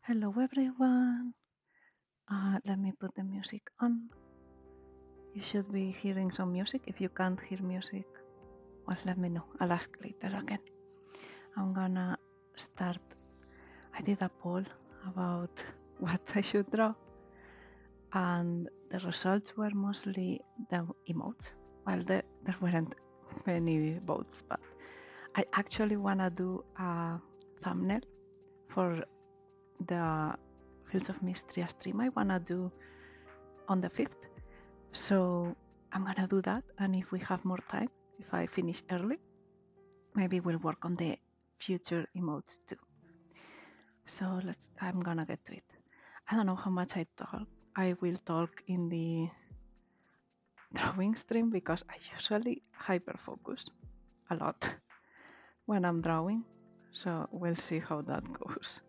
Hello everyone. Let me put the music on. You should be hearing some music. If you can't hear music, well, let me know. I'll ask later again. I'm gonna start. I did a poll about what I should draw, and the results were mostly the emotes. Well, there weren't many votes, but I actually wanna do a thumbnail for the Fields of Mystery stream I wanna do on the 5th. So I'm gonna do that, and if we have more time, if I finish early, maybe we'll work on the future emotes too. So I'm gonna get to it. I don't know how much I talk. I will talk in the drawing stream because I usually hyper focus a lot when I'm drawing. So we'll see how that goes.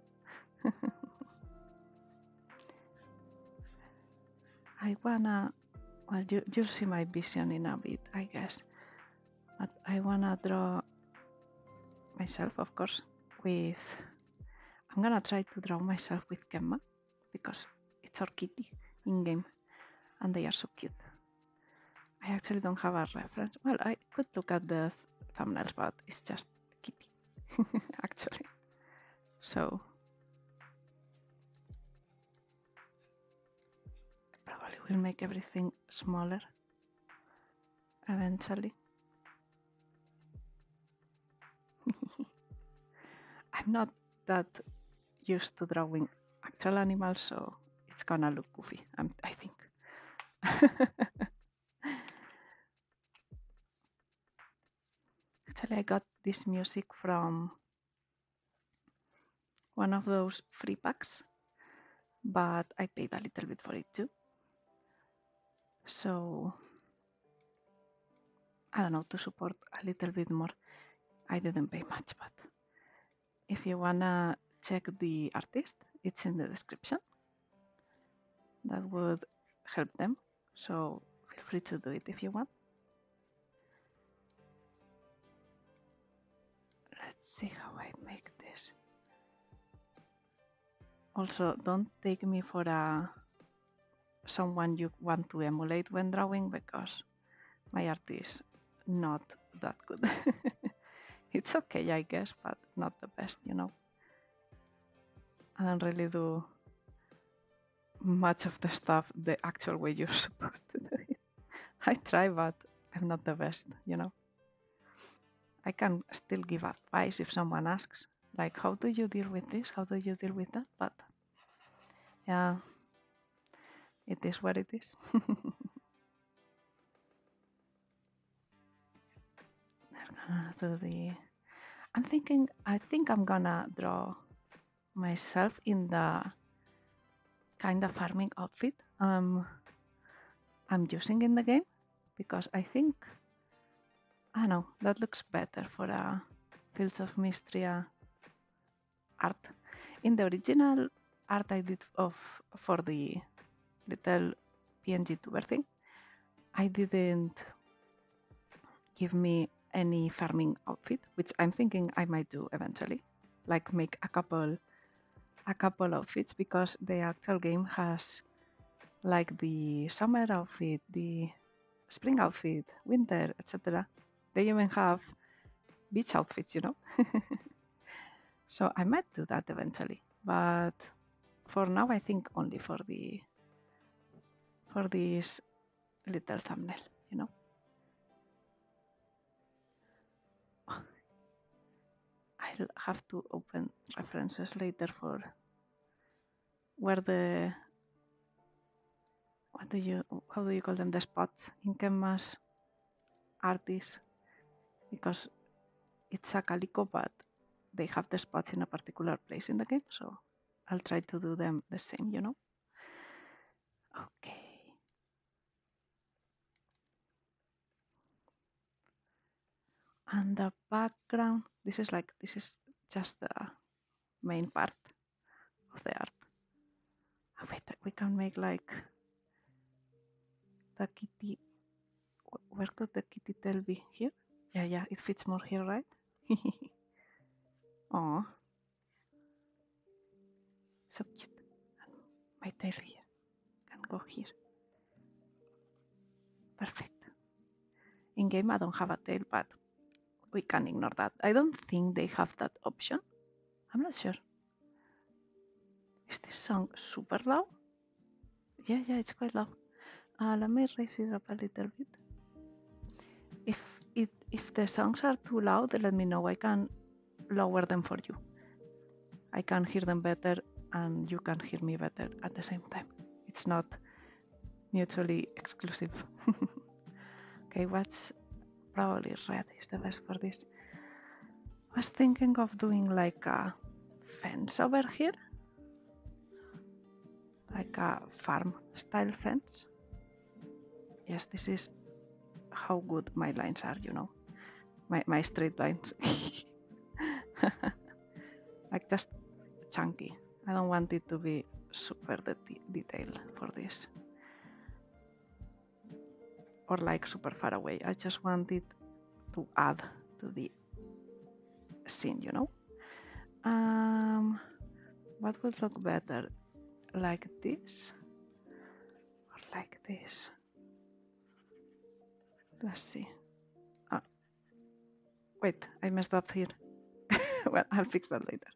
I wanna, well, you'll see my vision in a bit, I guess. But I wanna draw myself, of course, I'm gonna try to draw myself with Gemma because it's our kitty in game and they are so cute. I actually don't have a reference. Well, I could look at the thumbnails, but it's just kitty actually. So probably will make everything smaller eventually. I'm not that used to drawing actual animals, so it's gonna look goofy, I think. Actually, I got this music from one of those free packs, but I paid a little bit for it too. So I don't know, to support a little bit more. I didn't pay much, but if you wanna check the artist, it's in the description. That would help them. So feel free to do it if you want. Let's see how I make this. Also, don't take me for someone you want to emulate when drawing because my art is not that good. It's okay, I guess, but not the best, you know. I don't really do much of the stuff the actual way you're supposed to do it. I try, but I'm not the best, you know. I can still give advice if someone asks, like, how do you deal with this? How do you deal with that? But yeah, it is what it is. I think I'm gonna draw myself in the kind of farming outfit I'm using in the game because I think, I don't know, that looks better for a Fields of Mystery art. In the original art I did for the little Pngtuber thing, I didn't give me any farming outfit, which I'm thinking I might do eventually, like make a couple outfits because the actual game has like the summer outfit, the spring outfit, winter, etc. They even have beach outfits, you know. So I might do that eventually, but for now I think only for this little thumbnail, you know. I'll have to open references later for where how do you call them, the spots in Kemma's artists, because it's a calico, but they have the spots in a particular place in the game, so I'll try to do them the same, you know. Okay. And the background, this is just the main part of the art. Oh, wait, we can make like the kitty. Where could the kitty tail be? Here? Yeah, it fits more here, right? Oh. subject. And my tail here can go here. Perfect. In game I don't have a tail, but we can ignore that. I don't think they have that option. I'm not sure. Is this song super loud? Yeah, it's quite loud. Let me raise it up a little bit. If the songs are too loud, let me know. I can lower them for you. I can hear them better and you can hear me better at the same time. It's not mutually exclusive. Okay, what's probably red is the best for this. I was thinking of doing like a fence over here. Like a farm style fence. Yes, this is how good my lines are, you know. My straight lines. Like just chunky. I don't want it to be super detailed for this. Or like super far away. I just want it to add to the scene, you know. What would look better? Like this? Or like this? Let's see. Wait, I messed up here. Well, I'll fix that later.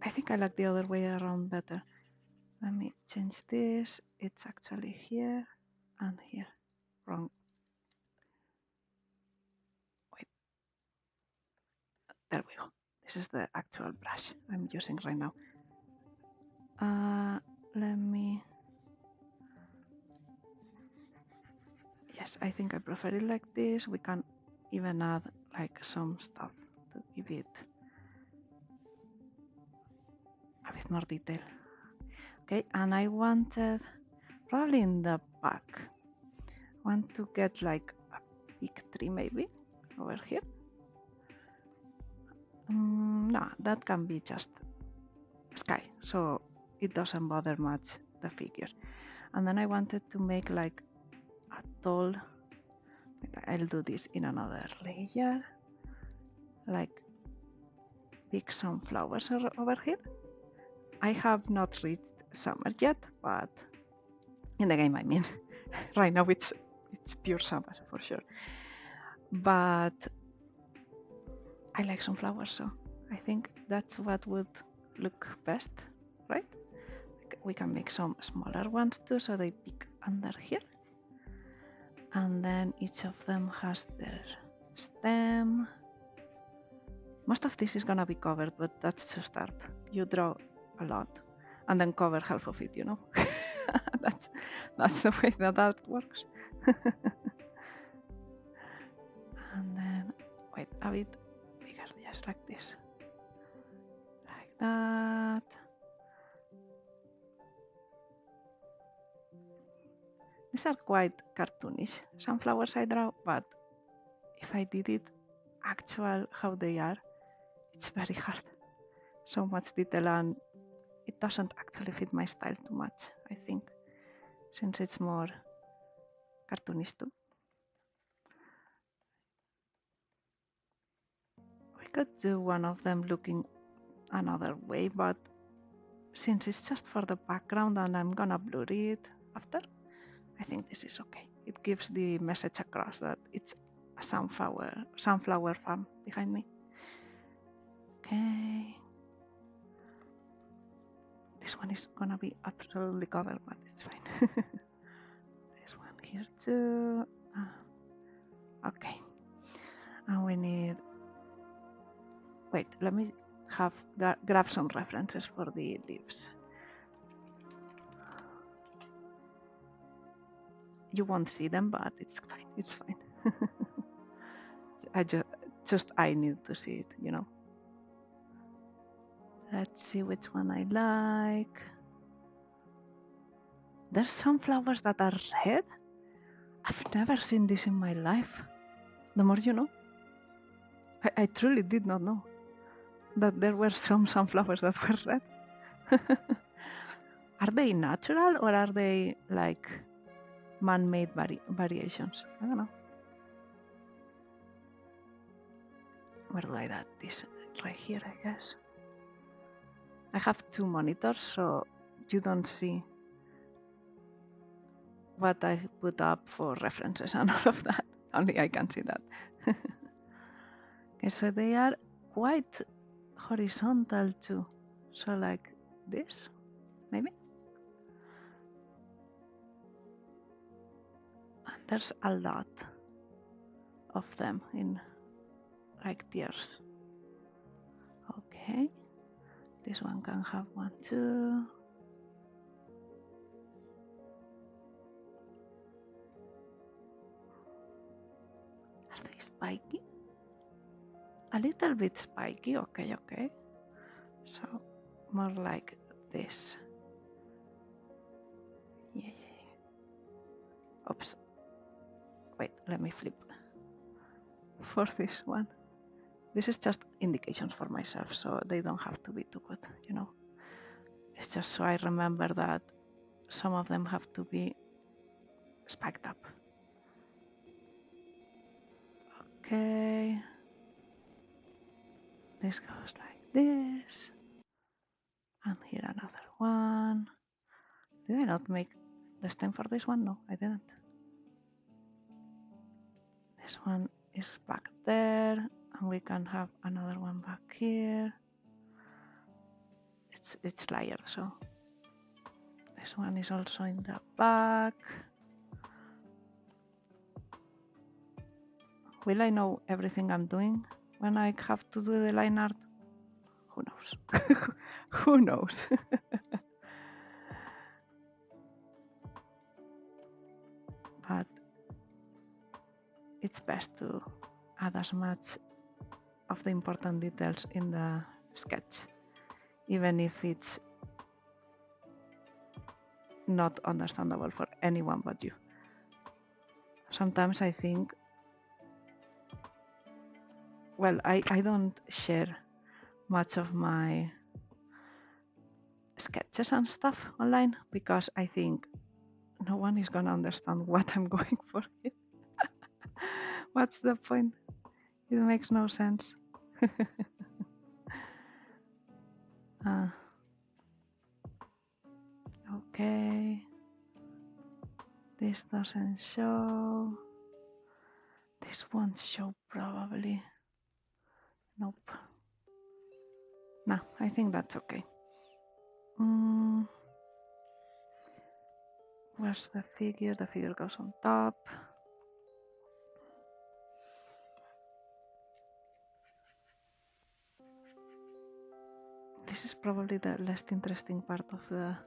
I think I like the other way around better. Let me change this. It's actually here and here. Wrong. Wait. There we go. This is the actual brush I'm using right now. Let me... Yes, I think I prefer it like this. We can even add like some stuff to give it a bit more detail. Okay, and I wanted, probably in the back, want to get like a big tree maybe over here. No, that can be just sky, so it doesn't bother much the figure. And then I wanted to make like a tall, I'll do this in another layer, like big sunflowers over here. I have not reached summer yet, but in the game I mean, right now it's pure summer for sure. But I like sunflowers, so I think that's what would look best, right? We can make some smaller ones too, so they peek under here. And then each of them has their stem. Most of this is gonna be covered, but that's to start. You draw a lot and then cover half of it, you know. that's the way that works. And then wait a bit bigger, just like this. Like that. These are quite cartoonish, sunflowers I draw, but if I did it actual how they are, it's very hard. So much detail and it doesn't actually fit my style too much, I think, since it's more cartoonish too. We could do one of them looking another way, but since it's just for the background and I'm gonna blur it after, I think this is okay. It gives the message across that it's a sunflower farm behind me. Okay. This one is gonna be absolutely covered, but it's fine. This one here too. Okay. And we need... Wait, let me grab some references for the leaves. You won't see them, but it's fine. It's fine. I need to see it, you know. Let's see which one I like. There's some flowers that are red. I've never seen this in my life. The more you know. I truly did not know that there were some sunflowers that were red. Are they natural or are they like man-made variations? I don't know. Where do I add this? Right here, I guess. I have 2 monitors, so you don't see what I put up for references and all of that. Only I can see that. Okay, so they are quite horizontal too. So like this, maybe? And there's a lot of them in like tiers. Okay, this one can have one too. Are they spiky? A little bit spiky, okay, okay. So more like this. Yeah. Oops. Wait, let me flip for this one. This is just indications for myself, so they don't have to be too good, you know. It's just so I remember that some of them have to be spiked up. Okay. This goes like this. And here another one. Did I not make the stem for this one? No, I didn't. This one is back there, and we can have another one back here. It's layered, so this one is also in the back. Will I know everything I'm doing when I have to do the line art? Who knows? Who knows? But it's best to add as much of the important details in the sketch, even if it's not understandable for anyone but you. Sometimes I think, well, I don't share much of my sketches and stuff online because I think no one is gonna understand what I'm going for here. What's the point? It makes no sense. Okay. This doesn't show. This won't show probably. Nope. No, I think that's okay. Where's the figure? The figure goes on top. This is probably the least interesting part of the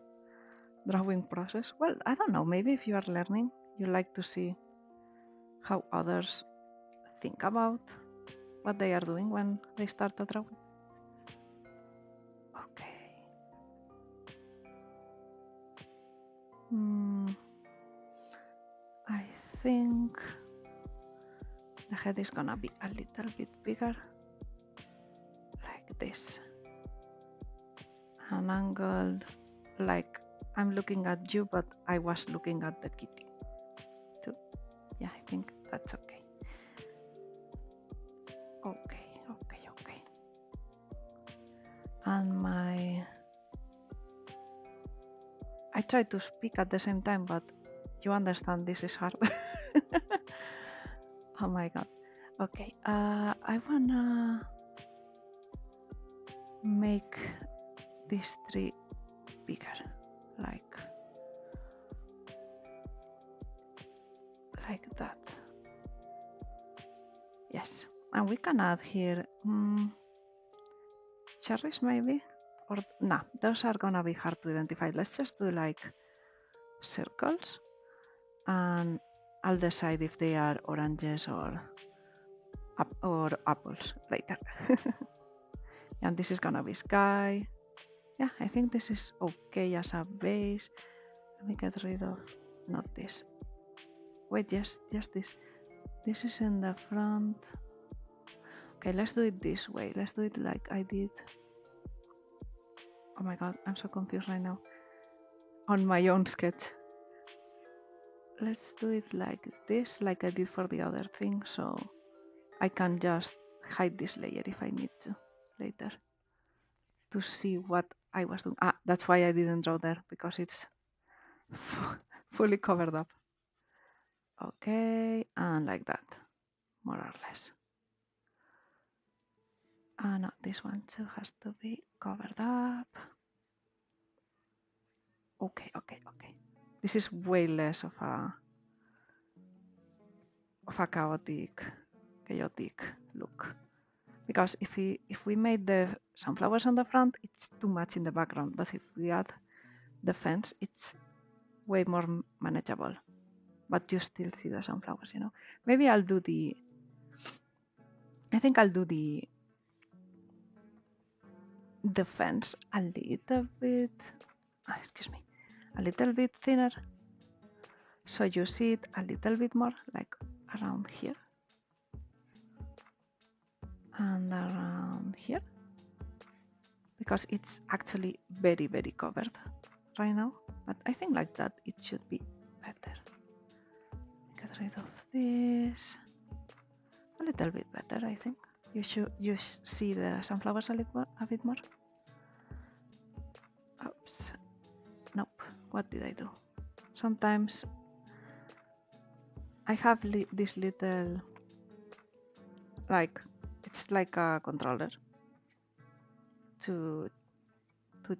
drawing process. Well, I don't know, maybe if you are learning, you like to see how others think about what they are doing when they start a drawing. Okay. I think the head is gonna be a little bit bigger, like this. An angle, like I'm looking at you, but I was looking at the kitty too. Yeah, I think that's okay. Okay. And I try to speak at the same time, but you understand this is hard. Oh my god. Okay, I wanna make this tree bigger, like that. Yes, and we can add here cherries maybe, or nah, those are gonna be hard to identify. Let's just do like circles, and I'll decide if they are oranges or apples later. And this is gonna be sky. Yeah, I think this is okay as a base. Let me get rid of, not this. Wait, yes, this. This is in the front. Okay, let's do it this way. Let's do it like I did. Oh my god, I'm so confused right now. On my own sketch. Let's do it like this, like I did for the other thing, so I can just hide this layer if I need to later to see what I was doing. That's why I didn't draw there, because it's fully covered up. Okay, and like that, more or less. No, this one too has to be covered up. Okay. This is way less of a chaotic look. Because if we made the sunflowers on the front, it's too much in the background. But if we add the fence, it's way more manageable. But you still see the sunflowers, you know. Maybe I'll do the. I think I'll do the fence a little bit. Excuse me, a little bit thinner, so you see it a little bit more, like around here and around here, because it's actually very covered right now. But I think like that it should be better. Get rid of this. A little bit better, I think. You see the sunflowers a bit more. Oops. Nope. What did I do? Sometimes I have this little, like, it's like a controller to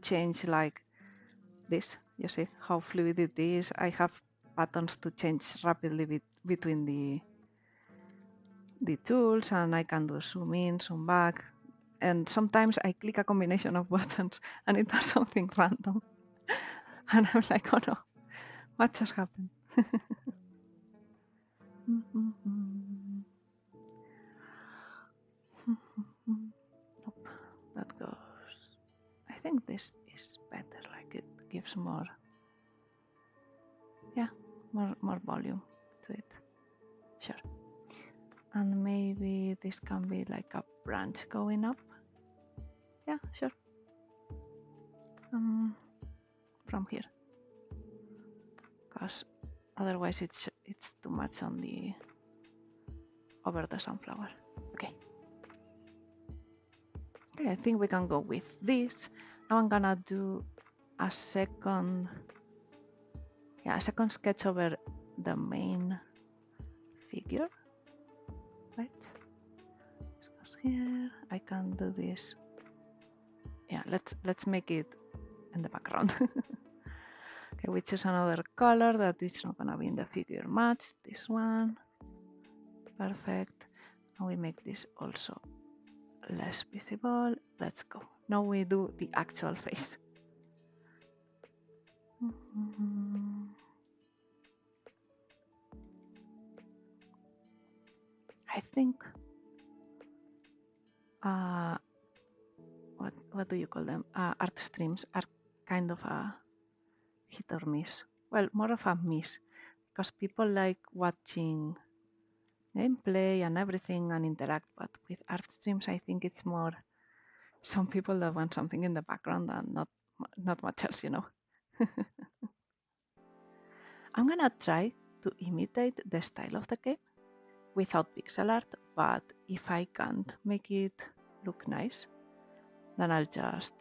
change like this. You see how fluid it is. I have buttons to change rapidly between the tools, and I can do zoom in, zoom back, and sometimes I click a combination of buttons and it does something random, and I'm like, oh no, what just happened? Nope, that goes. I think this is better, like it gives more, yeah, more volume to it. Sure. And maybe this can be like a branch going up. Yeah, sure. From here, because otherwise it's too much on the over the sunflower. Okay, I think we can go with this. Now I'm gonna do a second sketch over the main figure. Right, this goes here. I can do this. Yeah, let's make it in the background. Okay, we choose another color that is not gonna be in the figure much. This one, perfect. And we make this also less visible. Let's go. Now we do the actual face. I think what do you call them? Art streams are kind of a hit or miss. Well, more of a miss, because people like watching gameplay and everything and interact, but with art streams I think it's more some people that want something in the background and not much else, you know. I'm gonna try to imitate the style of the game without pixel art, but if I can't make it look nice, then I'll just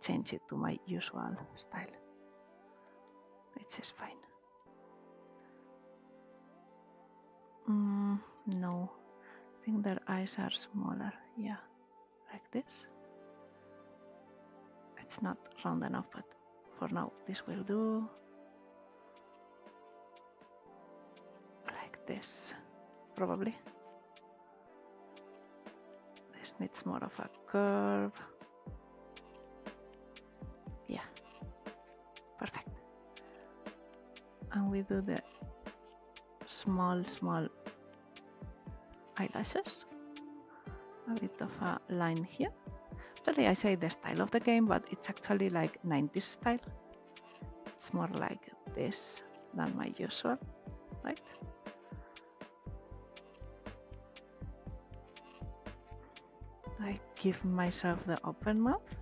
change it to my usual style, which is fine. No, I think their eyes are smaller. Yeah, like this. It's not round enough, but for now this will do. Like this, probably. This needs more of a curve. Yeah, perfect. And we do the small eyelashes. A bit of a line here. Actually, I say the style of the game, but it's actually like 90s style. It's more like this than my usual, right? I give myself the open mouth.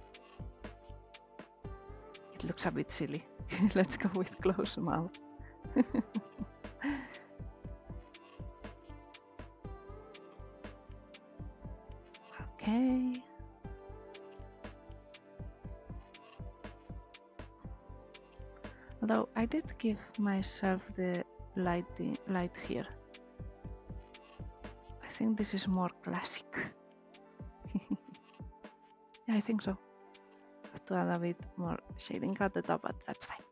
It looks a bit silly. Let's go with closed mouth. Okay. Although I did give myself the light here. I think this is more classic. Yeah, I think so. Have to add a bit more shading at the top, but that's fine.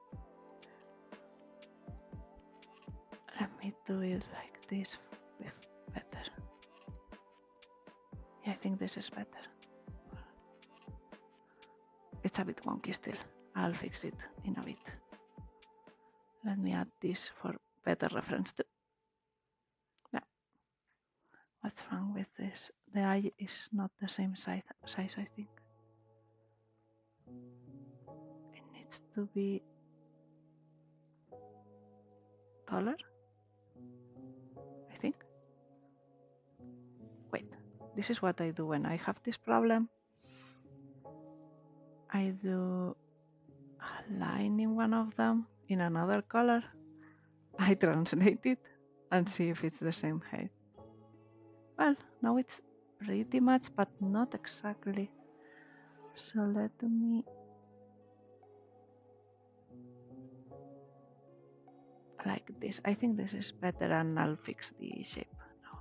Let me do it like this with better. Yeah, I think this is better. It's a bit wonky still. I'll fix it in a bit. Let me add this for better reference too. Yeah. What's wrong with this? The eye is not the same size, I think. It needs to be taller, I think. Wait, this is what I do when I have this problem. I do a line in one of them in another color. I translate it and see if it's the same height. Well, now it's pretty much, but not exactly. So let me like this. I think this is better, and I'll fix the shape now.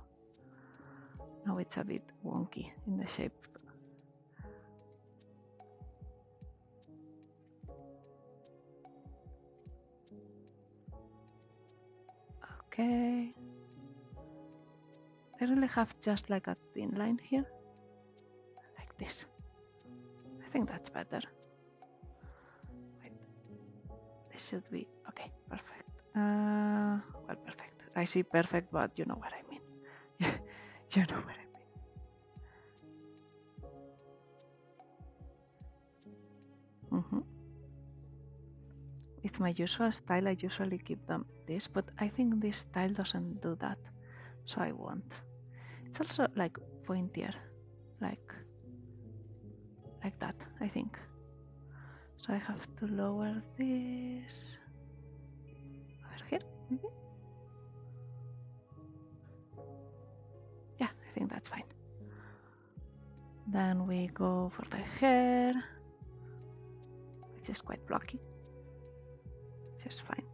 Now it's a bit wonky in the shape. Okay. I really have just like a thin line here, like this. I think that's better. Wait, this should be okay. Perfect. Well, perfect. I see perfect, but you know what I mean. You know what I mean. With my usual style, I usually keep them this, but I think this style doesn't do that, so I won't. It's also like pointier, like that, I think. So I have to lower this over here, maybe? Yeah, I think that's fine. Then we go for the hair, which is quite blocky, which is fine.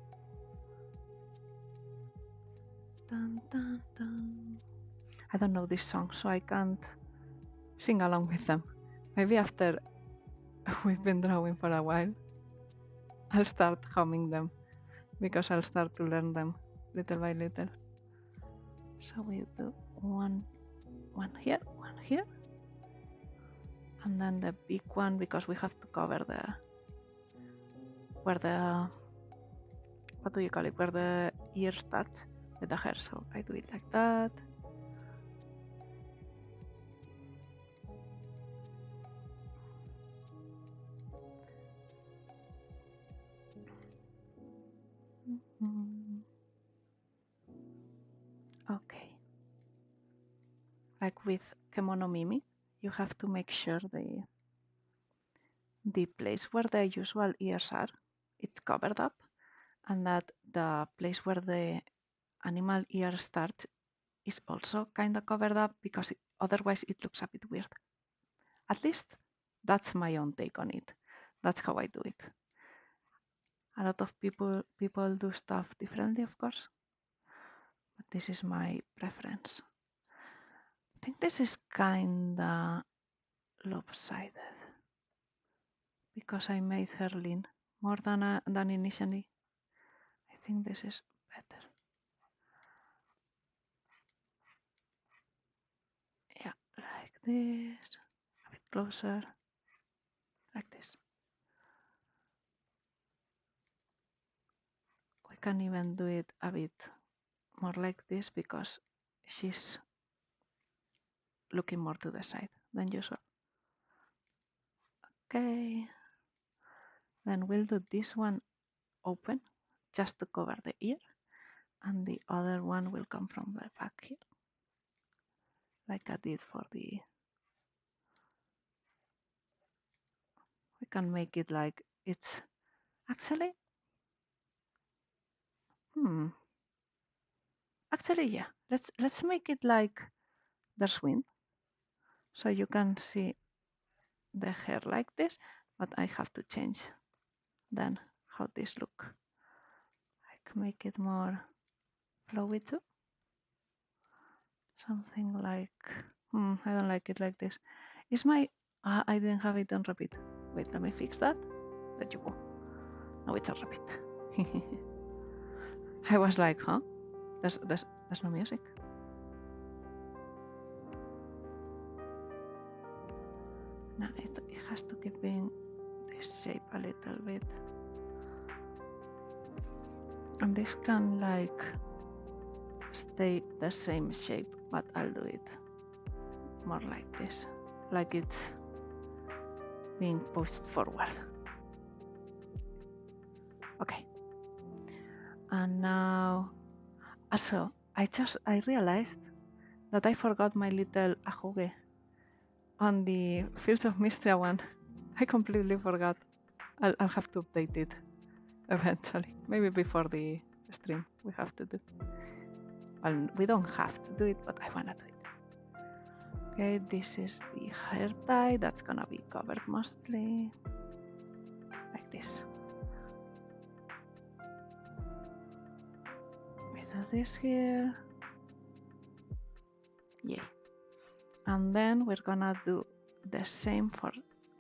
Dun, dun, dun. I don't know this song, so I can't sing along with them. Maybe after we've been drawing for a while, I'll start humming them, because I'll start to learn them little by little. So we do one here, and then the big one, because we have to cover where the what do you call it, where the ear starts with the hair. So I do it like that. Okay. Like with Kemono Mimi, you have to make sure the place where the usual ears are, it's covered up, and that the place where the animal ear starts is also kind of covered up, because otherwise it looks a bit weird. At least that's my own take on it. That's how I do it. A lot of people do stuff differently, of course, but this is my preference. I think this is kinda lopsided because I made her lean more than initially. I think this is better. Yeah, like this, a bit closer, like this. We can even do it a bit more like this, because she's looking more to the side than usual. Okay, then we'll do this one open just to cover the ear, and the other one will come from the back here, like I did for the... We can make it like it's actually... Actually, yeah, let's make it like there's wind, so you can see the hair like this, but I have to change then how this look. make it more flowy too. Something like, I don't like it like this. Is my, I didn't have it on repeat. Wait, let me fix that. There you go. Now it's on repeat. I was like, huh? There's no music. Now it has to keep being this shape a little bit. And this can like stay the same shape, but I'll do it more like this, like it's being pushed forward. Okay. And now, also, I realized that I forgot my little ajugue on the Fields of Mistria one. I completely forgot. I'll have to update it eventually. Maybe before the stream we have to do. Well, we don't have to do it, but I wanna do it. Okay, this is the hair tie. That's gonna be covered mostly like this. We do this here. Yay. And then we're gonna do the same for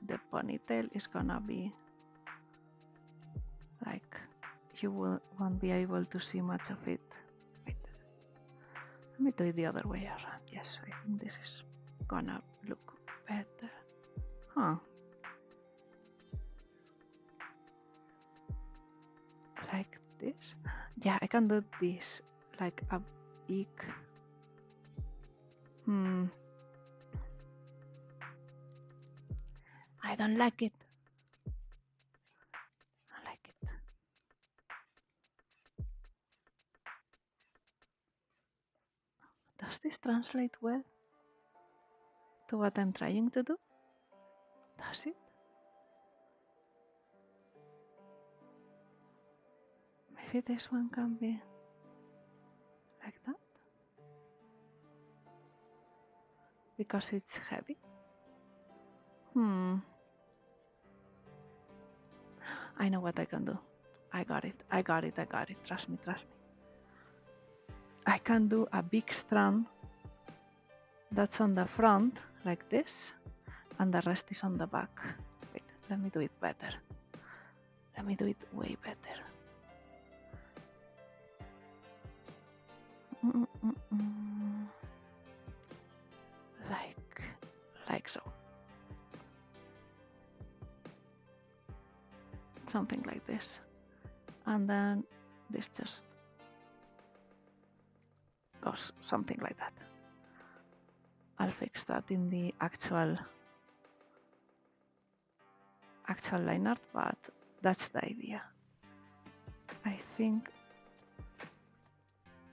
the ponytail. It's gonna be like you won't be able to see much of it. Wait, let me do it the other way around. Yes, I think this is gonna look better. Huh. Like this? Yeah, I can do this like a big. I don't like it. I like it. Does this translate well to what I'm trying to do? Does it? Maybe this one can be like that. Because it's heavy. I know what I can do. I got it. Trust me. I can do a big strand that's on the front, like this, and the rest is on the back. Wait, let me do it better. Let me do it way better. Like so. Something like this. And then this just goes something like that. I'll fix that in the actual line art, but that's the idea. I think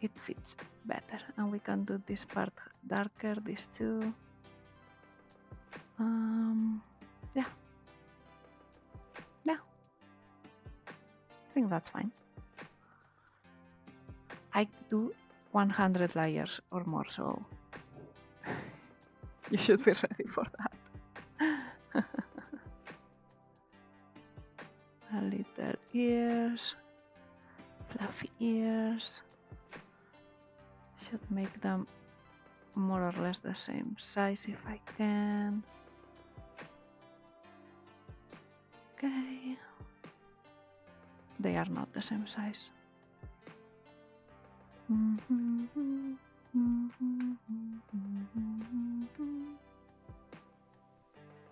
it fits better, and we can do this part darker, this too. Yeah. I think that's fine. I do 100 layers or more, so you should be ready for that. A little ears, fluffy ears. Should make them more or less the same size if I can. Okay. They are not the same size.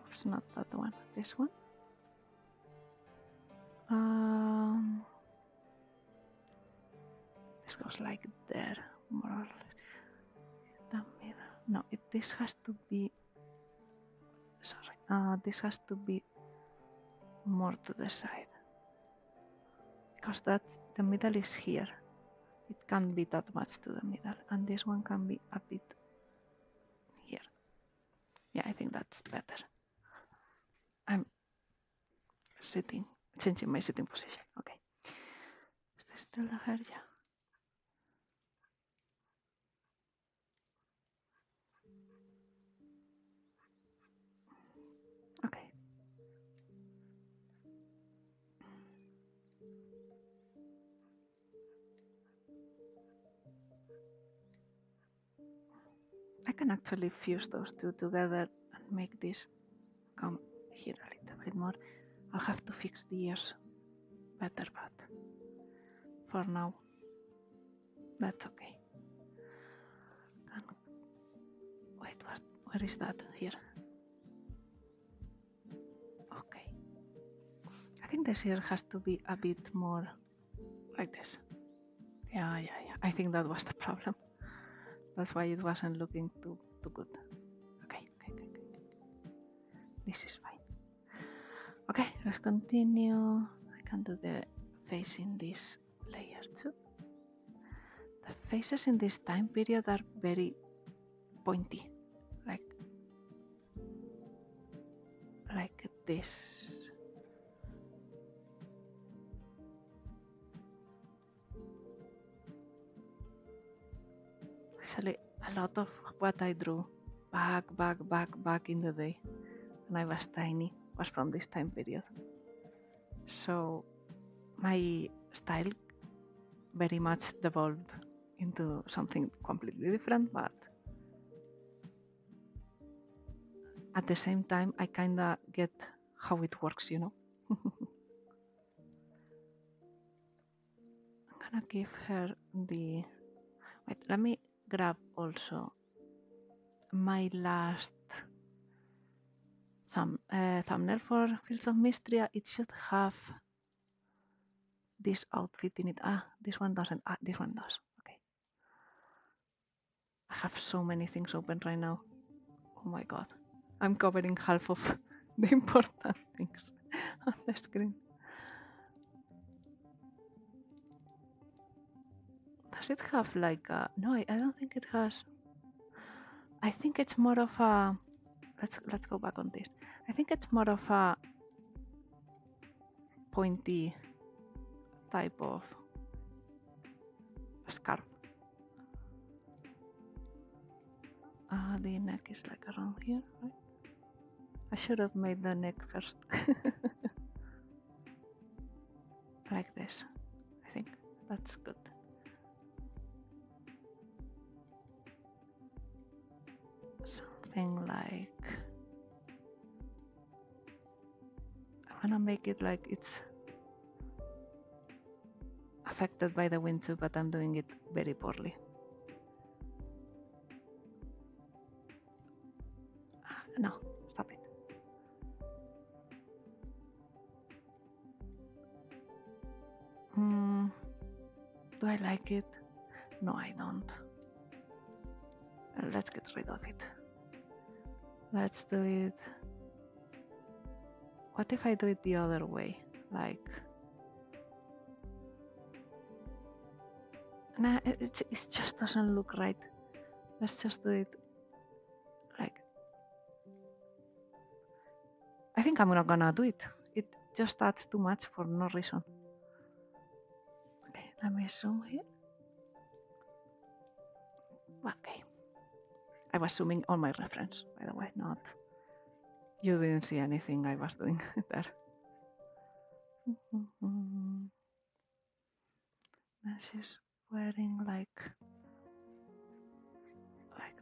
Oops, not that one. This one. This goes like there, more or less. The middle. No, this has to be. Sorry. This has to be more to the side, because the middle is here. It can't be that much to the middle, and this one can be a bit here. Yeah, I think that's better. I'm changing my sitting position. Okay. Is this still the hair? Yeah. Okay. I can actually fuse those two together and make this come here a little bit more. I'll have to fix the ears better, but for now, that's okay. Wait, where is that? Here. Okay. I think this ear has to be a bit more like this. Yeah. I think that was the problem. That's why it wasn't looking too good. Okay. This is fine. Okay, let's continue. I can do the face in this layer too. The faces in this time period are very pointy, like this. Actually, a lot of what I drew back in the day when I was tiny was from this time period. So my style very much devolved into something completely different, but at the same time I kinda get how it works, you know. I'm gonna give her the... Wait, let me grab also my last thumbnail for Fields of Mystery. It should have this outfit in it. This one doesn't. This one does. Okay. I have so many things open right now. Oh my god. I'm covering half of the important things on the screen. Does it have like a... No, I don't think it has. I think it's more of a... Let's go back on this. I think it's more of a pointy type of scarf. The neck is like around here, right? I should have made the neck first. Like this. I think that's good. Something like... I wanna make it like it's affected by the wind too, but I'm doing it very poorly. No, stop it. Do I like it? No, I don't. Let's get rid of it. Let's do it... What if I do it the other way? Like... Nah, it just doesn't look right. Let's just do it like... I think I'm not gonna do it. It just adds too much for no reason. Okay, let me zoom here. Okay. I was zooming on my reference, by the way, not... You didn't see anything I was doing there. And she's wearing like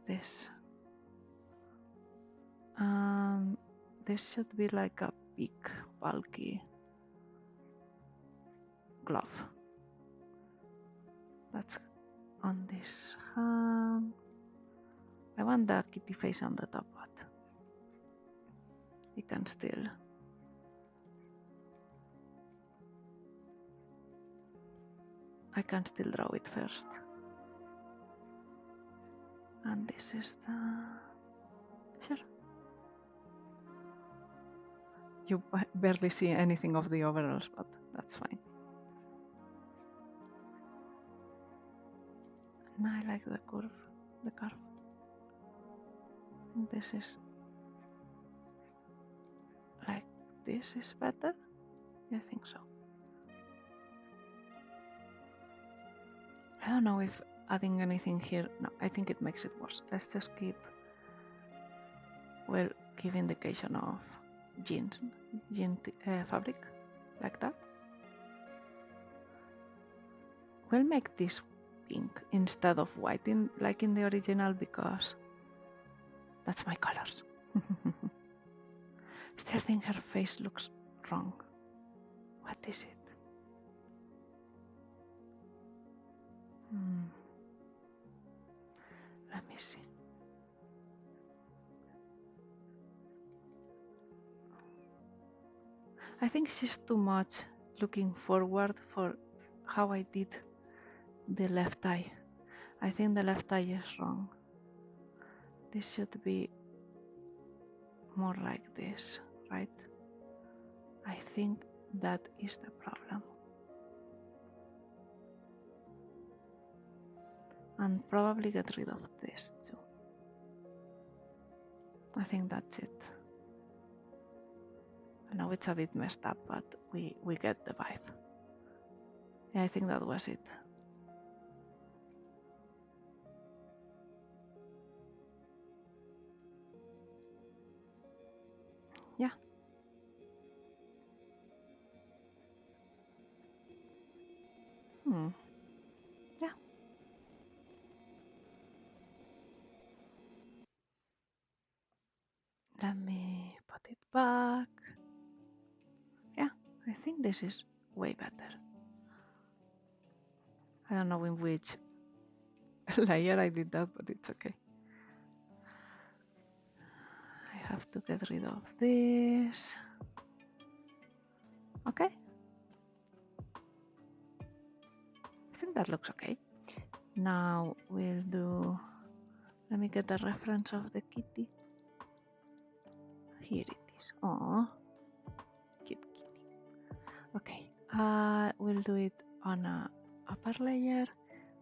this. This should be like a big, bulky glove. That's on this hand. I want the kitty face on the top, but you can still... I can still draw it first. And this is the... Sure. You barely see anything of the overalls, but that's fine. And I like the curve, the curve. This is... like this is better? I think so. I don't know if adding anything here... No, I think it makes it worse. Let's just keep... Well, give indication of jean fabric, like that. We'll make this pink instead of white like in the original because that's my colors. Still think her face looks wrong. What is it? Let me see. I think she's too much looking forward for how I did the left eye. I think the left eye is wrong. This should be more like this, right? I think that is the problem. And probably get rid of this too. I think that's it. I know it's a bit messed up, but we get the vibe. Yeah, I think that was it. Yeah. Yeah. Let me put it back. Yeah, I think this is way better. I don't know in which layer I did that, but it's okay. I have to get rid of this. Okay. I think that looks okay. Now we'll do, let me get the reference of the kitty. Here it is. Oh, cute kitty. Okay, we'll do it on a upper layer.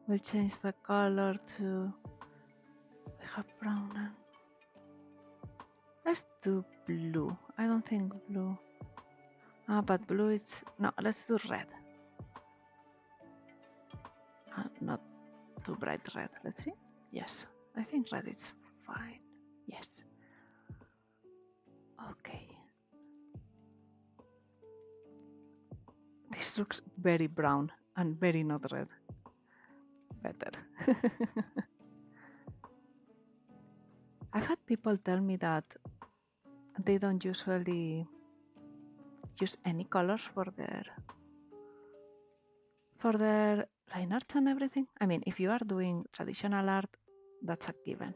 We'll change the color to, we have brown and let's do blue. I don't think blue. But blue is, no, let's do red. Not too bright red. Let's see. Yes, I think red is fine. Yes. Okay. This looks very brown and very not red. Better. I've had people tell me that they don't usually use any colors for their line art and everything. I mean, if you are doing traditional art, that's a given.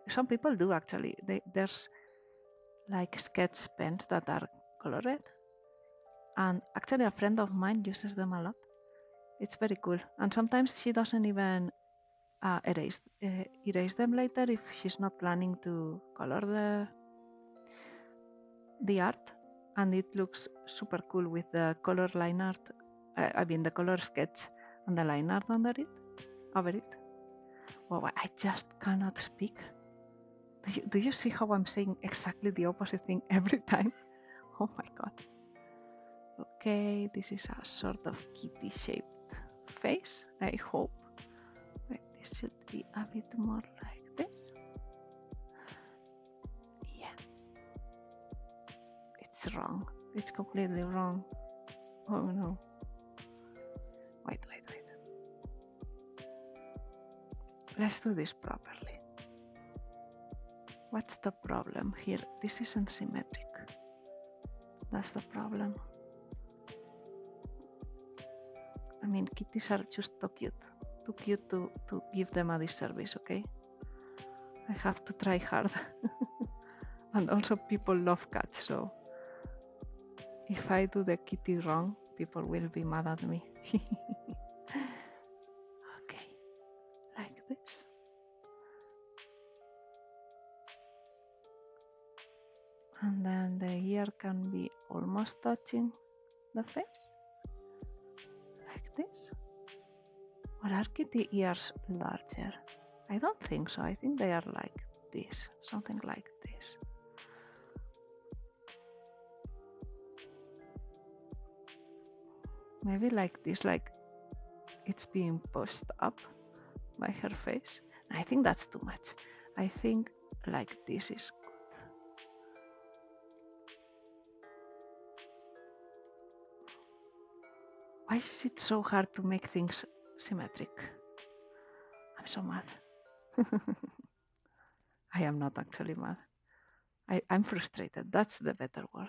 Some people do actually. There's like sketch pens that are colored, and actually a friend of mine uses them a lot. It's very cool, and sometimes she doesn't even erase them later if she's not planning to color the art, and it looks super cool with the color line art. I mean the color sketch and the line art under it, over it. Wow, I just cannot speak. Do you see how I'm saying exactly the opposite thing every time? Oh my god. Okay, this is a sort of kitty shaped face, I hope. Wait, this should be a bit more like this. Yeah. It's wrong. It's completely wrong. Oh no. Wait. Let's do this properly. What's the problem here? This isn't symmetric. That's the problem. I mean, kitties are just too cute to give them a disservice, okay? I have to try hard. And also people love cats, so if I do the kitty wrong, people will be mad at me. Okay, like this. And then the ear can be almost touching the face, like this. Or are kitty ears larger? I don't think so. I think they are like this, something like this. Maybe like this, like it's being pushed up by her face. I think that's too much. I think like this is good. Why is it so hard to make things symmetric? I'm so mad. I am not actually mad. I'm frustrated. That's the better word.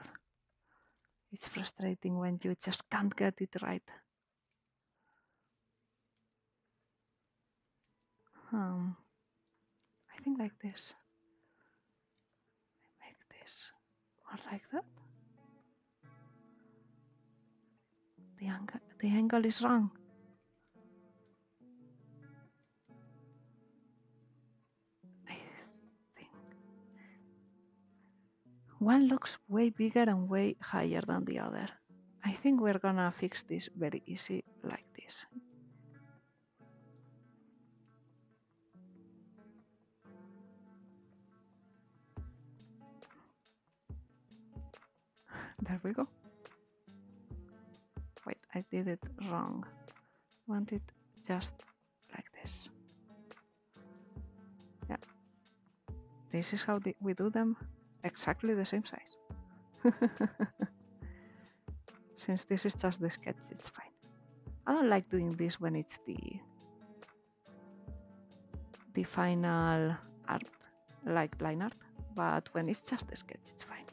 It's frustrating when you just can't get it right. I think like this. Make this more like that. The angle is wrong. I think one looks way bigger and way higher than the other. I think we're gonna fix this very easy like this. There we go. Wait, I did it wrong. Want it just like this. Yeah. This is how we do them, exactly the same size. Since this is just the sketch, it's fine. I don't like doing this when it's the final art, like line art, but when it's just a sketch, it's fine.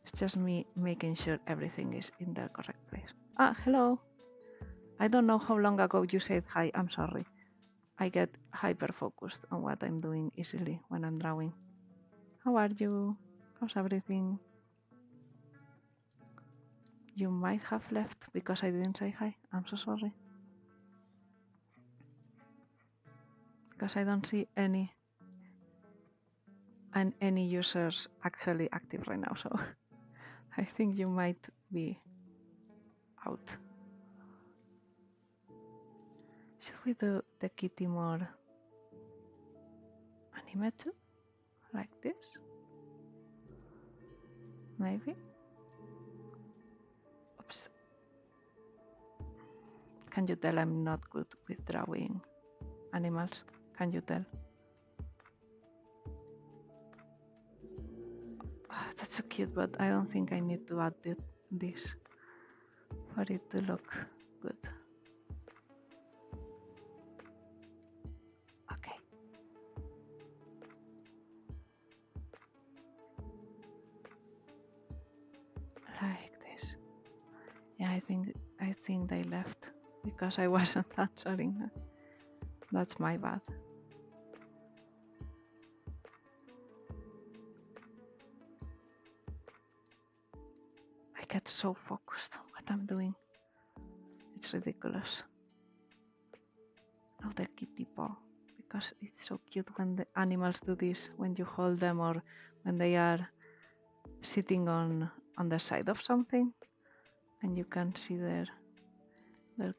It's just me making sure everything is in the correct place. Ah, hello. I don't know how long ago you said hi, I'm sorry. I get hyper-focused on what I'm doing easily when I'm drawing. How are you? How's everything? You might have left because I didn't say hi. I'm so sorry. Because I don't see any users actually active right now, so I think you might be out. Should we do the kitty more animated? Like this? Maybe? Oops. Can you tell I'm not good with drawing animals? Can you tell? Oh, that's so cute, but I don't think I need to add this for it to look good. Okay. Like this. Yeah, I think they left because I wasn't answering. That's my bad. I get so focused on what I'm doing. It's ridiculous. Oh, the kitty paw, because it's so cute when the animals do this, when you hold them or when they are sitting on the side of something and you can see their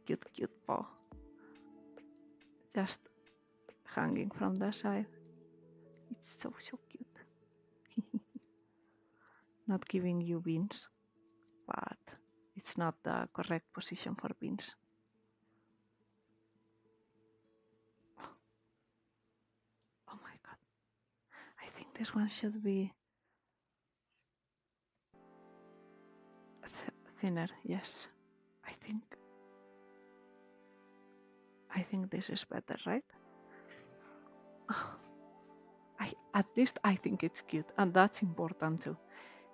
cute paw just hanging from the side. It's so cute. Not giving you beans, but it's not the correct position for beans. Oh my god. I think this one should be thinner, yes. I think this is better, right? Oh, at least I think it's cute, and that's important too.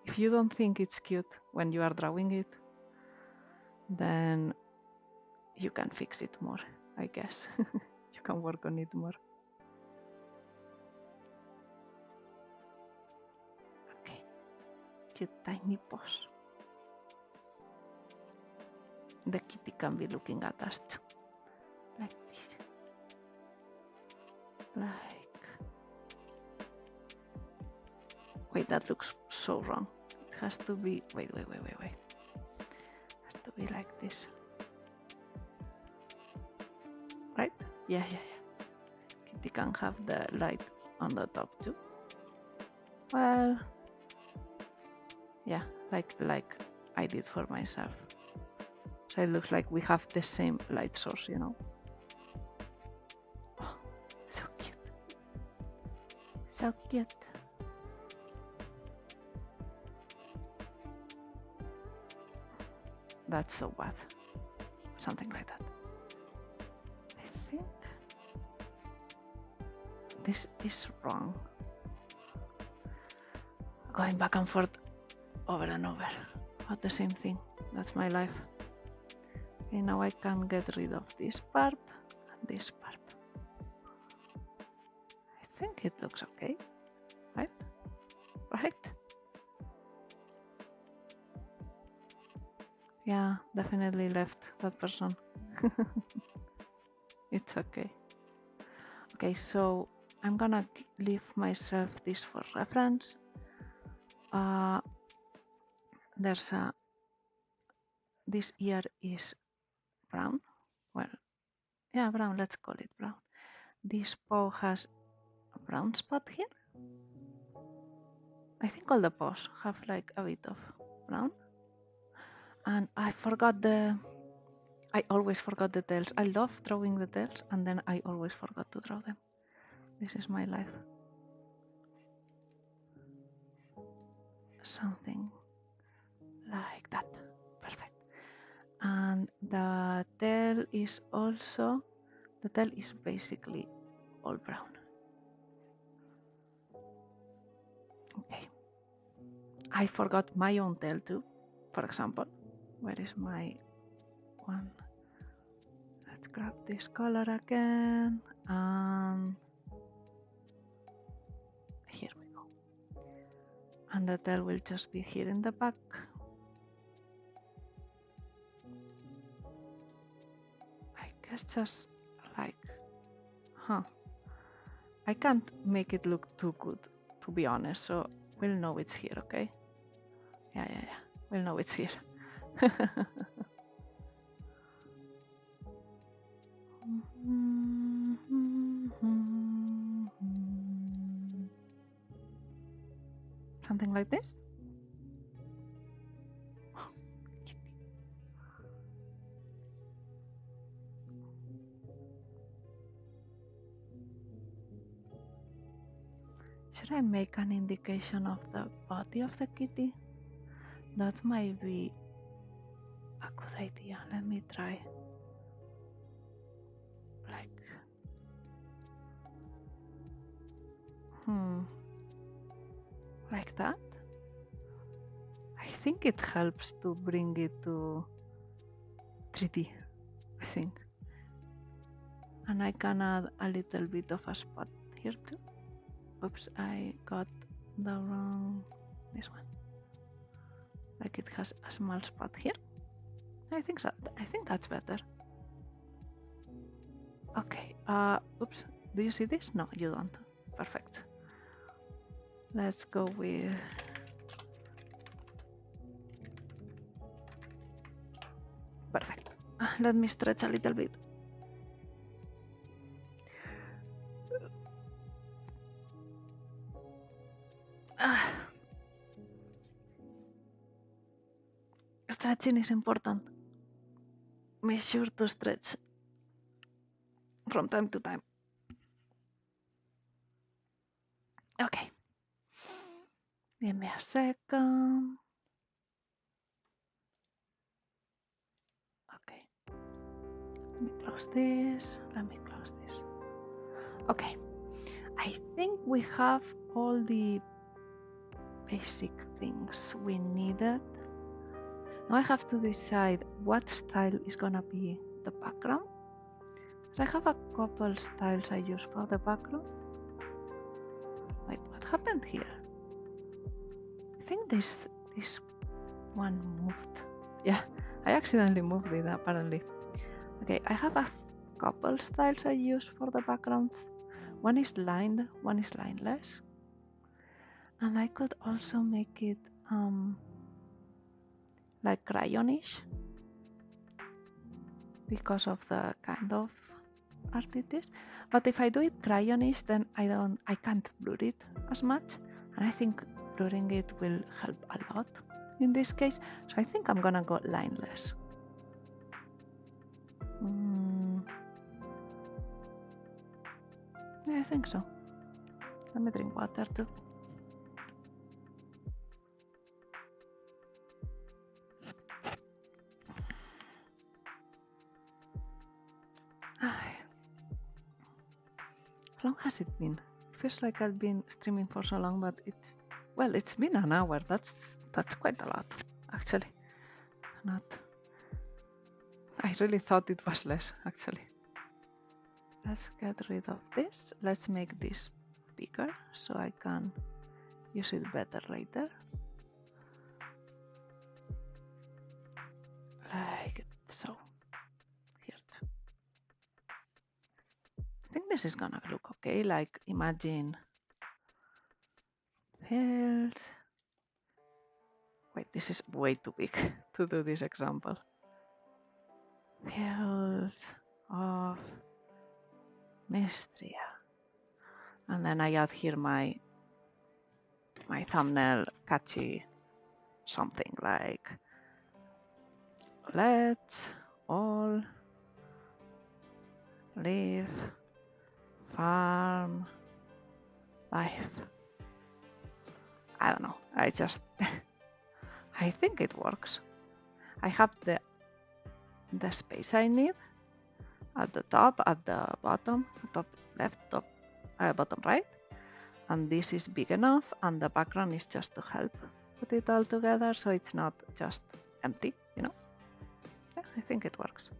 If you don't think it's cute when you are drawing it, then you can fix it more, I guess. You can work on it more. Okay, cute tiny paws. The kitty can be looking at us too, like this. Wait, that looks so wrong. It has to be, wait. It has to be like this. Right? Yeah. Kitty can have the light on the top too. Well, yeah, like I did for myself. So it looks like we have the same light source, you know. Oh, so cute. So cute. That's so bad. Something like that. I think this is wrong. Going back and forth over and over about the same thing. That's my life. Okay, now I can get rid of this part and this part. I think it looks okay, right? Right? Yeah, definitely left that person. It's okay. Okay, so I'm gonna leave myself this for reference. There's this ear is brown. Well, yeah, brown, let's call it brown. This paw has a brown spot here. I think all the paws have like a bit of brown. And I always forgot the tails. I love drawing the tails and then I always forgot to draw them. This is my life. Something like that. Perfect. And the tail is basically all brown. Okay. I forgot my own tail too, for example. Where is my one? Let's grab this color again and here we go. And the tail will just be here in the back. I guess just like, I can't make it look too good, to be honest, so we'll know it's here, okay? Yeah. We'll know it's here. Something like this. Should I make an indication of the body of the kitty? That might be a good idea. Let me try. Like that. I think it helps to bring it to 3D, I think. And I can add a little bit of a spot here too. Oops, I got the wrong, this one. Like it has a small spot here. I think so. I think that's better. Okay, oops, do you see this? No, you don't. Perfect. Let's go with perfect. Let me stretch a little bit. Stretching is important. Make sure to stretch from time to time. Okay. Give me a second. Okay. Let me close this. Let me close this. Okay. I think we have all the basic things we needed. Now I have to decide what style is gonna be the background. So I have a couple styles I use for the background. Wait, what happened here? I think this one moved. Yeah, I accidentally moved it apparently. Okay, I have a couple styles I use for the backgrounds. One is lined, one is lineless. And I could also make it like crayonish because of the kind of art it is. But if I do it crayonish, then I can't blur it as much, and I think blurring it will help a lot in this case. So I think I'm gonna go lineless. Yeah, I think so. Let me drink water too. How long has it been? feels like I've been streaming for so long, but it's been an hour. That's quite a lot, actually. Not. I really thought it was less, actually. Let's get rid of this. Let's make this bigger so I can use it better later. Like so. Here. I think this is gonna look okay. Like imagine fields. Wait, this is way too big to do this example. Fields of Mistria. And then I add here my thumbnail catchy something like let's all live farm life. I don't know. I just I think it works. I have the space I need at the top, at the bottom, top left, top bottom right, and this is big enough, and the background is just to help put it all together, so it's not just empty, you know. Yeah, I think it works.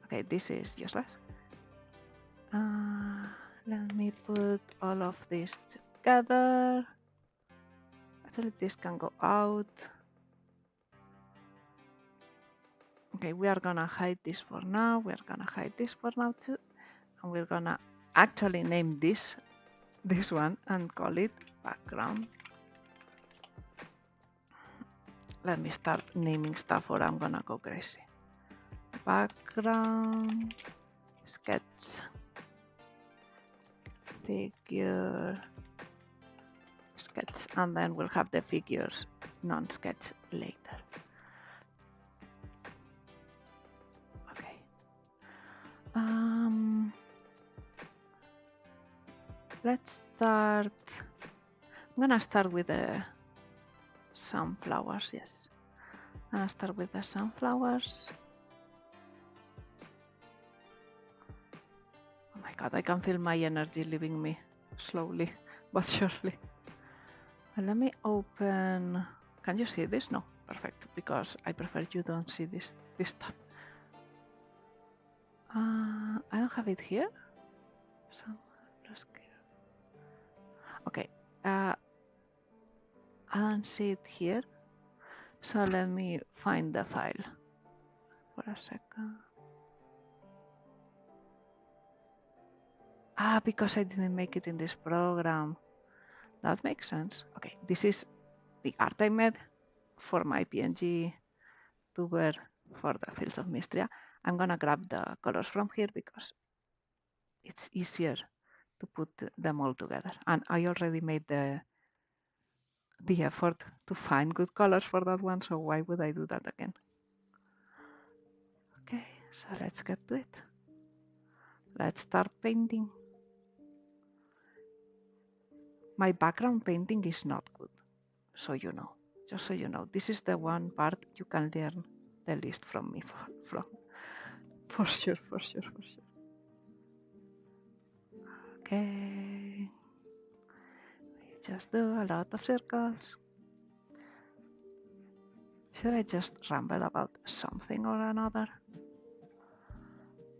Okay, this is useless. Let me put all of this together. Actually, this can go out. Okay, we are gonna hide this for now. We're gonna hide this for now too. And we're gonna actually name this one and call it background. Let me start naming stuff or I'm gonna go crazy. Background, sketch, figure, sketch, and then we'll have the figures non-sketch later. Okay. Let's start. I'm gonna start with the sunflowers. Yes, I'm gonna start with the sunflowers. Oh my god, I can feel my energy leaving me slowly but surely. And let me open. Can you see this? No, perfect, because I prefer you don't see this stuff. I don't have it here. So okay, I don't see it here. So let me find the file for a second. Because I didn't make it in this program. That makes sense. Okay, this is the art I made for my Pngtuber for the Fields of Mistria. I'm gonna grab the colors from here because it's easier to put them all together. And I already made the effort to find good colors for that one, so why would I do that again? Okay, so let's get to it. Let's start painting. My background painting is not good, so you know. Just so you know, this is the one part you can learn the least from me from. For sure. Okay. We just do a lot of circles. Should I just ramble about something or another?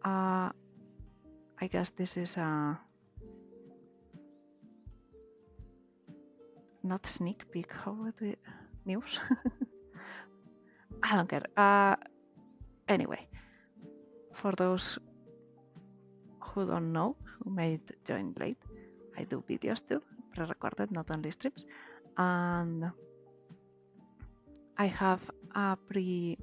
I guess this is not sneak peek. How would we news? I don't care. Anyway, for those who don't know, who may join late, I do videos too, pre-recorded, not only streams, and I have a pre-prepared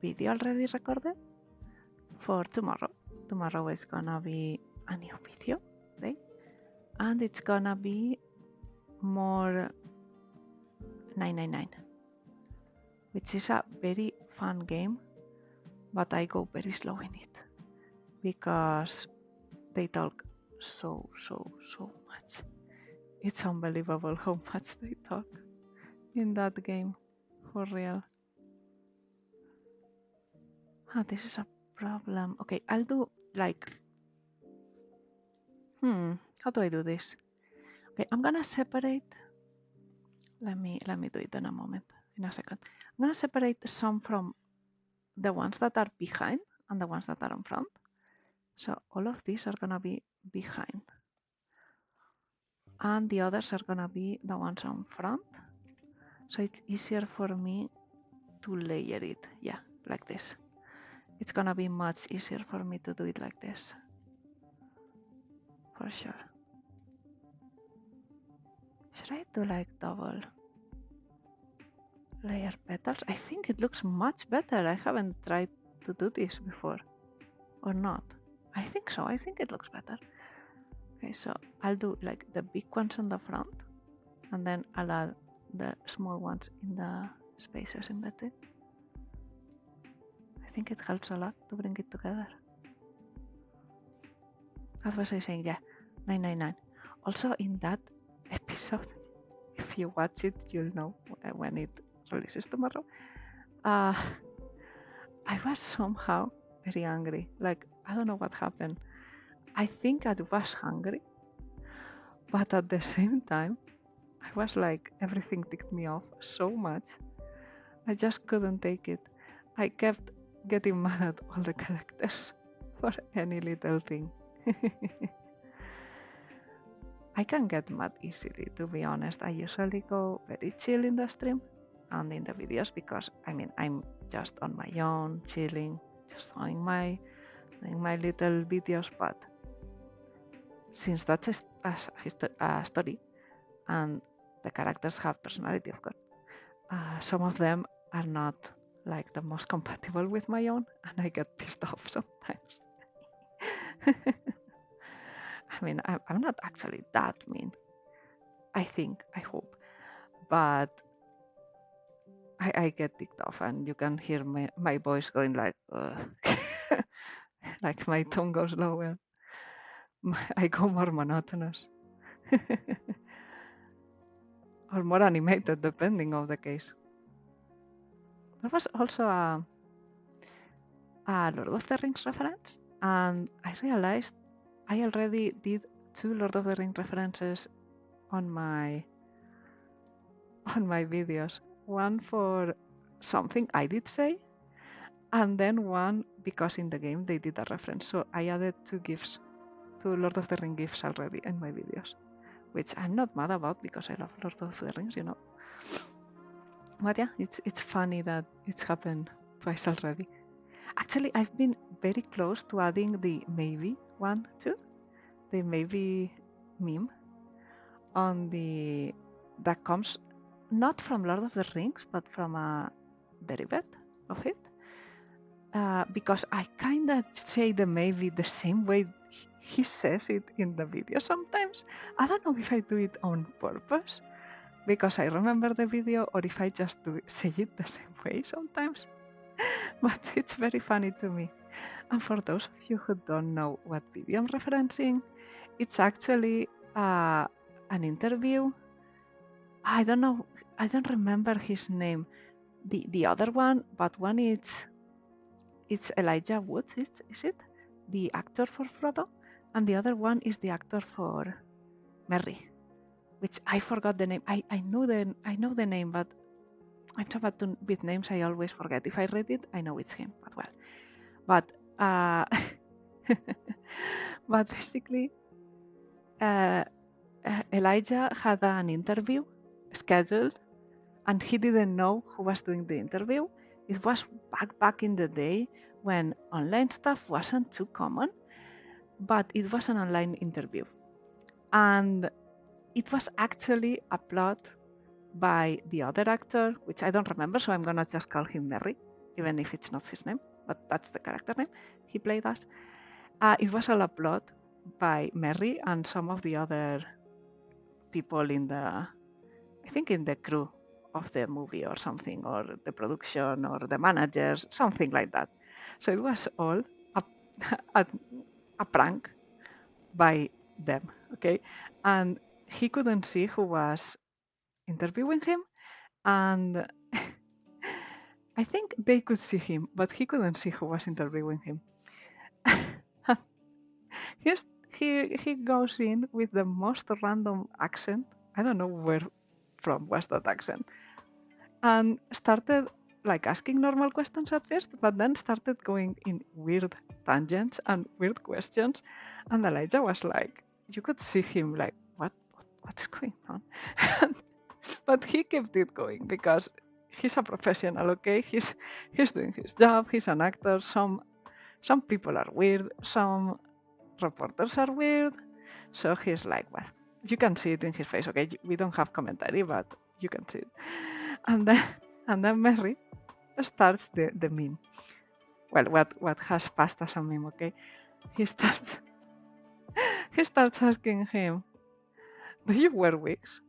video already recorded for tomorrow. Tomorrow is gonna be a new video day, and it's gonna be more 999, which is a very fun game, but I go very slow in it because they talk so much. It's unbelievable how much they talk in that game, for real. This is a problem. Okay, I'll do like, how do I do this? Okay, I'm gonna separate. Let me do it in a moment, in a second. I'm gonna separate some from the ones that are behind and the ones that are in front. So all of these are gonna be behind. And the others are gonna be the ones on front. So it's easier for me to layer it. Yeah, like this. It's gonna be much easier for me to do it like this. For sure. Should I do like double layer petals? I think it looks much better. I haven't tried to do this before. Or not. I think so. I think it looks better. Okay, so I'll do like the big ones on the front, and then I'll add the small ones in the spaces in between. I think it helps a lot to bring it together. As was I saying, yeah, 999. Also in that episode, if you watch it, you'll know when it releases tomorrow. I was somehow very angry. Like, I don't know what happened. I think I was hungry, but at the same time, I was like, everything ticked me off so much. I just couldn't take it. I kept getting mad at all the characters for any little thing. I can get mad easily, to be honest. I usually go very chill in the stream and in the videos because, I mean, I'm just on my own, chilling, just doing my little videos. But since that's a story and the characters have personality, of course, some of them are not like the most compatible with my own, and I get pissed off sometimes. I mean, I'm not actually that mean. I think, I hope, but I get ticked off, and you can hear my voice going like, like my tone goes lower. I go more monotonous, or more animated, depending on the case. There was also a Lord of the Rings reference, and I realized I already did 2 Lord of the Rings references on my videos. One for something I did say, and then one because in the game they did a reference. So I added 2 GIFs, 2 Lord of the Rings GIFs already in my videos, which I'm not mad about because I love Lord of the Rings, you know. But yeah, it's funny that it's happened twice already. Actually, I've been very close to adding the maybe one too, the maybe meme on that comes not from Lord of the Rings, but from a derivative of it. Because I kind of say the maybe the same way he says it in the video sometimes. I don't know if I do it on purpose because I remember the video, or if I just say it the same way sometimes. But it's very funny to me. And for those of you who don't know what video I'm referencing, it's actually an interview. I don't know. I don't remember his name. The other one, but one it's Elijah Woods. Is it the actor for Frodo, and the other one is the actor for Merry, which I forgot the name. I know the name, but I'm so bad with names. I always forget. If I read it, I know it's him. But well, but but basically, Elijah had an interview scheduled, and he didn't know who was doing the interview. It was back in the day when online stuff wasn't too common, but it was an online interview. And it was actually a plot by the other actor, which I don't remember, so I'm gonna just call him Merry, even if it's not his name, but that's the character name he played as. It was all a plot by Merry and some of the other people in the crew of the movie or something, or the production or the managers, something like that. So it was all a prank by them, okay? And he couldn't see who was interviewing him, and I think they could see him, but he couldn't see who was interviewing him. he's, he goes in with the most random accent. I don't know where from was that accent, and started like asking normal questions at first, but then started going in weird tangents and weird questions. And Elijah was like, you could see him like, what's going on? But he kept it going because he's a professional, okay? He's doing his job. He's an actor. Some people are weird. Some reporters are weird. So he's like, well, you can see it in his face, okay? We don't have commentary, but you can see it. And then Mary starts the meme. Well, what has passed as a meme, okay? He starts asking him, do you wear wigs?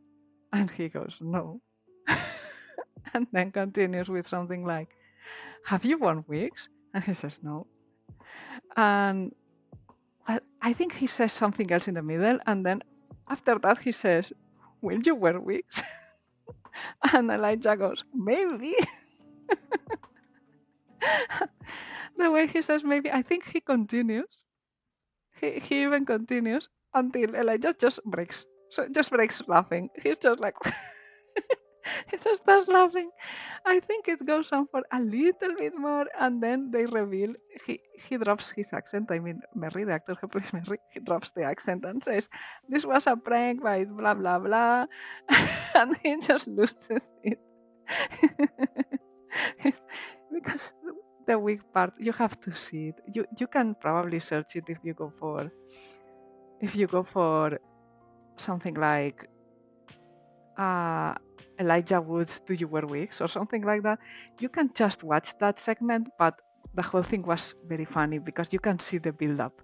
And he goes, no. And then continues with something like, have you worn wigs? And he says, no. And I think he says something else in the middle. And then after that, he says, will you wear wigs? And Elijah goes, maybe. The way he says maybe, I think he continues. He even continues until Elijah just breaks. So just breaks laughing. He's just like, he just starts laughing. I think it goes on for a little bit more, and then they reveal he drops his accent. I mean, Mary, the actor who plays Mary, he drops the accent and says, "This was a prank by blah blah blah," and he just loses it because the weak part you have to see it. You can probably search it if you go for something like Elijah Wood's Do You Wear Wigs or something like that. You can just watch that segment, but the whole thing was very funny because you can see the build up.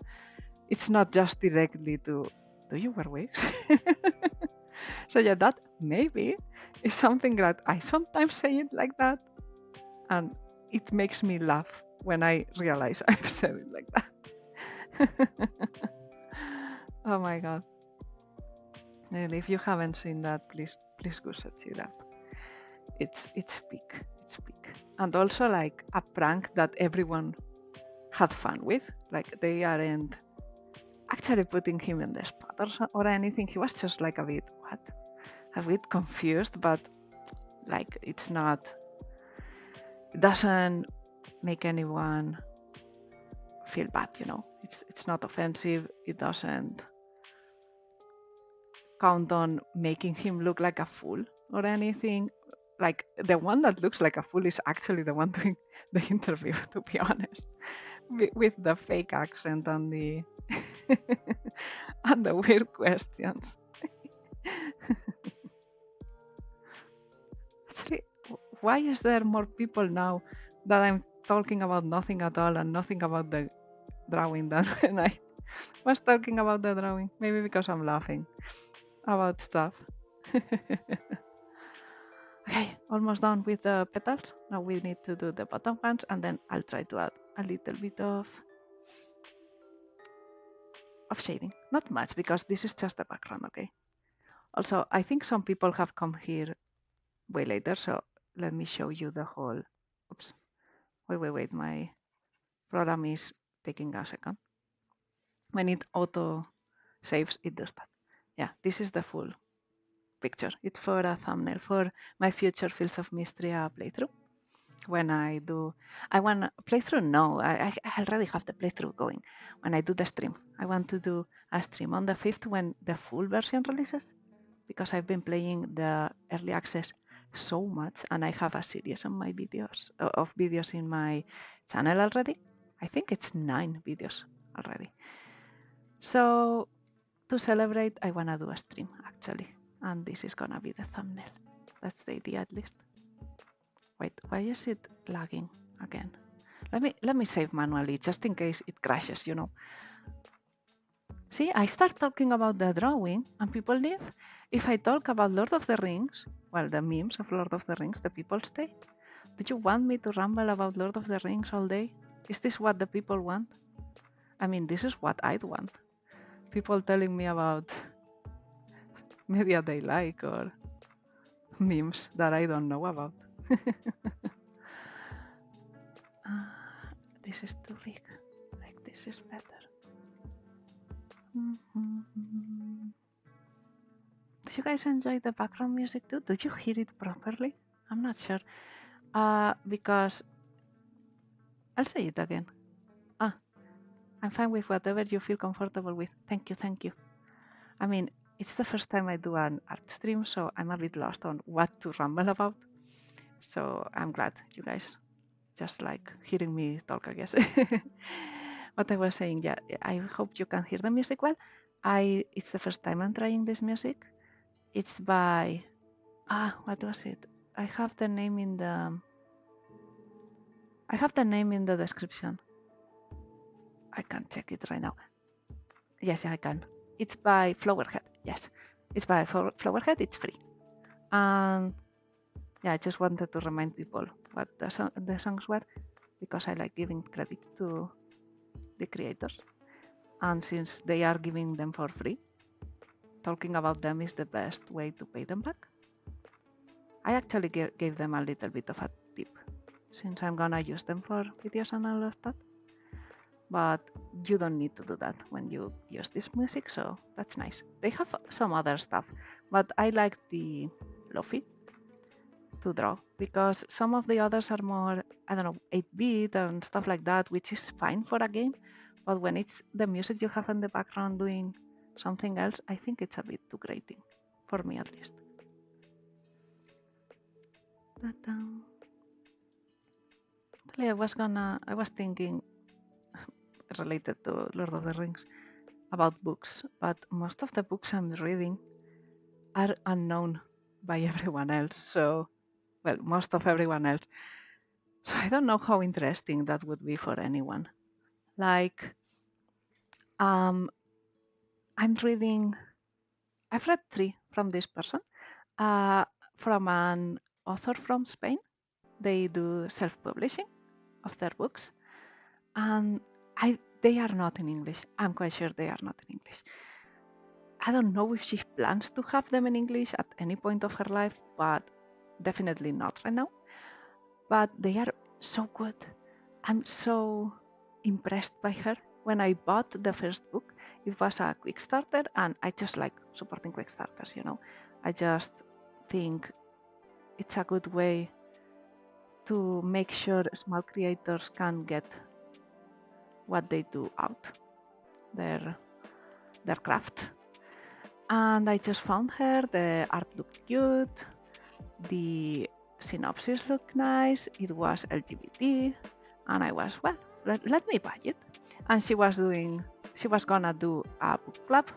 It's not just directly to Do you wear wigs? So yeah, that maybe is something that I sometimes say it like that, and it makes me laugh when I realize I've said it like that. Oh my god. Really, if you haven't seen that, please go search it up. It's peak. It's peak. And also like a prank that everyone had fun with. Like they aren't actually putting him in the spot or anything. He was just like a bit confused, but like it doesn't make anyone feel bad, you know. It's not offensive. It doesn't count on making him look like a fool or anything. Like the one that looks like a fool is actually the one doing the interview, to be honest, with the fake accent and the and the weird questions. Actually, why is there more people now that I'm talking about nothing at all and nothing about the drawing than when I was talking about the drawing? Maybe because I'm laughing about stuff. Okay, almost done with the petals. Now we need to do the bottom ones, and then I'll try to add a little bit of shading. Not much, because this is just the background, okay? Also, I think some people have come here way later, so let me show you the whole... Oops. Wait. My program is taking a second. When it auto saves, it does that. Yeah, this is the full picture. It's for a thumbnail for my future Fields of Mystery playthrough. When I want playthrough. No, I already have the playthrough going. When I do the stream, I want to do a stream on the 5th when the full version releases, because I've been playing the early access so much, and I have a series on my videos of videos in my channel already. I think it's 9 videos already. So to celebrate, I wanna do a stream actually, and this is gonna be the thumbnail. That's the idea, at least. Wait, why is it lagging again? Let me save manually, just in case it crashes, you know. See, I start talking about the drawing and people leave. If I talk about Lord of the Rings, well, the memes of Lord of the Rings, the people stay. Do you want me to ramble about Lord of the Rings all day? Is this what the people want? I mean, this is what I'd want. People telling me about media they like or memes that I don't know about. This is too big. Like, this is better. Did you guys enjoy the background music too? Did you hear it properly? I'm not sure. Because I'll say it again. I'm fine with whatever you feel comfortable with. Thank you, thank you. I mean, it's the first time I do an art stream, so I'm a bit lost on what to ramble about. So I'm glad you guys just like hearing me talk, I guess. What I was saying, yeah, I hope you can hear the music well. It's the first time I'm trying this music. It's by what was it? I have the name in the description. I can check it right now. Yes, I can. It's by Flowerhead. Yes, it's by Flowerhead. It's free. And yeah, I just wanted to remind people what the songs were, because I like giving credit to the creators. And since they are giving them for free, talking about them is the best way to pay them back. I actually gave them a little bit of a tip, since I'm gonna use them for videos and all of that. But you don't need to do that when you use this music, so that's nice. They have some other stuff, but I like the lofi to draw, because some of the others are more, 8-bit and stuff like that, which is fine for a game. But when it's the music you have in the background doing something else, I think it's a bit too grating, for me at least. I was thinking, related to Lord of the Rings, about books, but most of the books I'm reading are unknown by everyone else. So, well, most of everyone else. So I don't know how interesting that would be for anyone. Like, I'm reading. I've read 3 from this person. From an author from Spain. They do self-publishing of their books, and they are not in English. I'm quite sure they are not in English. I don't know if she plans to have them in English at any point of her life, but definitely not right now. But they are so good. I'm so impressed by her. When I bought the first book, it was a quick starter, and I just like supporting quick starters, I just think it's a good way to make sure small creators can get what they do out, their craft. And I just found her. The art looked cute, the synopsis looked nice, it was LGBT, and I was, well, let me buy it. And she was gonna do a book club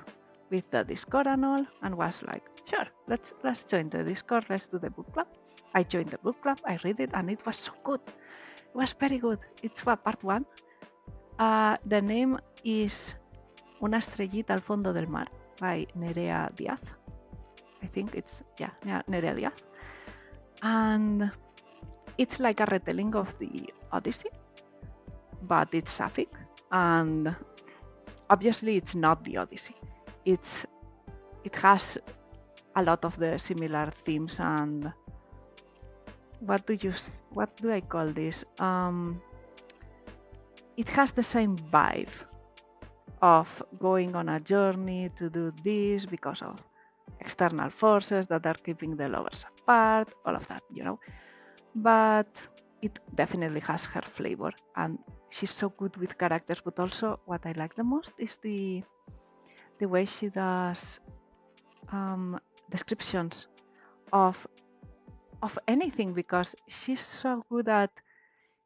with the Discord and all, and was like, sure, let's join the Discord, let's do the book club. I joined the book club, I read it, and it was so good. It was very good. It's part 1. The name is Una estrellita al fondo del mar by Nerea Diaz. I think it's, Nerea Diaz. And it's like a retelling of the Odyssey, but it's sapphic. And obviously it's not the Odyssey. It has a lot of the similar themes, and what do I call this? It has the same vibe of going on a journey to do this because of external forces that are keeping the lovers apart, all of that, But it definitely has her flavor, and she's so good with characters. But also, what I like the most is the way she does descriptions of anything, because she's so good at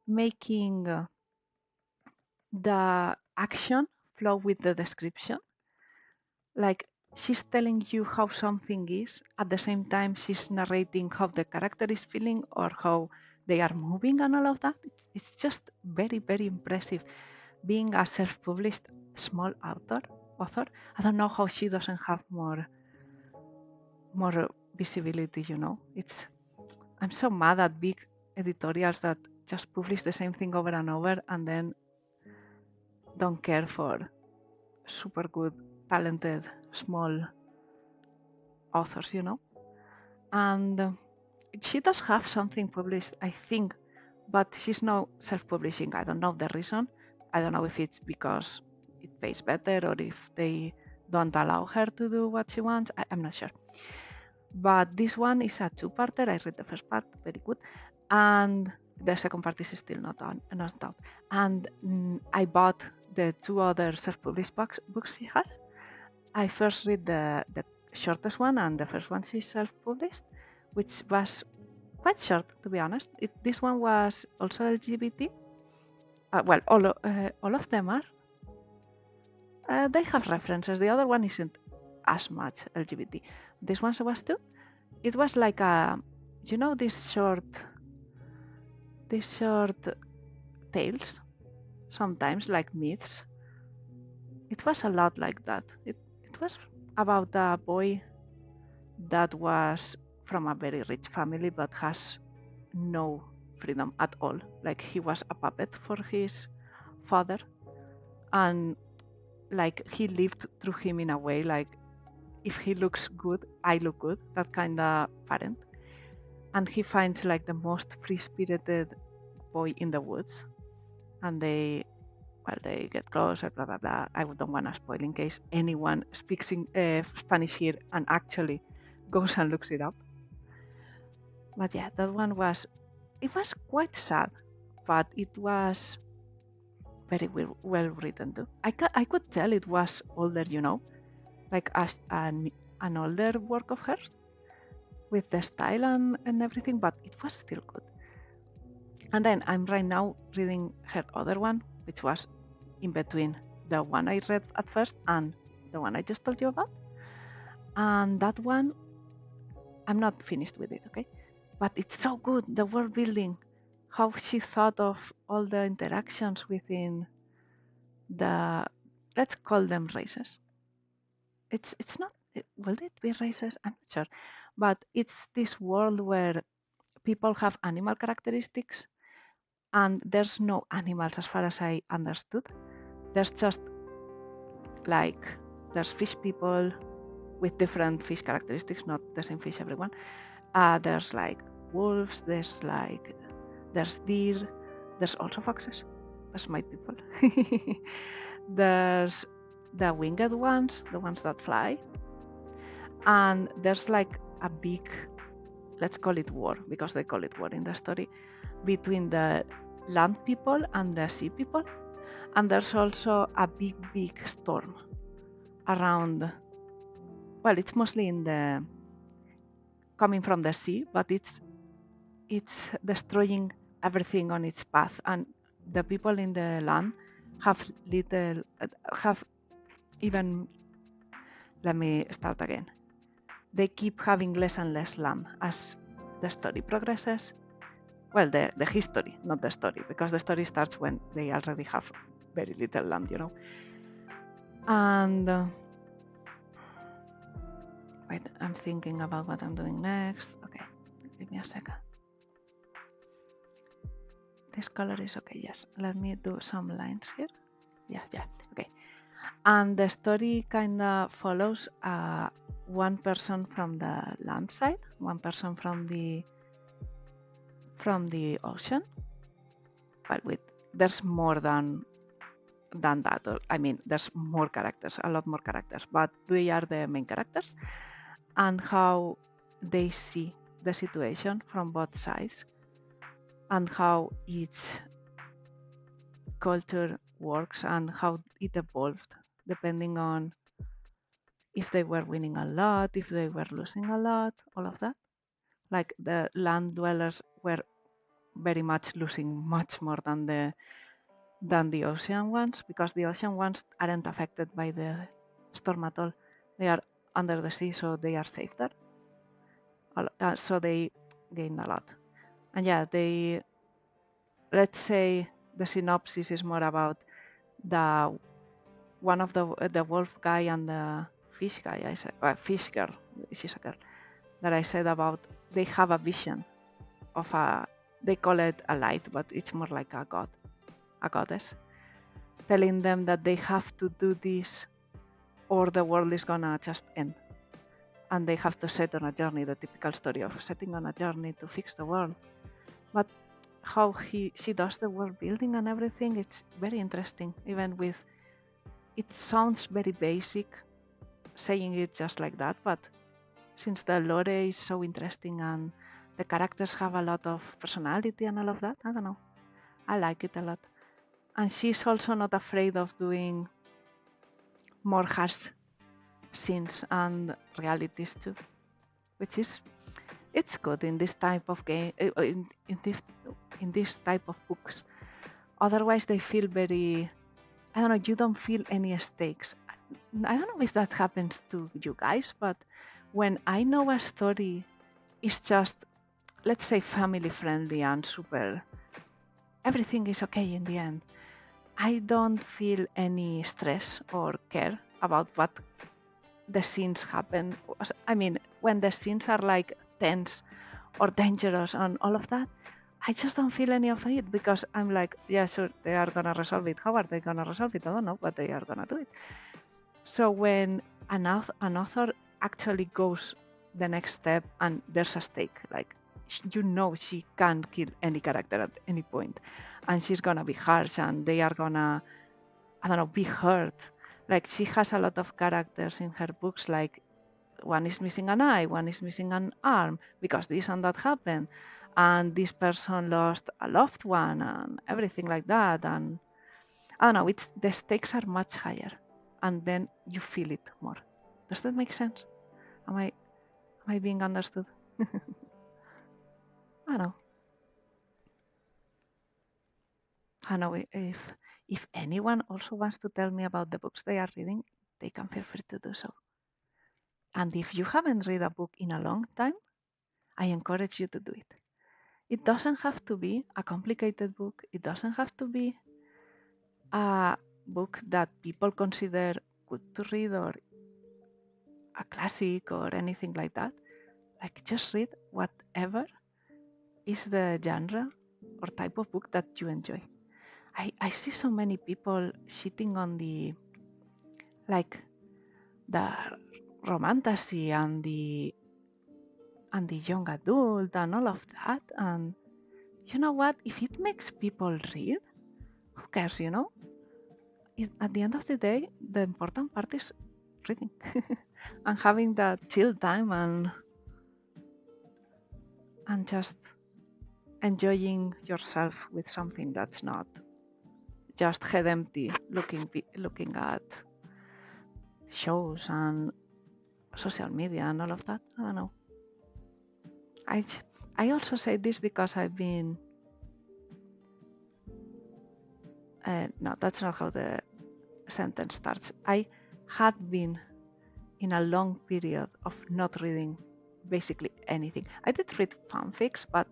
making the action flow with the description. Like, she's telling you how something is, at the same time she's narrating how the character is feeling or how they are moving and all of that. It's just very, very impressive. Being a self-published small author, I don't know how she doesn't have more visibility, I'm so mad at big editorials that just publish the same thing over and over and then don't care for super good, talented, small authors, And she does have something published, I think, but she's not self-publishing. I don't know the reason. I don't know if it's because pays better or if they don't allow her to do what she wants. I'm not sure. But this one is a two-parter. I read the first part, very good. And the second part is still not out. And I bought the two other self-published books she has. I first read the shortest one, and the first one she self-published, which was quite short, to be honest. This one was also LGBT. Well, all of them are. They have references. The other one isn't as much LGBT. This one was too. It was like a, these short tales, sometimes like myths. It was a lot like that. It was about a boy that was from a very rich family but has no freedom at all. Like he was a puppet for his father, and like he lived through him in a way, like if he looks good, I look good, that kind of parent. And he finds like the most free-spirited boy in the woods, and they get closer, blah blah blah. I don't want to spoil in case anyone speaks in Spanish here and actually goes and looks it up. But yeah, that one was quite sad, but it was very well written too. I could tell it was older, like an older work of hers with the style and everything, but it was still good. And then I'm right now reading her other one, which was in between the one I read at first and the one I just told you about. And that one, I'm not finished with it, okay? But it's so good, the world building, how she thought of all the interactions within the, let's call them races. It's not, will it be races? I'm not sure. But it's this world where people have animal characteristics and there's no animals as far as I understood. There's just like, there's fish people with different fish characteristics, not the same fish everyone. There's like wolves, there's deer, there's also foxes. That's my people. There's the winged ones, the ones that fly. And there's like a big, let's call it war, because they call it war in the story, between the land people and the sea people. And there's also a big storm around, well, it's mostly coming from the sea, but it's destroying everything on its path. And the people in the land have even, let me start again. They keep having less and less land as the story progresses. Well, the history, not the story, because the story starts when they already have very little land, And wait, I'm thinking about what I'm doing next. Okay, give me a second. This color is okay, yes. Let me do some lines here. Yeah, okay. And the story kind of follows one person from the land side, one person from the ocean. Well, there's more than that. I mean, there's more characters, a lot more characters, but they are the main characters, and how they see the situation from both sides, and how each culture works and how it evolved depending on if they were winning a lot, if they were losing a lot, all of that. Like the land dwellers were very much losing much more than the ocean ones, because the ocean ones aren't affected by the storm at all. They are under the sea, so they are safe there. So they gained a lot. And yeah, let's say the synopsis is more about one of the wolf guy and the fish guy. I said, fish girl. She's a girl. That I said about, they have a vision of they call it a light, but it's more like a god, a goddess, telling them that they have to do this or the world is gonna just end. And they have to set on a journey, the typical story of setting on a journey to fix the world. But how she does the world building and everything, it's very interesting, even with it sounds very basic saying it just like that, but since the lore is so interesting and the characters have a lot of personality and all of that, I don't know, I like it a lot. And she's also not afraid of doing more harsh scenes and realities too, which is, it's good in this type of game, in this type of books. Otherwise they feel very, I don't know, you don't feel any stakes. I don't know if that happens to you guys, but when I know a story is just, let's say, family friendly and super, everything is okay in the end, I don't feel any stress or care about what the scenes happen. I mean, when the scenes are like tense or dangerous and all of that, I just don't feel any of it because I'm like, yeah, sure, they are gonna resolve it. How are they gonna resolve it? I don't know, but they are gonna do it. So when an author actually goes the next step and there's a stake, like, you know, she can kill any character at any point and she's gonna be harsh and they are gonna, I don't know, be hurt. Like, she has a lot of characters in her books, like one is missing an eye, one is missing an arm because this and that happened, and this person lost a loved one and everything like that. And I don't know, it's, the stakes are much higher and then you feel it more. Does that make sense? Am I being understood? I don't know. I don't know if anyone also wants to tell me about the books they are reading, they can feel free to do so. And if you haven't read a book in a long time, I encourage you to do it. It doesn't have to be a complicated book. It doesn't have to be a book that people consider good to read or a classic or anything like that. Like, just read whatever is the genre or type of book that you enjoy. I see so many people shitting on the, like, the romantasy and the young adult and all of that. And you know what? If it makes people read, who cares, you know? At the end of the day, the important part is reading and having that chill time and just enjoying yourself with something that's not just head empty looking at shows and social media and all of that. I don't know. I also say this because I've been no, that's not how the sentence starts. I had been in a long period of not reading basically anything. I did read fanfics, but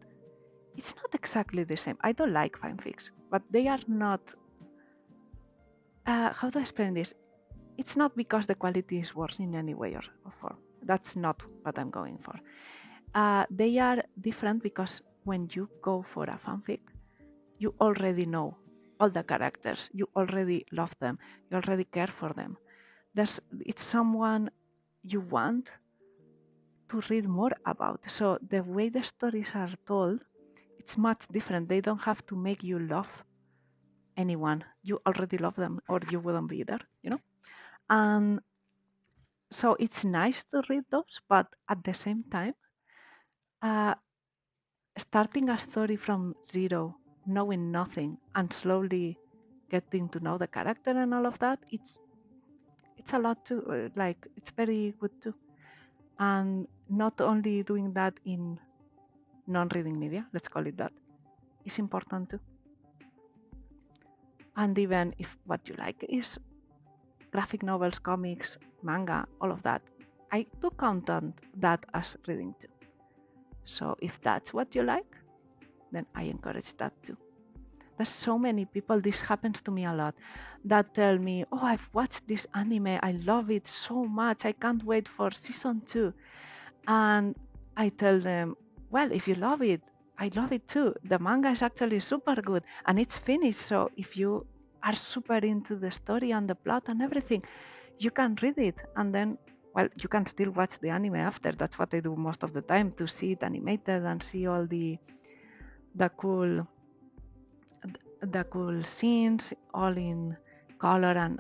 it's not exactly the same. I don't like fanfics, but they are not, how do I explain this? It's not because the quality is worse in any way or form. That's not what I'm going for. They are different because when you go for a fanfic, you already know all the characters. You already love them. You already care for them. It's someone you want to read more about. So the way the stories are told, it's much different. They don't have to make you love anyone. You already love them or you wouldn't be there, you know? And so it's nice to read those, but at the same time, uh, starting a story from zero, knowing nothing, and slowly getting to know the character and all of that, it's a lot too. Like, it's very good too. And not only doing that in non-reading media, let's call it that, is important too. And even if what you like is graphic novels, comics, manga, all of that, I do count on that as reading too. So if that's what you like, then I encourage that too. There's so many people, this happens to me a lot, that tell me, oh, I've watched this anime, I love it so much, I can't wait for season 2. And I tell them, well, if you love it, I love it too. The manga is actually super good and it's finished. So if you are super into the story and the plot and everything, you can read it. And then, well, you can still watch the anime after. That's what I do most of the time, to see it animated and see all the cool scenes all in color and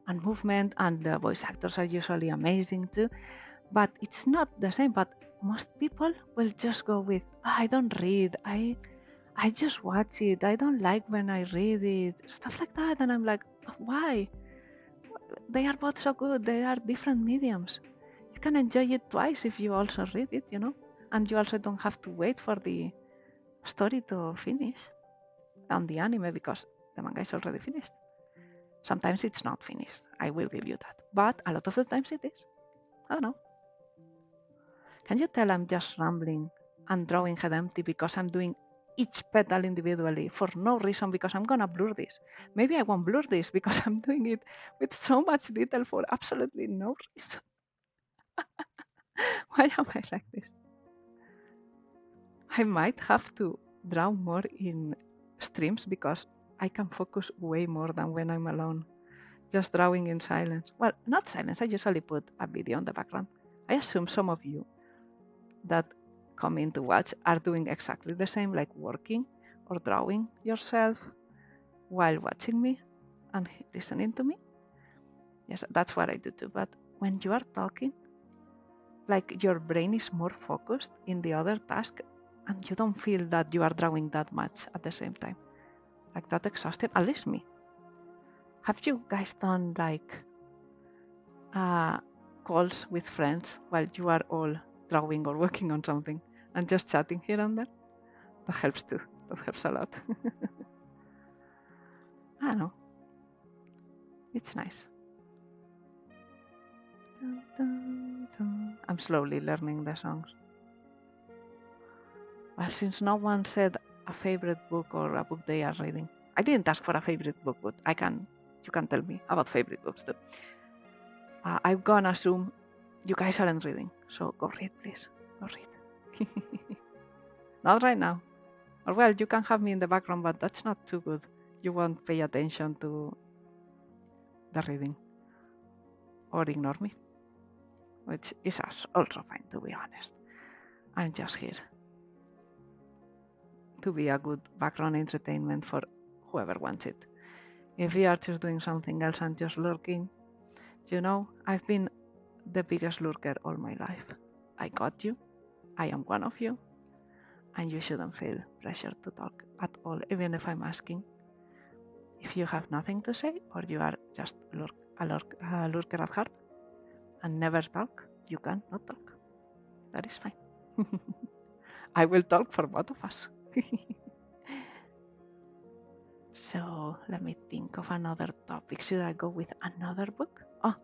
and movement, and the voice actors are usually amazing too. But it's not the same. But most people will just go with, I don't read. I just watch it. I don't like when I read it. Stuff like that. And I'm like, why? They are both so good. They are different mediums. You can enjoy it twice if you also read it, and you also don't have to wait for the story to finish on the anime because the manga is already finished. Sometimes it's not finished. I will give you that. But a lot of the times it is. I don't know. Can you tell I'm just rambling and drawing head empty because I'm doing each petal individually for no reason because I'm gonna blur this. Maybe I won't blur this because I'm doing it with so much detail for absolutely no reason. Why am I like this? I might have to draw more in streams because I can focus way more than when I'm alone. Just drawing in silence. Well, not silence. I usually put a video on the background. I assume some of you that come in to watch are doing exactly the same, like working or drawing yourself while watching me and listening to me. Yes, that's what I do too. But when you are talking, like your brain is more focused in the other task and you don't feel that you are drawing that much at the same time. Like that exhausted, at least me. Have you guys done like calls with friends while you are all drawing or working on something and just chatting here and there? That helps too. That helps a lot. I don't know. It's nice. Dun, dun, dun. I'm slowly learning the songs. Well, since no one said a favorite book or a book they are reading, I didn't ask for a favorite book, but you can tell me about favorite books too. I'm gonna assume you guys aren't reading, so go read, please. Go read. Not right now. Or well, you can have me in the background, but that's not too good. You won't pay attention to the reading or ignore me, which is also fine, to be honest. I'm just here to be a good background entertainment for whoever wants it. If you are just doing something else and just lurking, I've been the biggest lurker all my life. I got you. I am one of you. And you shouldn't feel pressure to talk at all, even if I'm asking. If you have nothing to say or you are just a lurker at heart and never talk, you can not talk. That is fine. I will talk for both of us. So let me think of another topic. Should I go with another book? Oh,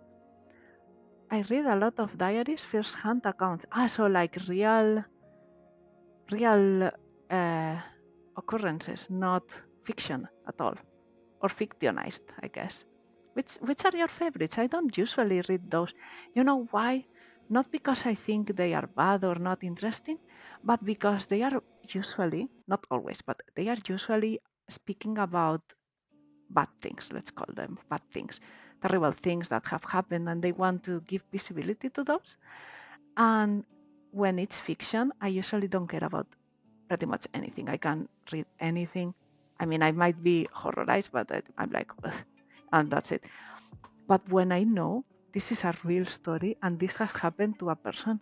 I read a lot of diaries, first-hand accounts. So like real occurrences, not fiction at all, or fictionized, I guess. Which are your favorites? I don't usually read those. You know why? Not because I think they are bad or not interesting, but because they are usually, not always, but they are usually speaking about bad things, let's call them bad things, terrible things that have happened, and they want to give visibility to those. And when it's fiction, I usually don't care about pretty much anything. I can read anything. I mean, I might be horrorized, but I'm like, ugh, and that's it. But when I know this is a real story and this has happened to a person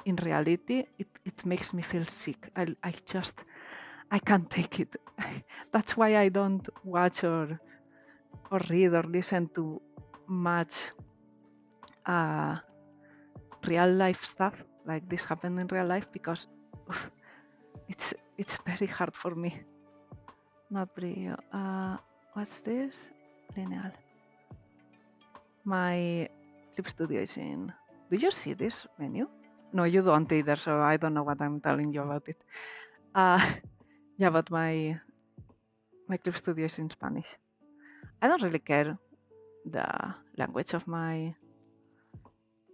in reality, it makes me feel sick. I can't take it. That's why I don't watch or read or listen to much real life stuff like this happened in real life because it's very hard for me. Not brillo. What's this? Lineal. My clip studio is in. Do you see this menu? No, you don't either, so I don't know what I'm telling you about it. Yeah, but my clip studio is in Spanish. I don't really care the language of my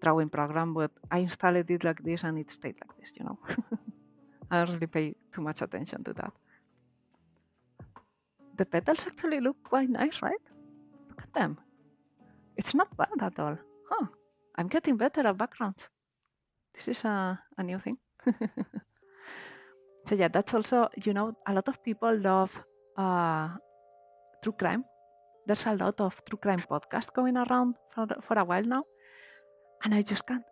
drawing program, but I installed it like this and it stayed like this, I don't really pay too much attention to that. The petals actually look quite nice, right? Look at them. It's not bad at all. Huh. I'm getting better at backgrounds. This is a new thing. So yeah, that's also, a lot of people love true crime. There's a lot of true crime podcasts going around for a while now, and I just can't.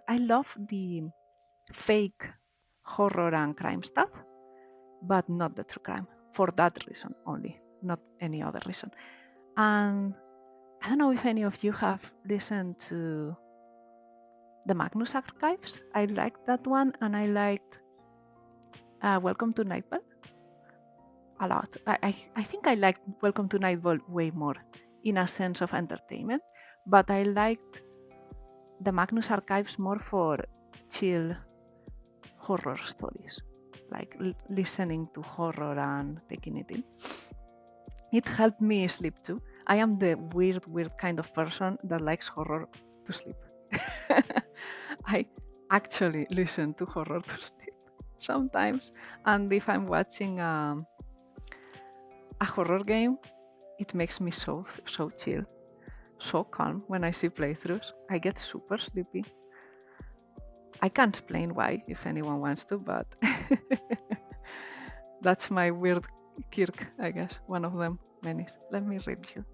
I love the fake horror and crime stuff, but not the true crime, for that reason only, not any other reason. And I don't know if any of you have listened to the Magnus Archives. I liked that one, and I liked Welcome to Night Vale a lot. I think I liked Welcome to Night Vale way more in a sense of entertainment, but I liked the Magnus Archives more for chill horror stories, like listening to horror and taking it in. It helped me sleep too. I am the weird kind of person that likes horror to sleep. I actually listen to horror to sleep sometimes, and if I'm watching a horror game, it makes me so chill, so calm when I see playthroughs. I get super sleepy. I can't explain why if anyone wants to, but that's my weird quirk, I guess, one of them many. Let me read you.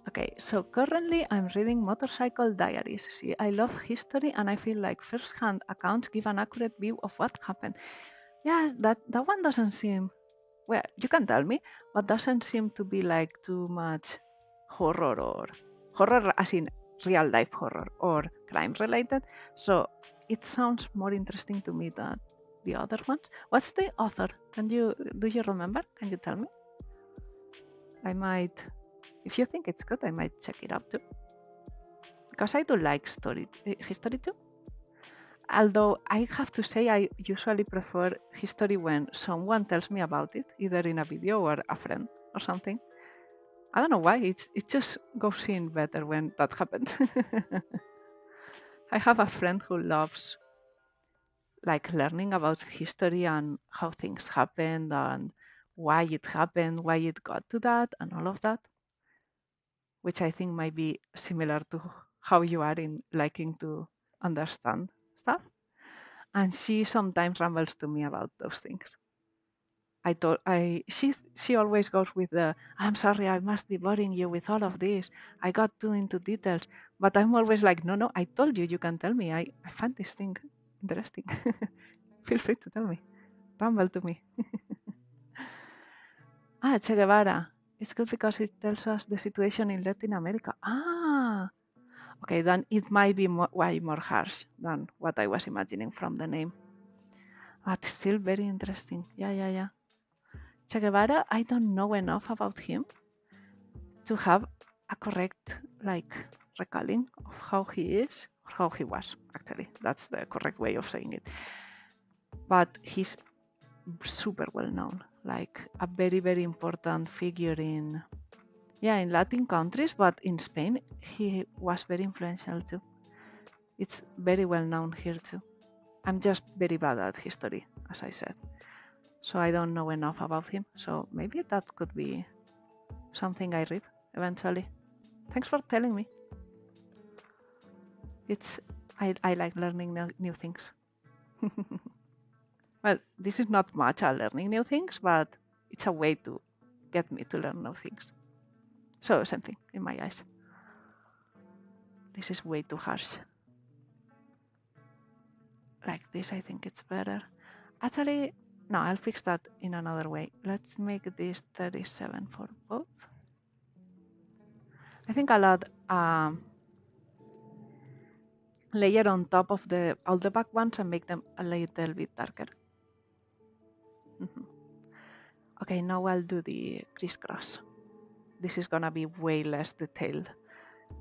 Okay, so currently I'm reading Motorcycle Diaries. See, I love history and I feel like first-hand accounts give an accurate view of what happened. Yeah, that one doesn't seem, well, you can tell me, but doesn't seem to be like too much horror or horror as in real life horror or crime related. So it sounds more interesting to me than the other ones. What's the author? Do you remember? Can you tell me? I might, if you think it's good, I might check it out too. Because I do like history too. Although I have to say I usually prefer history when someone tells me about it, either in a video or a friend or something. I don't know why, it just goes in better when that happens. I have a friend who loves like learning about history and how things happened and why it happened, why it got to that and all of that, which I think might be similar to how you are in liking to understand stuff. And she sometimes rambles to me about those things. She always goes with the, I'm sorry, I must be boring you with all of this. I got too into details. But I'm always like, no, I told you can tell me. I find this thing interesting. Feel free to tell me. Ramble to me. Che Guevara. It's good because it tells us the situation in Latin America. Okay, then it might be way more harsh than what I was imagining from the name. But still very interesting. Yeah. Che Guevara, I don't know enough about him to have a correct recalling of how he is, or how he was, actually. That's the correct way of saying it. But he's super well known, like a very, very important figure in Latin countries, but in Spain, he was very influential too. It's very well known here too. I'm just very bad at history, as I said. So I don't know enough about him. So maybe that could be something I read eventually. Thanks for telling me. I like learning new things. Well, this is not much at learning new things, but it's a way to get me to learn new things. So same thing in my eyes. This is way too harsh. Like this, I think it's better. Actually, no, I'll fix that in another way. Let's make this 37 for both. I think I'll add layer on top of all the back ones and make them a little bit darker. Okay, now I'll do the crisscross. This is gonna be way less detailed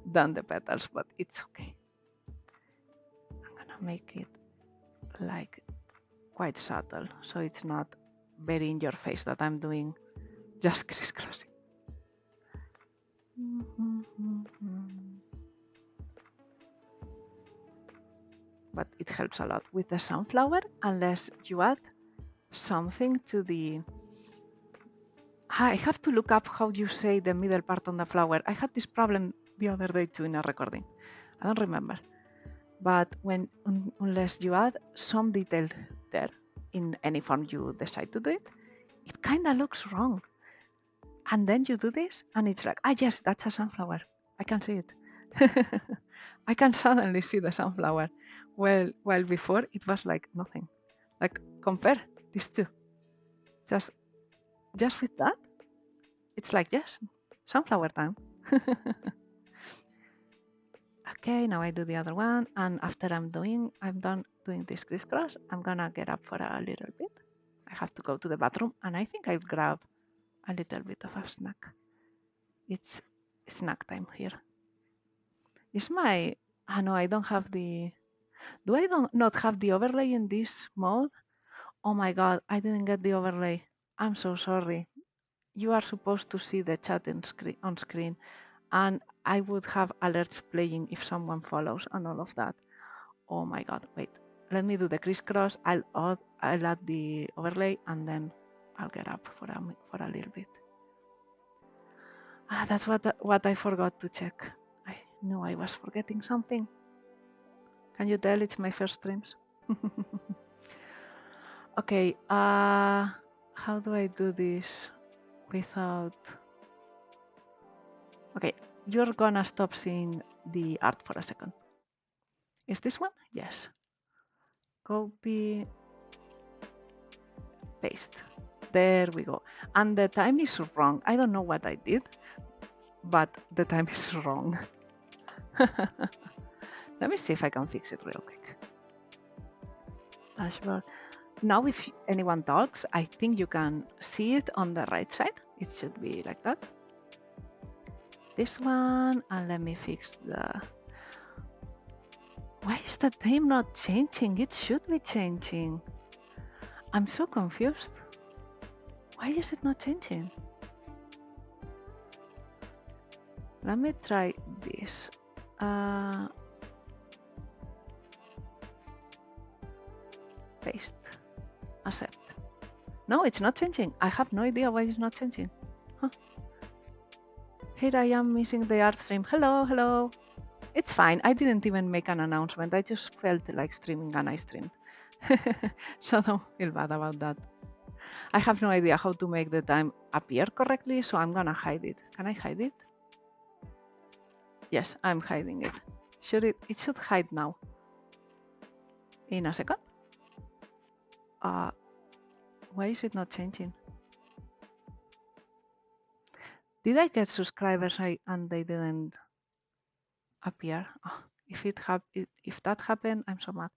than the petals, but it's okay. I'm gonna make it like quite subtle, so it's not very in your face that I'm doing just crisscrossing. But it helps a lot with the sunflower unless you add something to the... I have to look up how you say the middle part on the flower. I had this problem the other day too in a recording. I don't remember. But unless you add some detail there in any form you decide to do it, it kind of looks wrong. And then you do this, and it's like, yes, that's a sunflower. I can see it. I can suddenly see the sunflower. Well, while before it was like nothing. Like compare these two. Just with that, it's like, yes, sunflower time. Okay, now I do the other one, and after I'm done doing this crisscross, I'm gonna get up for a little bit. I have to go to the bathroom, and I think I'll grab a little bit of a snack. It's snack time here. Is my... no, I don't have the... Do I not have the overlay in this mode? Oh my god, I didn't get the overlay. I'm so sorry. You are supposed to see the chat on screen, and I would have alerts playing if someone follows and all of that. Oh my god, wait. Let me do the crisscross. I'll add the overlay, and then I'll get up for a little bit. That's what I forgot to check. I knew I was forgetting something. Can you tell it's my first streams? Okay, how do I do this without... Okay, you're gonna stop seeing the art for a second. Is this one? Yes. Copy, paste. There we go. And the time is wrong. I don't know what I did, but the time is wrong. Let me see if I can fix it real quick. Dashboard. Now if anyone talks, I think you can see it on the right side. It should be like that. This one, and let me fix the... Why is the time not changing? It should be changing. I'm so confused. Why is it not changing? Let me try this. Paste. Accept. No, it's not changing. I have no idea why it's not changing. Huh. Here I am missing the art stream. Hello, hello. It's fine. I didn't even make an announcement. I just felt like streaming and I streamed. So don't feel bad about that. I have no idea how to make the time appear correctly, so I'm gonna hide it. Can I hide it? Yes, I'm hiding it. It should hide now. In a second. Why is it not changing? Did I get subscribers and they didn't appear? Oh, if that happened, I'm so mad.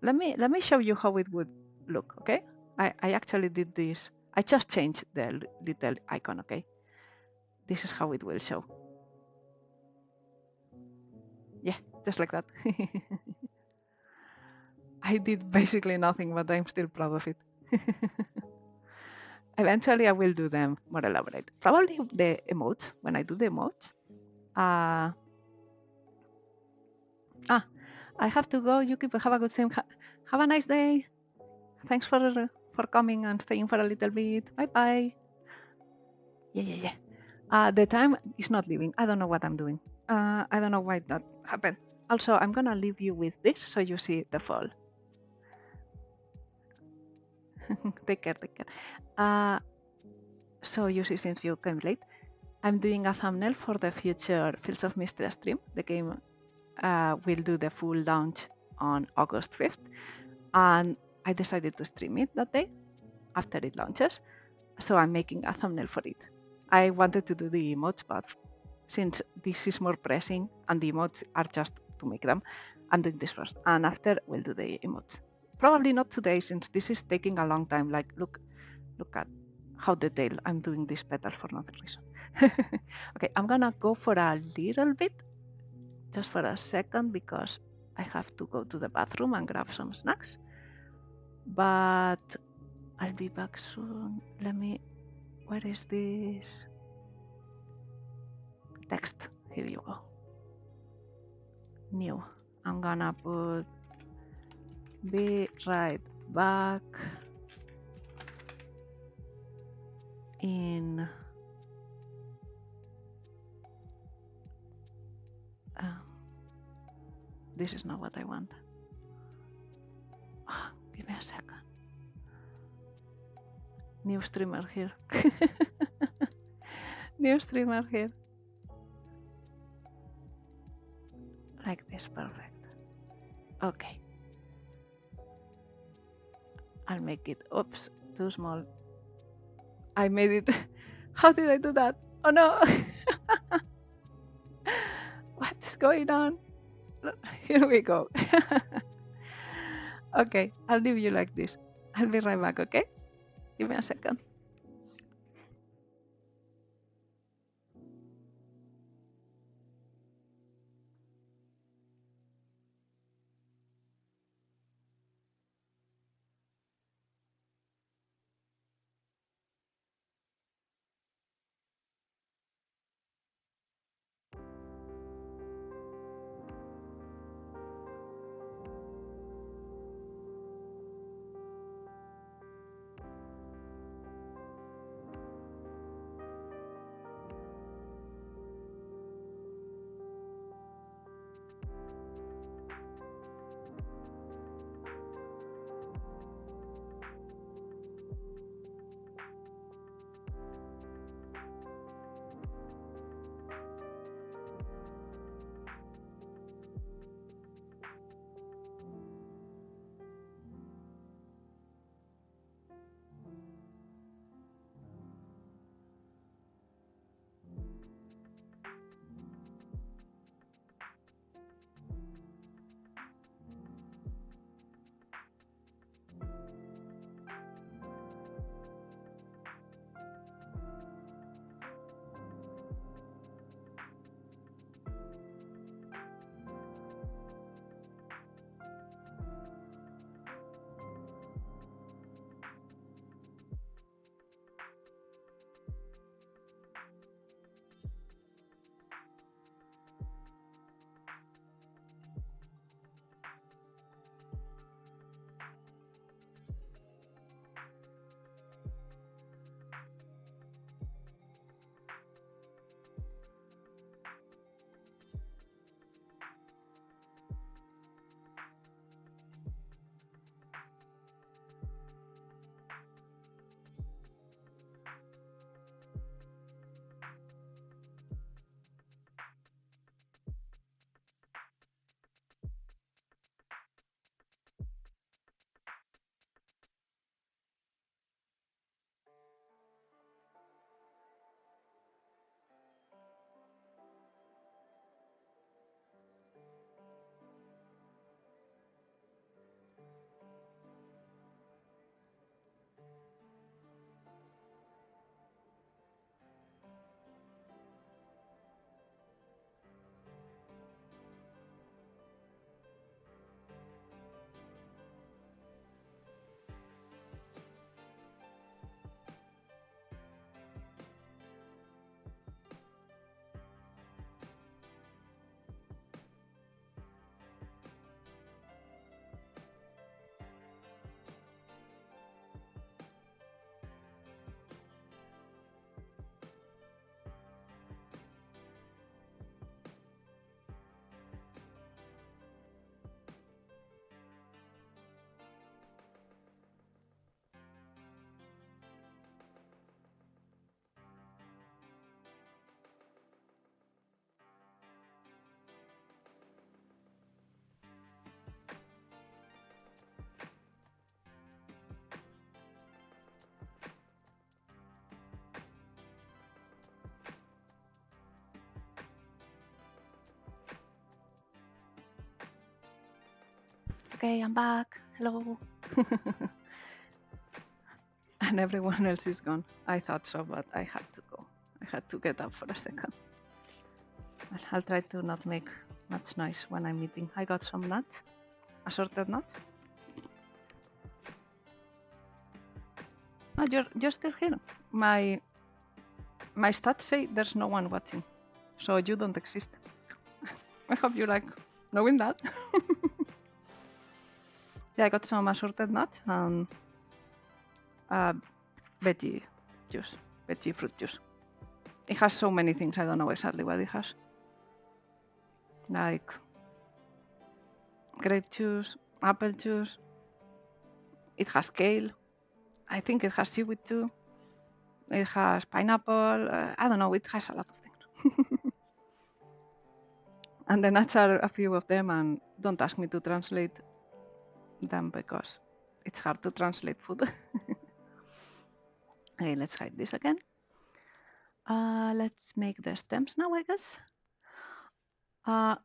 Let me show you how it would look, okay? I actually did this. I just changed the little icon, okay? This is how it will show. Yeah, just like that. I did basically nothing, but I'm still proud of it. Eventually, I will do them more elaborate. Probably the emotes, when I do the emotes. I have to go. You keep have a good time. Have a nice day. Thanks for coming and staying for a little bit. Bye bye. Yeah. The time is not leaving. I don't know what I'm doing. I don't know why that happened. Also, I'm gonna leave you with this so you see the fall. Take care. So you see, since you came late, I'm doing a thumbnail for the future Fields of Mystery stream. The game will do the full launch on August 5th, and I decided to stream it that day after it launches, so I'm making a thumbnail for it. I wanted to do the emotes, but since this is more pressing and the emotes are just to make them, I'm doing this first, and after we'll do the emotes. Probably not today, since this is taking a long time. Like, look at how detailed I'm doing this petal for no reason. Okay, I'm gonna go for a little bit, just for a second, because I have to go to the bathroom and grab some snacks. But I'll be back soon. Where is this? Text. Here you go. New. I'm gonna put be right back in this is not what I want. Give me a second. New streamer here. New streamer here. Like this, perfect. Okay. I'll make it, oops, too small. I made it. How did I do that? Oh no! What is going on? Here we go. Okay, I'll leave you like this. I'll be right back, okay? Give me a second. Okay, I'm back. Hello. And everyone else is gone. I thought so, but I had to go. I had to get up for a second. I'll try to not make much noise when I'm eating. I got some nuts, assorted nuts. Oh, you're still here. My stats say there's no one watching, so you don't exist. I hope you like knowing that. Yeah, I got some assorted nuts and veggie juice, veggie fruit juice. It has so many things, I don't know exactly what it has. Like grape juice, apple juice. It has kale. I think it has seaweed too. It has pineapple. I don't know. It has a lot of things. And the nuts are a few of them, and don't ask me to translate them because it's hard to translate food. Okay, let's hide this again. Let's make the stems now, I guess. I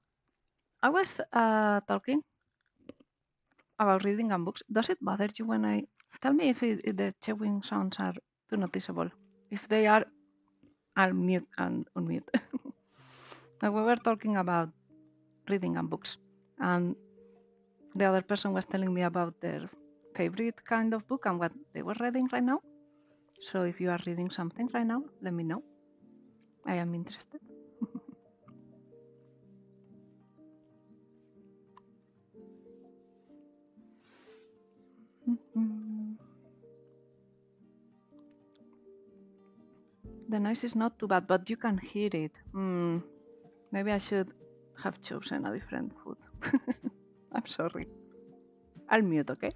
was talking about reading and books. Does it bother you when I tell me if the chewing sounds are too noticeable? If they are, I'll mute and unmute. We were talking about reading and books, and the other person was telling me about their favorite kind of book and what they were reading right now. So if you are reading something right now, let me know. I am interested. The noise is not too bad, but you can hear it. Maybe I should have chosen a different food. I'm sorry. I'll mute, okay?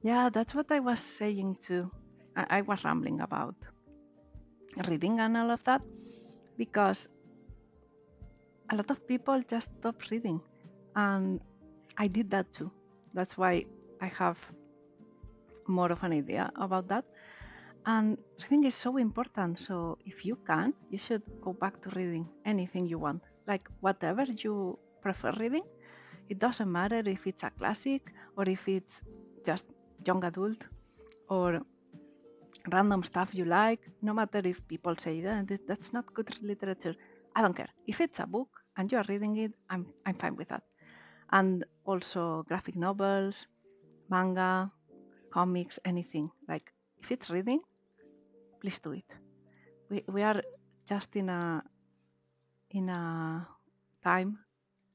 Yeah, that's what I was saying too. I was rambling about reading and all of that because a lot of people just stop reading, and I did that too. That's why I have more of an idea about that. And reading is so important. So if you can, you should go back to reading anything you want, like whatever you prefer reading. It doesn't matter if it's a classic or if it's just young adult or random stuff you like. No matter if people say that's not good literature. I don't care. If it's a book and you are reading it, I'm fine with that. And also graphic novels, manga, comics, anything. Like if it's reading, please do it. We are just in a time.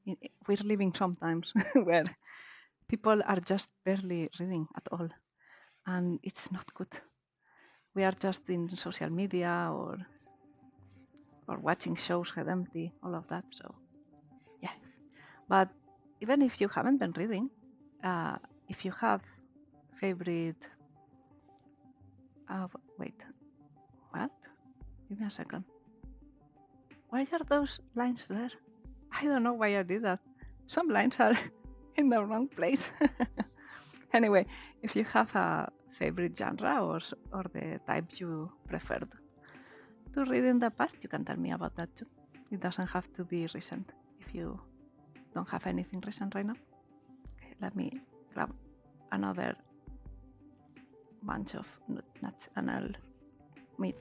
We're living sometimes where people are just barely reading at all, and it's not good. We are just in social media or watching shows head empty, all of that. So yeah, but even if you haven't been reading, if you have favorite, wait, what? Give me a second. Why are those lines there? I don't know why I did that. Some lines are in the wrong place. Anyway, if you have a favorite genre or the type you preferred to read in the past, you can tell me about that too. It doesn't have to be recent if you don't have anything recent right now. Okay, let me grab another bunch of nuts and I'll meet.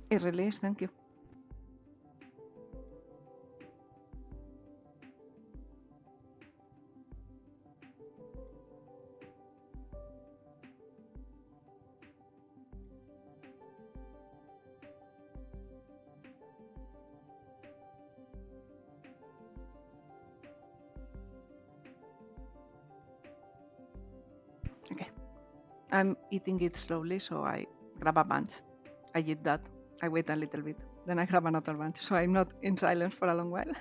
It really is, thank you. Okay, I'm eating it slowly, so I grab a bunch. I eat that. I wait a little bit. Then I grab another bunch, so I'm not in silence for a long while.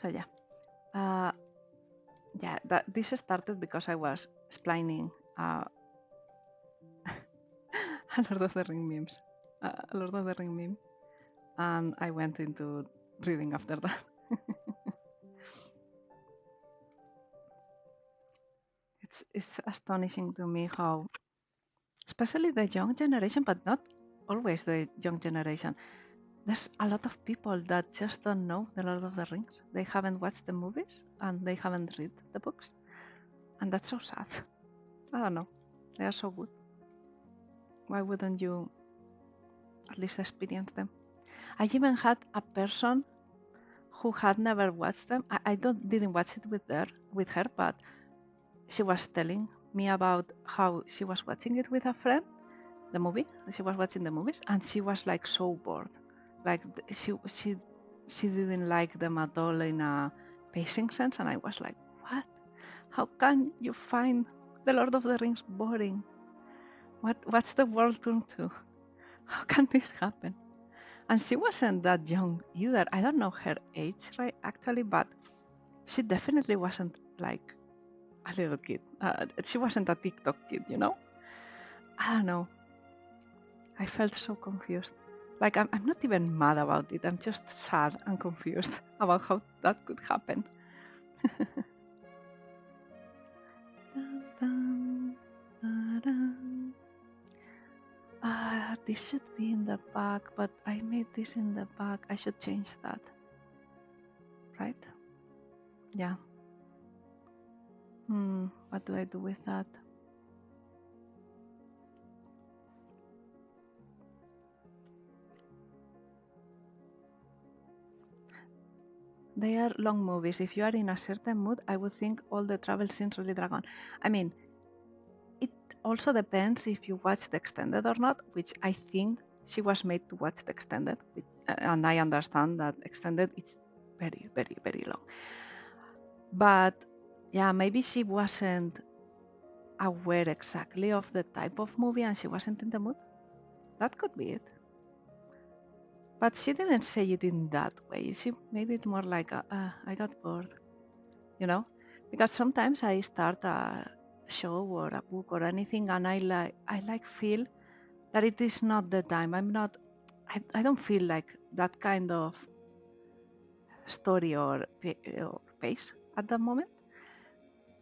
So yeah, this started because I was explaining a Lord of the Ring memes, a Lord of the Ring meme, and I went into reading after that. It's astonishing to me how, especially the young generation, but not always the young generation, there's a lot of people that just don't know the Lord of the Rings. They haven't watched the movies and they haven't read the books, and that's so sad. I don't know. They are so good. Why wouldn't you at least experience them? I even had a person who had never watched them. I didn't watch it with her, but she was telling me about how she was watching it with a friend, the movie. She was watching the movies, and she was like so bored. Like she didn't like them at all in a pacing sense, and I was like, what? How can you find The Lord of the Rings boring? What's the world turn to? How can this happen? And she wasn't that young either. I don't know her age, right, actually, but she definitely wasn't like a little kid. She wasn't a TikTok kid, you know? I don't know. I felt so confused. Like, I'm not even mad about it. I'm just sad and confused about how that could happen. Dun, dun, dun. This should be in the back, but I made this in the back. I should change that. Right? Yeah. What do I do with that? They are long movies. If you are in a certain mood, I would think all the travel scenes really drag on. I mean, it also depends if you watch the extended or not, which I think she was made to watch the extended, and I understand that extended it's very, very, very long. But yeah, maybe she wasn't aware exactly of the type of movie and she wasn't in the mood. That could be it. But she didn't say it in that way. She made it more like, I got bored, you know? Because sometimes I start a show or a book or anything and I feel that it is not the time. I don't feel like that kind of story or pace at the moment.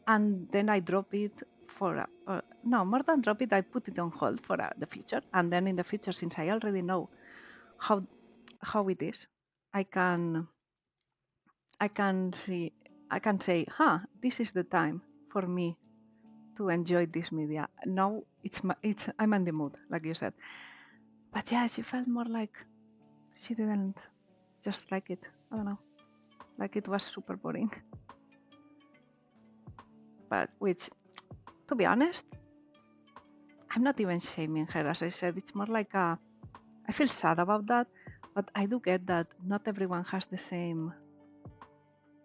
And then I drop it for, no, more than drop it, I put it on hold for the future. And then in the future, since I already know how it is, I can say, this is the time for me to enjoy this media. Now I'm in the mood, like you said. But yeah, she felt more like she didn't just like it. I don't know, like it was super boring. But which, to be honest, I'm not even shaming her. As I said, it's more like I feel sad about that, but I do get that not everyone has the same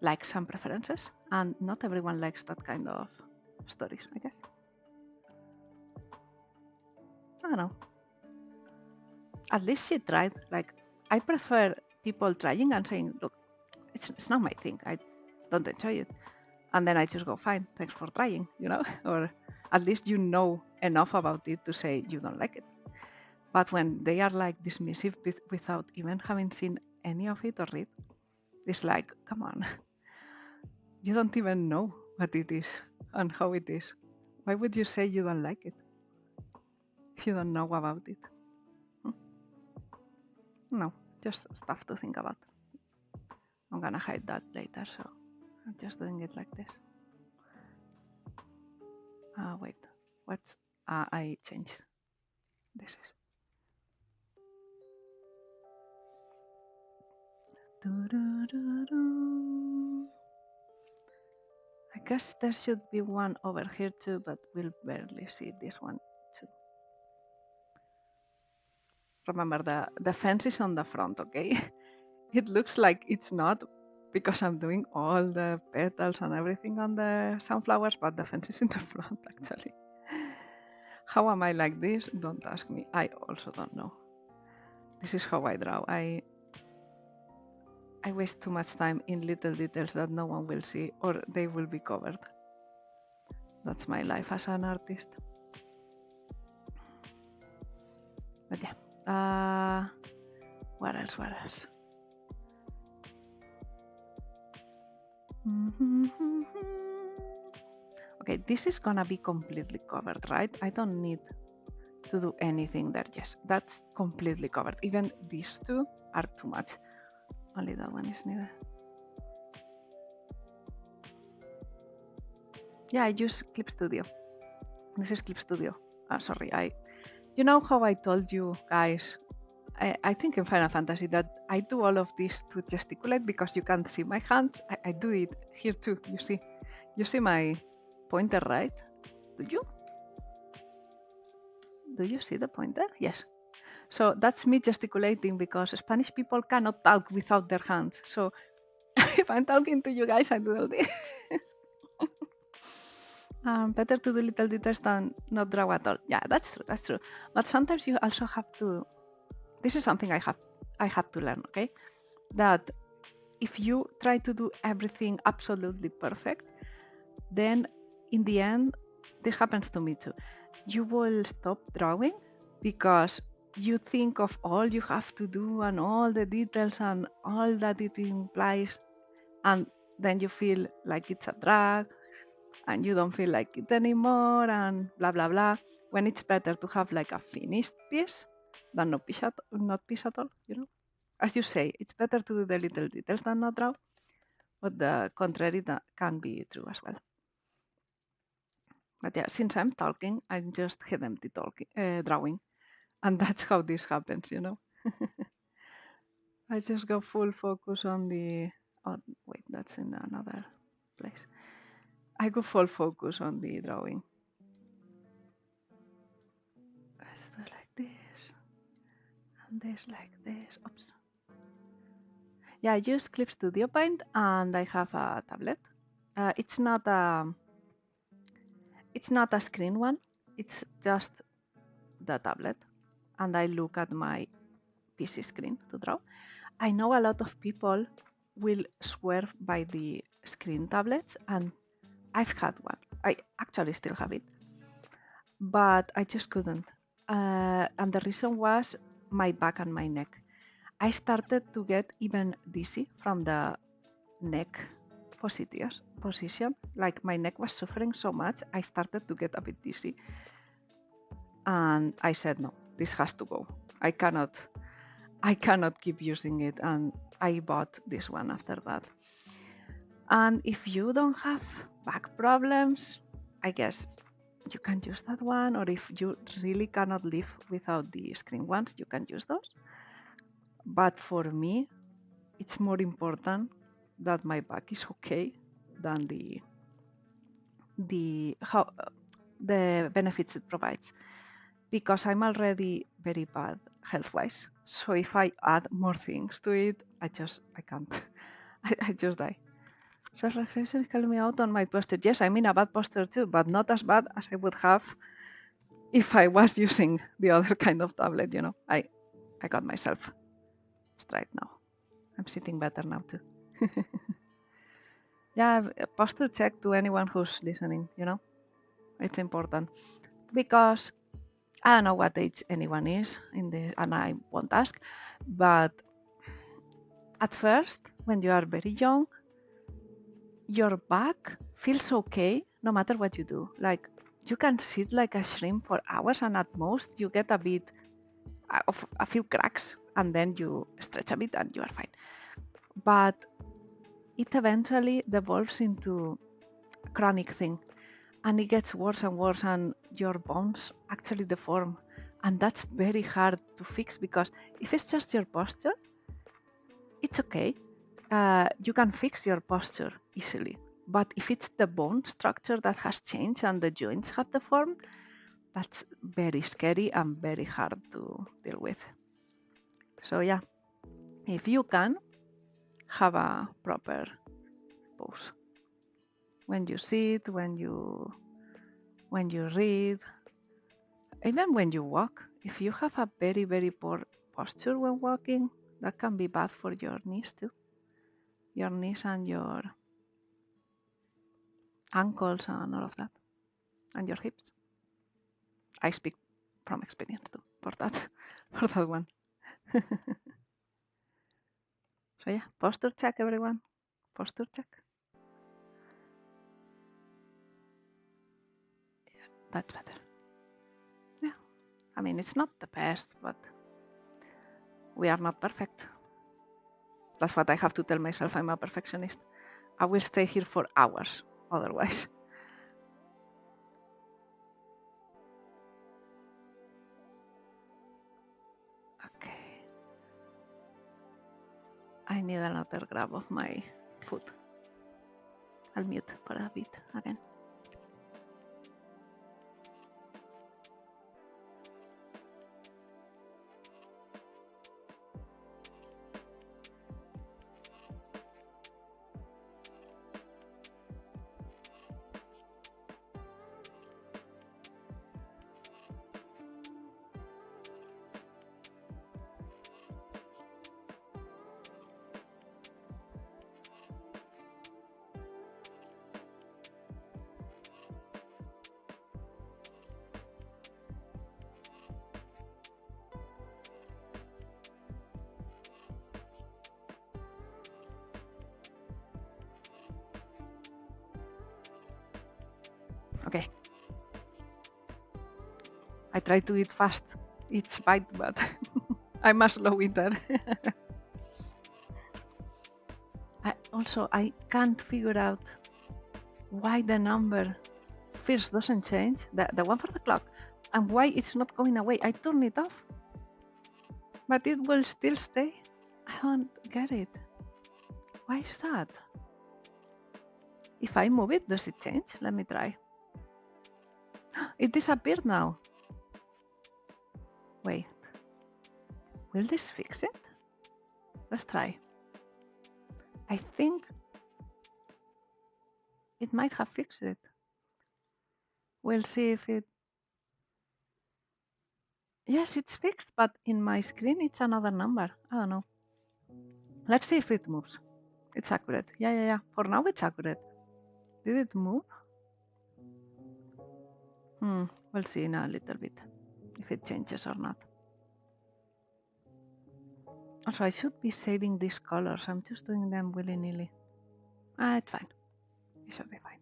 likes and preferences, and not everyone likes that kind of stories, I guess. I don't know. At least she tried. Like, I prefer people trying and saying, look, it's not my thing. I don't enjoy it. And then I just go, fine, thanks for trying, you know? Or at least you know enough about it to say you don't like it. But when they are like dismissive without even having seen any of it or read, it's like, come on, you don't even know what it is and how it is. Why would you say you don't like it if you don't know about it? No, just stuff to think about. I'm gonna hide that later, so I'm just doing it like this. Wait, what's... I changed. This is... I guess there should be one over here too, but we'll barely see this one too. Remember, the fence is on the front, okay? It looks like it's not because I'm doing all the petals and everything on the sunflowers, but the fence is in the front actually. How am I like this? Don't ask me. I also don't know. This is how I draw. I waste too much time in little details that no one will see or they will be covered. That's my life as an artist. But yeah. What else? Okay, this is gonna be completely covered, right? I don't need to do anything there. Yes, that's completely covered. Even these two are too much. Only that one is needed. Yeah, I use Clip Studio. This is Clip Studio. Sorry, you know how I told you guys, I think in Final Fantasy that I do all of this to gesticulate because you can't see my hands. I do it here too, You see my pointer, right? Do you? Do you see the pointer? Yes. So that's me gesticulating because Spanish people cannot talk without their hands. So if I'm talking to you guys, I do all this. Better to do little details than not draw at all. Yeah, that's true. That's true. But sometimes you also have to. This is something I had to learn. Okay, that if you try to do everything absolutely perfect, then in the end, this happens to me too. You will stop drawing because you think of all you have to do and all the details and all that it implies, and then you feel like it's a drag and you don't feel like it anymore and blah blah blah, when it's better to have like a finished piece than not piece at all, you know. As you say, it's better to do the little details than not draw, but the contrary can be true as well. But yeah, since I'm talking, I'm just hit empty drawing, and that's how this happens, you know. I just go full focus on the. Oh wait, that's in another place. I go full focus on the drawing. Let's do like this, and this like this. Oops. Yeah, I use Clip Studio Paint, and I have a tablet. It's not a screen one. It's just the tablet, and I look at my PC screen to draw. I know a lot of people will swear by the screen tablets, and I've had one. I actually still have it, but I just couldn't. And the reason was my back and my neck. I started to get even dizzy from the neck position. Like my neck was suffering so much, I started to get a bit dizzy. And I said, no, this has to go. I cannot keep using it. And I bought this one after that. And if you don't have back problems, I guess you can use that one. Or if you really cannot live without the screen ones, you can use those. But for me, it's more important that my back is okay than the benefits it provides, because I'm already very bad health-wise. So if I add more things to it, I can't. I just die. Self-reflection is calling me out on my posture. Yes, I'm in a bad posture too, but not as bad as I would have if I was using the other kind of tablet, you know. I got myself straight now. I'm sitting better now too. Yeah, posture check to anyone who's listening, you know. It's important because I don't know what age anyone is and I won't ask, but at first, when you are very young, your back feels okay no matter what you do. Like you can sit like a shrimp for hours, and at most you get a bit of a few cracks, and then you stretch a bit and you are fine. But it eventually devolves into a chronic thing, and it gets worse and worse, and your bones actually deform, and that's very hard to fix, because if it's just your posture, it's okay. You can fix your posture easily. But if it's the bone structure that has changed and the joints have deformed, that's very scary and very hard to deal with. So yeah, if you can, have a proper pose. When you sit, when you read, even when you walk, if you have a very, very poor posture when walking, that can be bad for your knees too. Your knees and your ankles and all of that, and your hips. I speak from experience too for that, for that one. So yeah, posture check, everyone. Posture check. Yeah, that's better. Yeah, I mean, it's not the best, but we are not perfect. That's what I have to tell myself. I'm a perfectionist. I will stay here for hours otherwise. Okay. I need another grab of my food. I'll mute for a bit again. Okay. I try to eat fast each bite, but I'm a slow eater. I can't figure out why the number first doesn't change, the one for the clock, and why it's not going away. I turn it off, but it will still stay. I don't get it. Why is that? If I move it, does it change? Let me try. It disappeared now. Wait. Will this fix it? Let's try. I think it might have fixed it. We'll see if it... Yes, it's fixed, but in my screen it's another number. I don't know. Let's see if it moves. It's accurate. Yeah. For now it's accurate. Did it move? We'll see in a little bit if it changes or not. Also, I should be saving these colors. I'm just doing them willy-nilly. It's fine. It should be fine.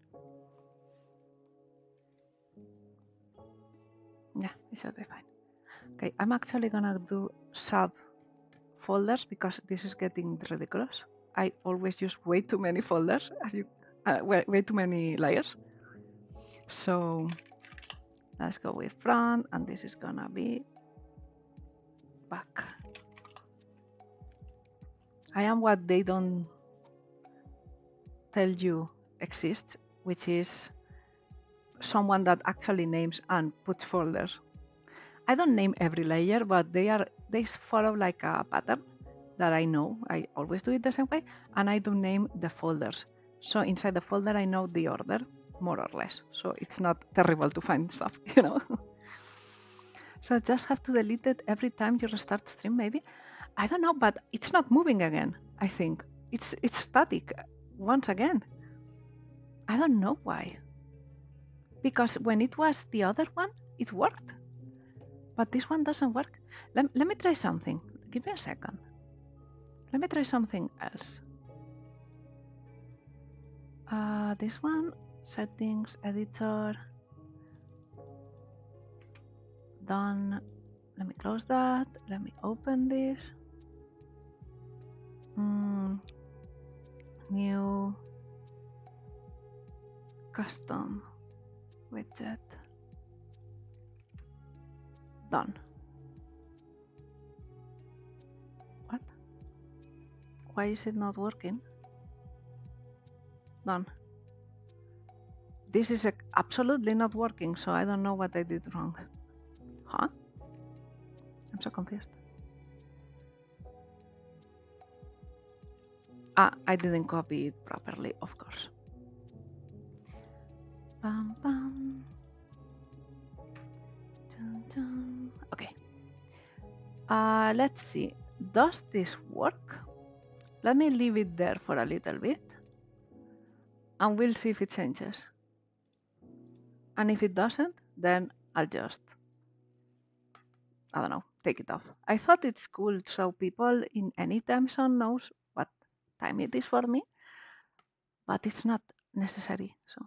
Yeah, it should be fine. Okay, I'm actually gonna do sub-folders because this is getting ridiculous. I always use way too many folders, way too many layers. So let's go with front, and this is gonna be back. I am what they don't tell you exists, which is someone that actually names and puts folders. I don't name every layer, but they follow like a pattern that I know. I always do it the same way, and I do name the folders. So inside the folder, I know the order, more or less. So it's not terrible to find stuff, you know. So I just have to delete it every time you restart stream, maybe. I don't know, but it's not moving again. I think it's static once again. I don't know why. Because when it was the other one, it worked. But this one doesn't work. Let me try something. Give me a second. Let me try something else. This one, settings, editor. Done. Let me close that. Let me open this. New custom widget. Done. What? Why is it not working? Done. This is absolutely not working, so I don't know what I did wrong. Huh? I'm so confused. I didn't copy it properly, of course. Bam, bam. Dun, dun. Okay. Let's see. Does this work? Let me leave it there for a little bit, and we'll see if it changes. And if it doesn't, then I'll just, I don't know, take it off. I thought it's cool so people in any time zone knows what time it is for me, but it's not necessary. So,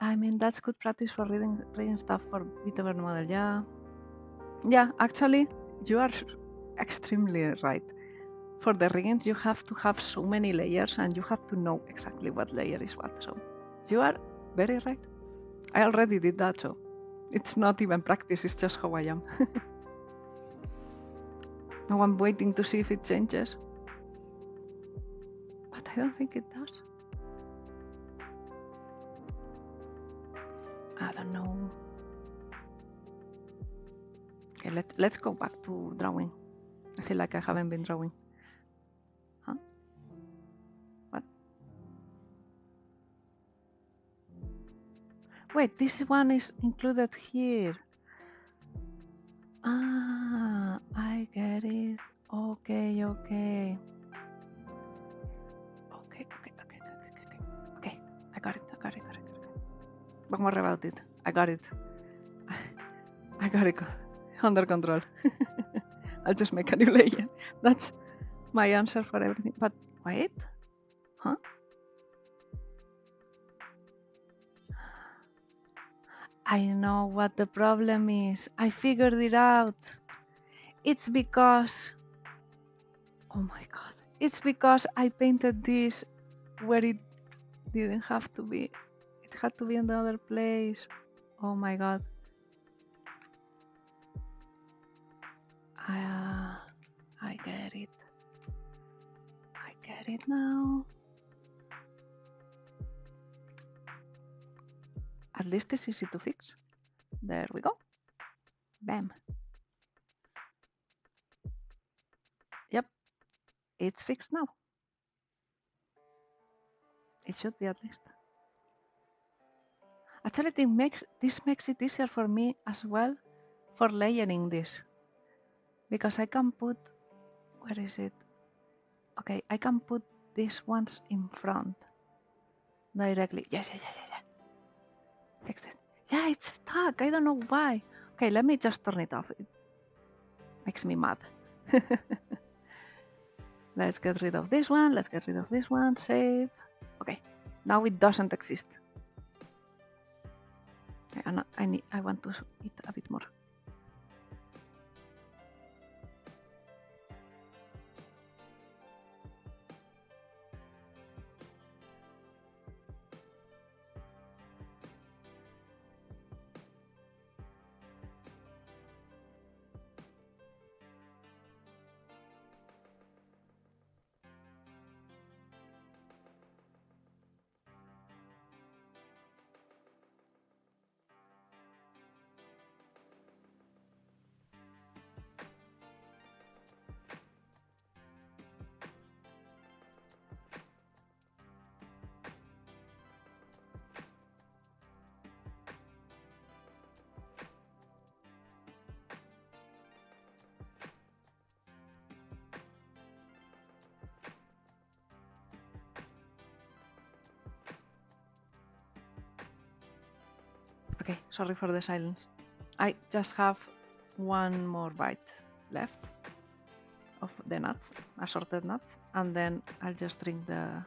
I mean, that's good practice for reading stuff for Pngtuber model. Yeah, actually, you are extremely right. For the riggings, you have to have so many layers, and you have to know exactly what layer is what. So, you are very right. I already did that, so it's not even practice, it's just how I am. Now I'm waiting to see if it changes. But I don't think it does. I don't know. Okay, let's go back to drawing. I feel like I haven't been drawing. Huh? What? Wait, this one is included here. I get it. Okay. Okay, I got it. Don't worry about it. I got it. I got it under control. I'll just make a new layer. That's my answer for everything. But wait. Huh? I know what the problem is. I figured it out. It's because, oh my god, it's because I painted this where it didn't have to be. It had to be in the other place. Oh my god. I get it. I get it now. At least it's easy to fix. There we go. Bam. Yep, it's fixed now. It should be at least. Actually, this makes it easier for me as well for layering this. Because I can put, where is it? Okay, I can put these ones in front directly. Yes. Fixed it. Yeah, it's stuck. I don't know why. Okay, let me just turn it off. It makes me mad. Let's get rid of this one. Let's get rid of this one. Save. Okay, now it doesn't exist. Okay, and I want to eat a bit more. Okay, sorry for the silence. I just have one more bite left of the nuts, assorted nuts, and then I'll just drink the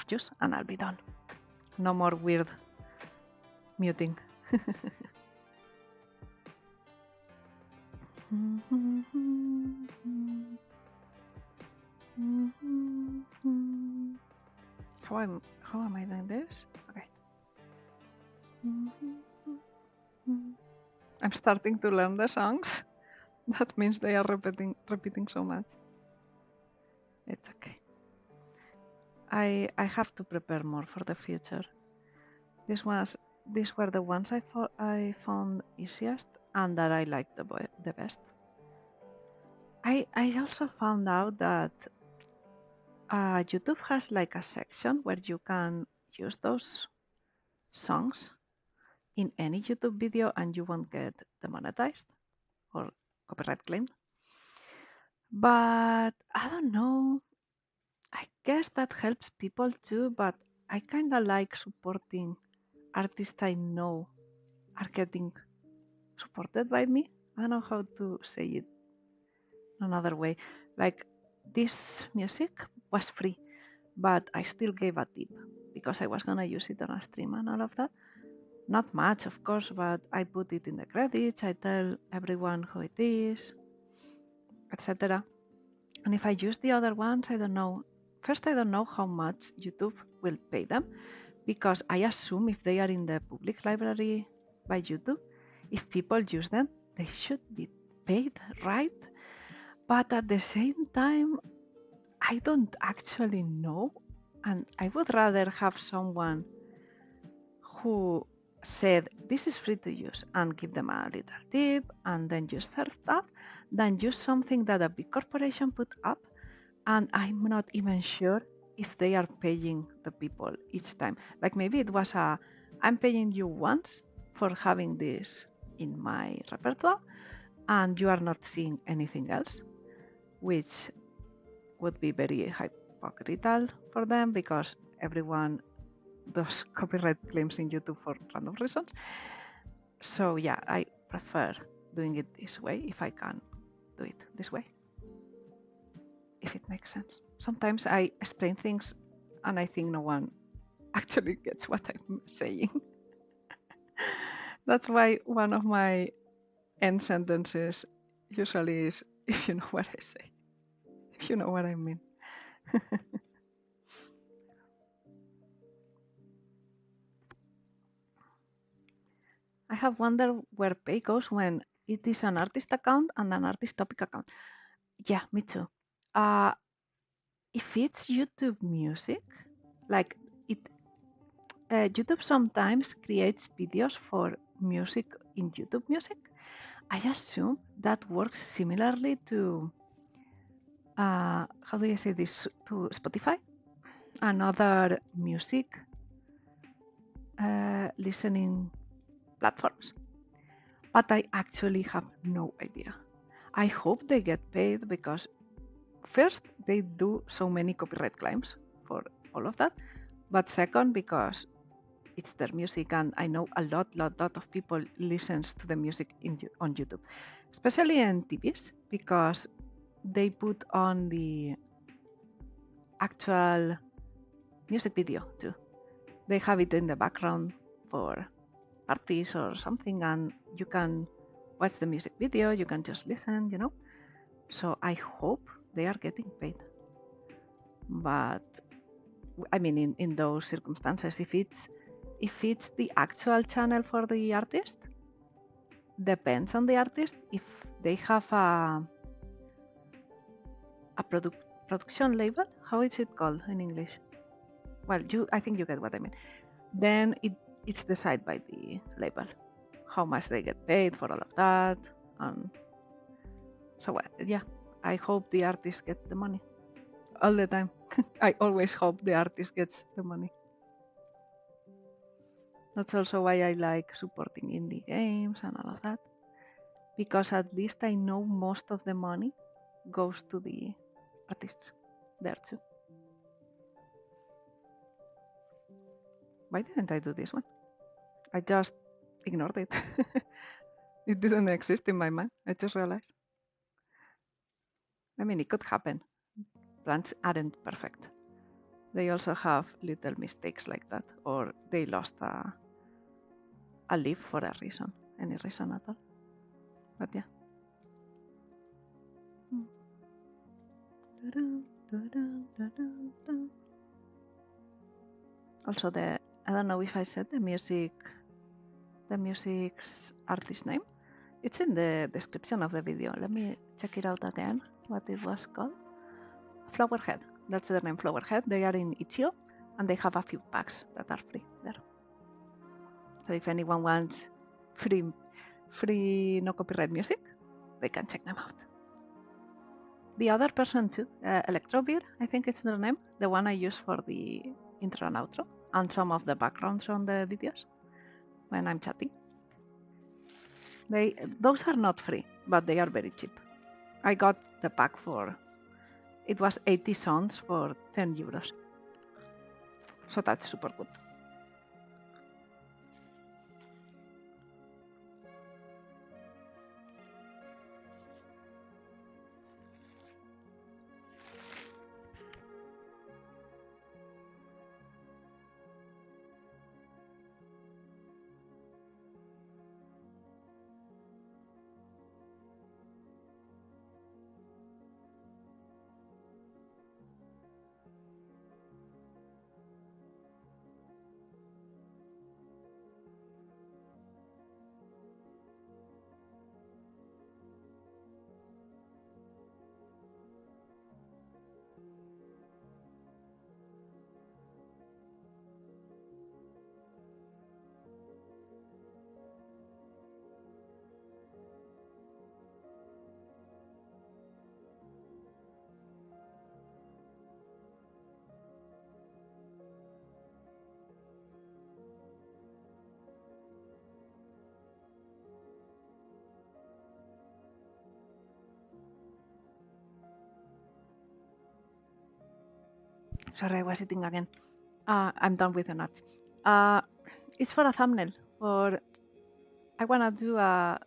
juice and I'll be done. No more weird muting. How am I doing this? Okay. I'm starting to learn the songs. That means they are repeating so much. It's okay. I have to prepare more for the future. These were the ones I found easiest and that I liked the best. I also found out that YouTube has like a section where you can use those songs in any YouTube video and you won't get demonetized or copyright claimed. But I don't know. I guess that helps people too, but I kind of like supporting artists I know are getting supported by me. I don't know how to say it another way. Like this music was free, but I still gave a tip because I was gonna use it on a stream and all of that. Not much, of course, but I put it in the credits. I tell everyone who it is, etc. And if I use the other ones, I don't know. First, I don't know how much YouTube will pay them because I assume if they are in the public library by YouTube, if people use them, they should be paid, right? But at the same time, I don't actually know. And I would rather have someone who said, this is free to use and give them a little tip and then use their stuff than use something that a big corporation put up and I'm not even sure if they are paying the people each time. Like maybe it was I'm paying you once for having this in my repertoire and you are not seeing anything else, which would be very hypocritical for them because everyone does copyright claims in YouTube for random reasons. So yeah, I prefer doing it this way if I can do it this way. If it makes sense. Sometimes I explain things and I think no one actually gets what I'm saying. That's why one of my end sentences usually is, if you know what I say, if you know what I mean. I have wondered where pay goes when it is an artist account and an artist topic account. Yeah, me too. If it's YouTube music, like it, YouTube sometimes creates videos for music in YouTube music. I assume that works similarly to, how do you say this, to Spotify and other music listening platforms. But I actually have no idea. I hope they get paid because first, they do so many copyright claims for all of that. But second, because it's their music and I know a lot of people listens to the music on YouTube, especially in TVs because they put on the actual music video too. They have it in the background for parties or something and you can watch the music video, you can just listen, you know. So I hope they are getting paid. But I mean, in those circumstances, if it's the actual channel for the artist, depends on the artist. If they have a production label, how is it called in English? Well, I think you get what I mean. Then it's decided by the label how much they get paid for all of that. So yeah, I hope the artist gets the money all the time. I always hope the artist gets the money. That's also why I like supporting indie games and all of that. Because at least I know most of the money goes to the artists there too. Why didn't I do this one? I just ignored it. It didn't exist in my mind. I just realized. I mean, it could happen. Plants aren't perfect. They also have little mistakes like that, or they lost a leaf for a reason, any reason at all. But yeah. Also, I don't know if I said the music's artist name. It's in the description of the video. Let me check it out again, what it was called. Flowerhead. That's their name, Flowerhead. They are in Itch.io, and they have a few packs that are free there. So if anyone wants free no copyright music, they can check them out. The other person too, Electrobeer, I think it's their name, the one I use for the intro and outro, and some of the backgrounds on the videos when I'm chatting. Those are not free, but they are very cheap. I got the pack it was 80 songs for 10 euros. So that's super good. Sorry, I was eating again. I'm done with the nuts. It's for a thumbnail. I wanna do a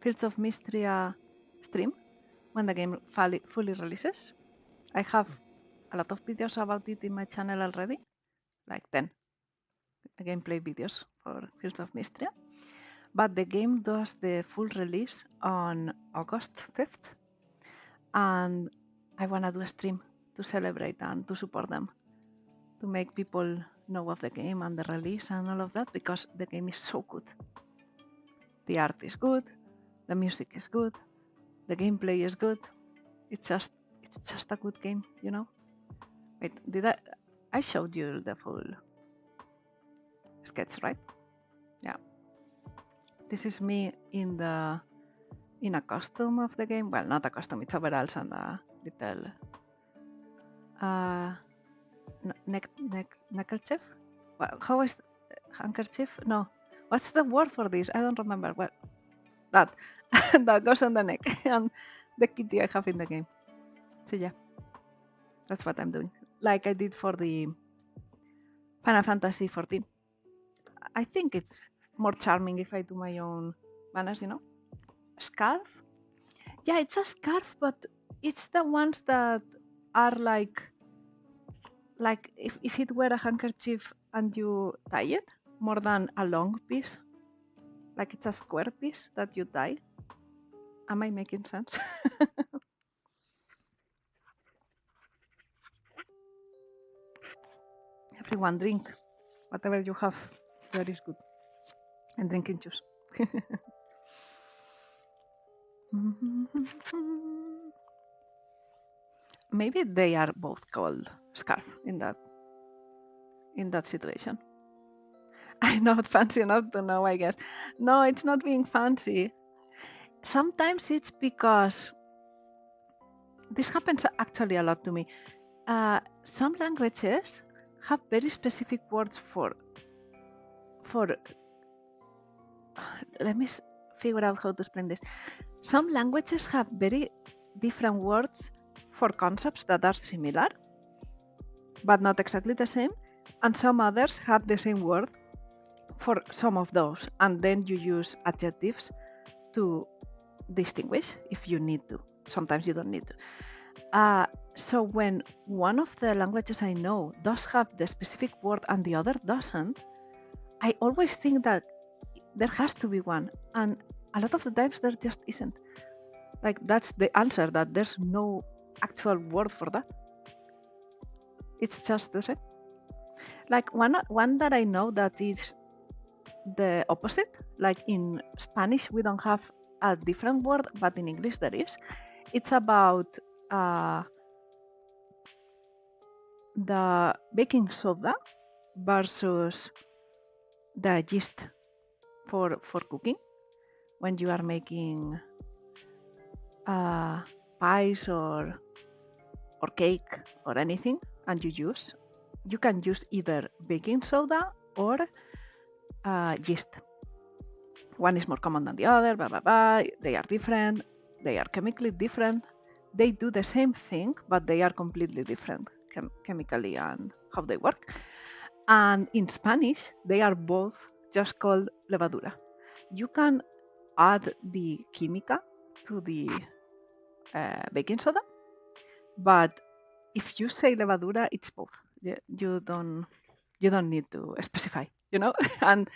Fields of Mystery stream when the game fully releases. I have a lot of videos about it in my channel already, like 10 gameplay videos for Fields of Mystery. But the game does the full release on August 5th, and I want to do a stream to celebrate and to support them, to make people know of the game and the release and all of that, because the game is so good. The art is good, the music is good, the gameplay is good. It's just a good game, you know. Wait, I showed you the full sketch, right? Yeah. This is me in a costume of the game. Well, not a costume, it's overalls and a little neckerchief. How is handkerchief? No. What's the word for this? I don't remember. Well, that that goes on the neck and the kitty I have in the game. So yeah, that's what I'm doing. Like I did for the Final Fantasy 14. I think it's more charming if I do my own banners, you know. Scarf? Yeah, it's a scarf, but it's the ones that are like if it were a handkerchief and you tie it, more than a long piece. Like it's a square piece that you tie. Am I making sense? Everyone drink. Whatever you have, that is good. And drinking juice. Maybe they are both called scarf in that situation. I'm not fancy enough to know, I guess. No, it's not being fancy. Sometimes it's because this happens actually a lot to me. Some languages have very specific words for. Let me figure out how to explain this. Some languages have very different words for concepts that are similar, but not exactly the same, and some others have the same word for some of those, and then you use adjectives to distinguish if you need to. Sometimes you don't need to. So when one of the languages I know does have the specific word and the other doesn't, I always think that there has to be one, and a lot of the times there just isn't. Like that's the answer, that there's no actual word for that. It's just the same. Like one that I know that is the opposite. Like in Spanish we don't have a different word, but in English there is. It's about the baking soda versus the yeast for cooking. When you are making pies or cake or anything, and you can use either baking soda or yeast. One is more common than the other, blah, blah, blah. They are different. They are chemically different. They do the same thing, but they are completely different chemically and how they work. And in Spanish, they are both just called levadura. You can add the química to the baking soda, but if you say levadura, it's both. You don't need to specify, you know. And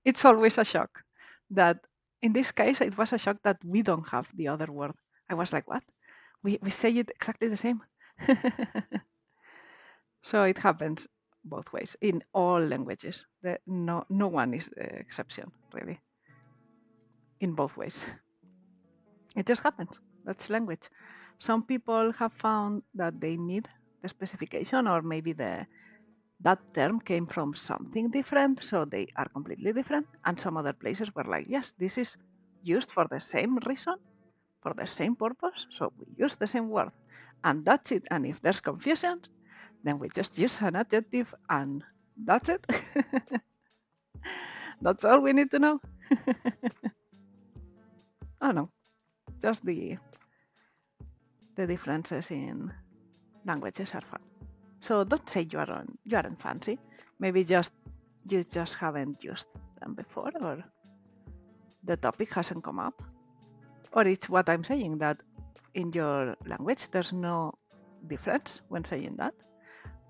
it's always a shock that in this case it was a shock that we don't have the other word. I was like, what? We say it exactly the same. So it happens both ways in all languages. No one is the exception, really. In both ways. It just happens. That's language. Some people have found that they need the specification, or maybe that term came from something different, so they are completely different. And some other places were like, yes, this is used for the same reason, for the same purpose, so we use the same word. And that's it. And if there's confusion, then we just use an adjective and that's it. That's all we need to know. Oh no, just the differences in languages are fun. So don't say you aren't fancy. Maybe you just haven't used them before, or the topic hasn't come up. Or it's what I'm saying, that in your language there's no difference when saying that.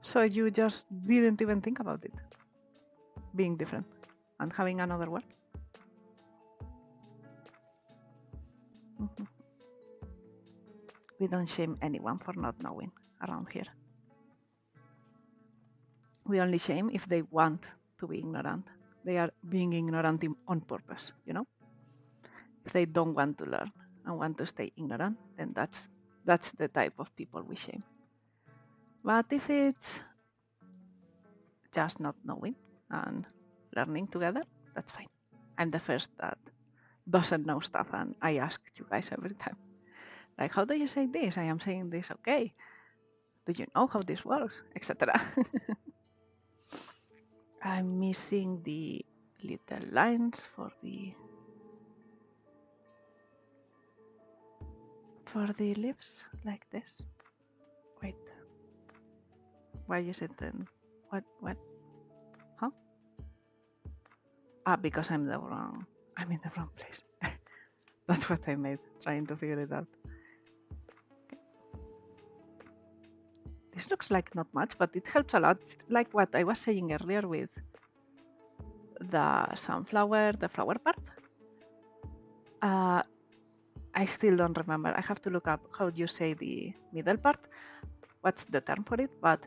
So you just didn't even think about it being different and having another word. We don't shame anyone for not knowing around here. We only shame if they want to be ignorant. They are being ignorant on purpose, you know? If they don't want to learn and want to stay ignorant, then that's the type of people we shame. But if it's just not knowing and learning together, that's fine. I'm the first that doesn't know stuff, and I ask you guys every time. Like, how do you say this? I am saying this, okay. Do you know how this works? Etc. I'm missing the little lines for the lips, like this. Wait. Why is it then? What? Huh? Because I'm in the wrong place. That's what I made, trying to figure it out. This looks like not much, but it helps a lot. Like what I was saying earlier with the sunflower, the flower part. I still don't remember. I have to look up how you say the middle part. What's the term for it? But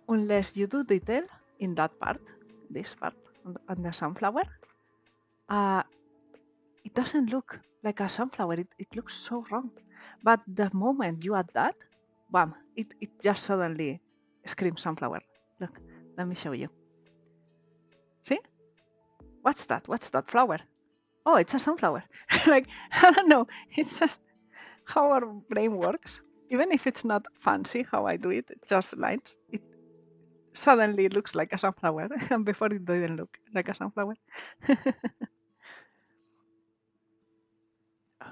unless you do detail in that part, this part on the sunflower, it doesn't look like a sunflower. It looks so wrong. But the moment you add that, bam, it just suddenly screams sunflower. Look, let me show you. See? What's that? What's that flower? Oh, it's a sunflower. Like, I don't know. It's just how our brain works. Even if it's not fancy how I do it, just lines, it suddenly looks like a sunflower. And before it didn't look like a sunflower.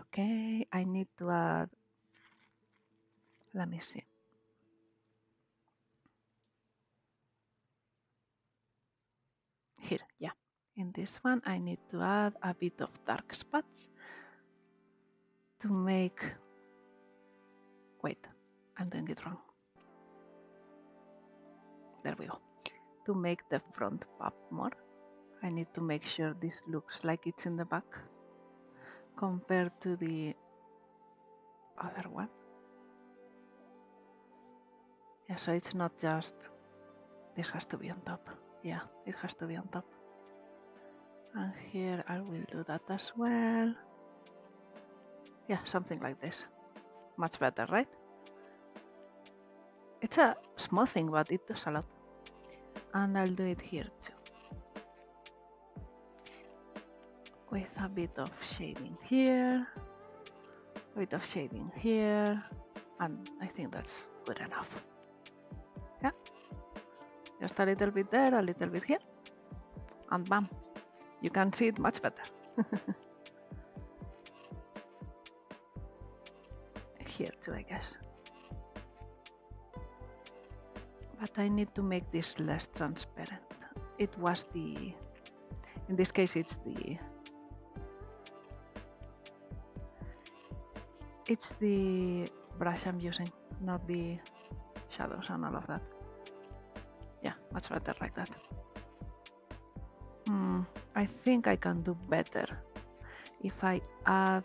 Okay, I need to add, let me see. Here, yeah. In this one, I need to add a bit of dark spots to make, wait, I'm doing it wrong. There we go. To make the front pop more, I need to make sure this looks like it's in the back compared to the other one. Yeah, so it's not just, this has to be on top. Yeah, it has to be on top. And here I will do that as well. Yeah, something like this. Much better, right? It's a small thing, but it does a lot. And I'll do it here too. With a bit of shading here, a bit of shading here, and I think that's good enough. Yeah, just a little bit there, a little bit here, and bam, you can see it much better. Here too, I guess. But I need to make this less transparent. It was the, in this case it's the brush I'm using, not the shadows and all of that. Yeah, much better like that. I think I can do better if I add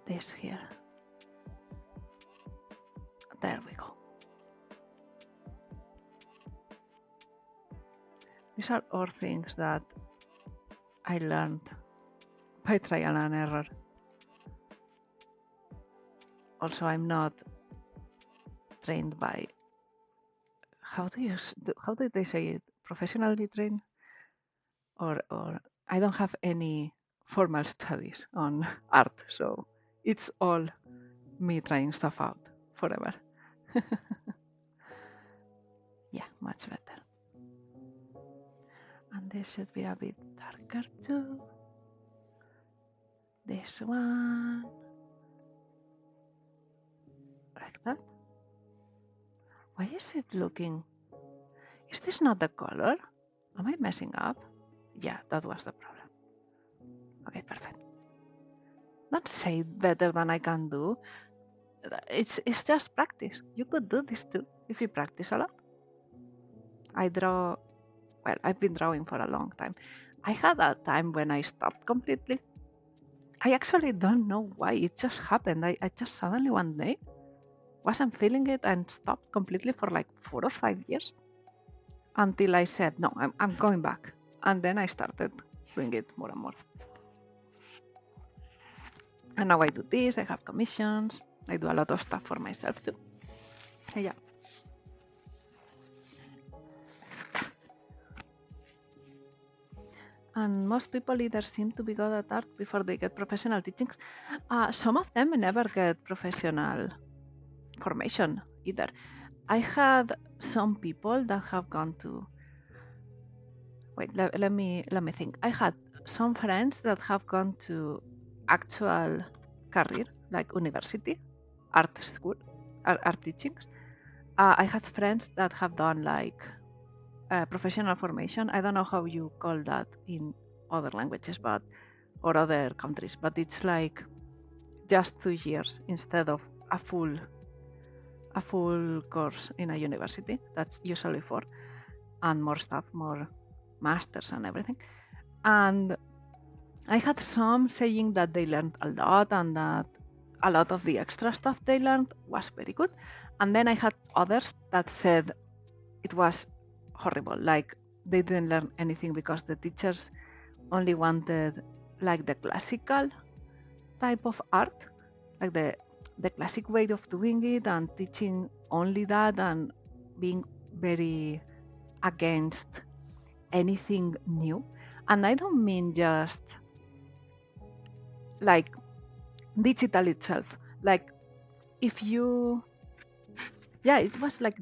this here. There we go. These are all things that I learned by trial and error. Also, I'm not trained by, how do they say it? Professionally trained? Or I don't have any formal studies on art, so it's all me trying stuff out forever. Yeah, much better. And this should be a bit darker too. This one, like that. Why is it looking? Is this not the color? Am I messing up? Yeah, that was the problem. Okay, perfect. Don't say it better than I can do. It's just practice. You could do this too if you practice a lot. I draw well, I've been drawing for a long time. I had a time when I stopped completely. I actually don't know why. It just happened. I just suddenly one day wasn't feeling it and stopped completely for like 4 or 5 years until I said, no, I'm going back. And then I started doing it more and more. And now I do this, I have commissions, I do a lot of stuff for myself too. Yeah. And most people either seem to be good at art before they get professional teachings. Some of them never get professional formation either. I had some people that have gone to let me think. I had some friends that have gone to actual career like university, art school, art teachings. I had friends that have done like professional formation. I don't know how you call that in other languages, but or other countries, but it's like just 2 years instead of a full course in a university. That's usually 4, and more stuff, more masters and everything. And I had some saying that they learned a lot and that a lot of the extra stuff they learned was very good. And then I had others that said it was horrible, like they didn't learn anything because the teachers only wanted like the classical type of art, like the classic way of doing it and teaching only that and being very against anything new. And I don't mean just like digital itself. Like if you, yeah, it was like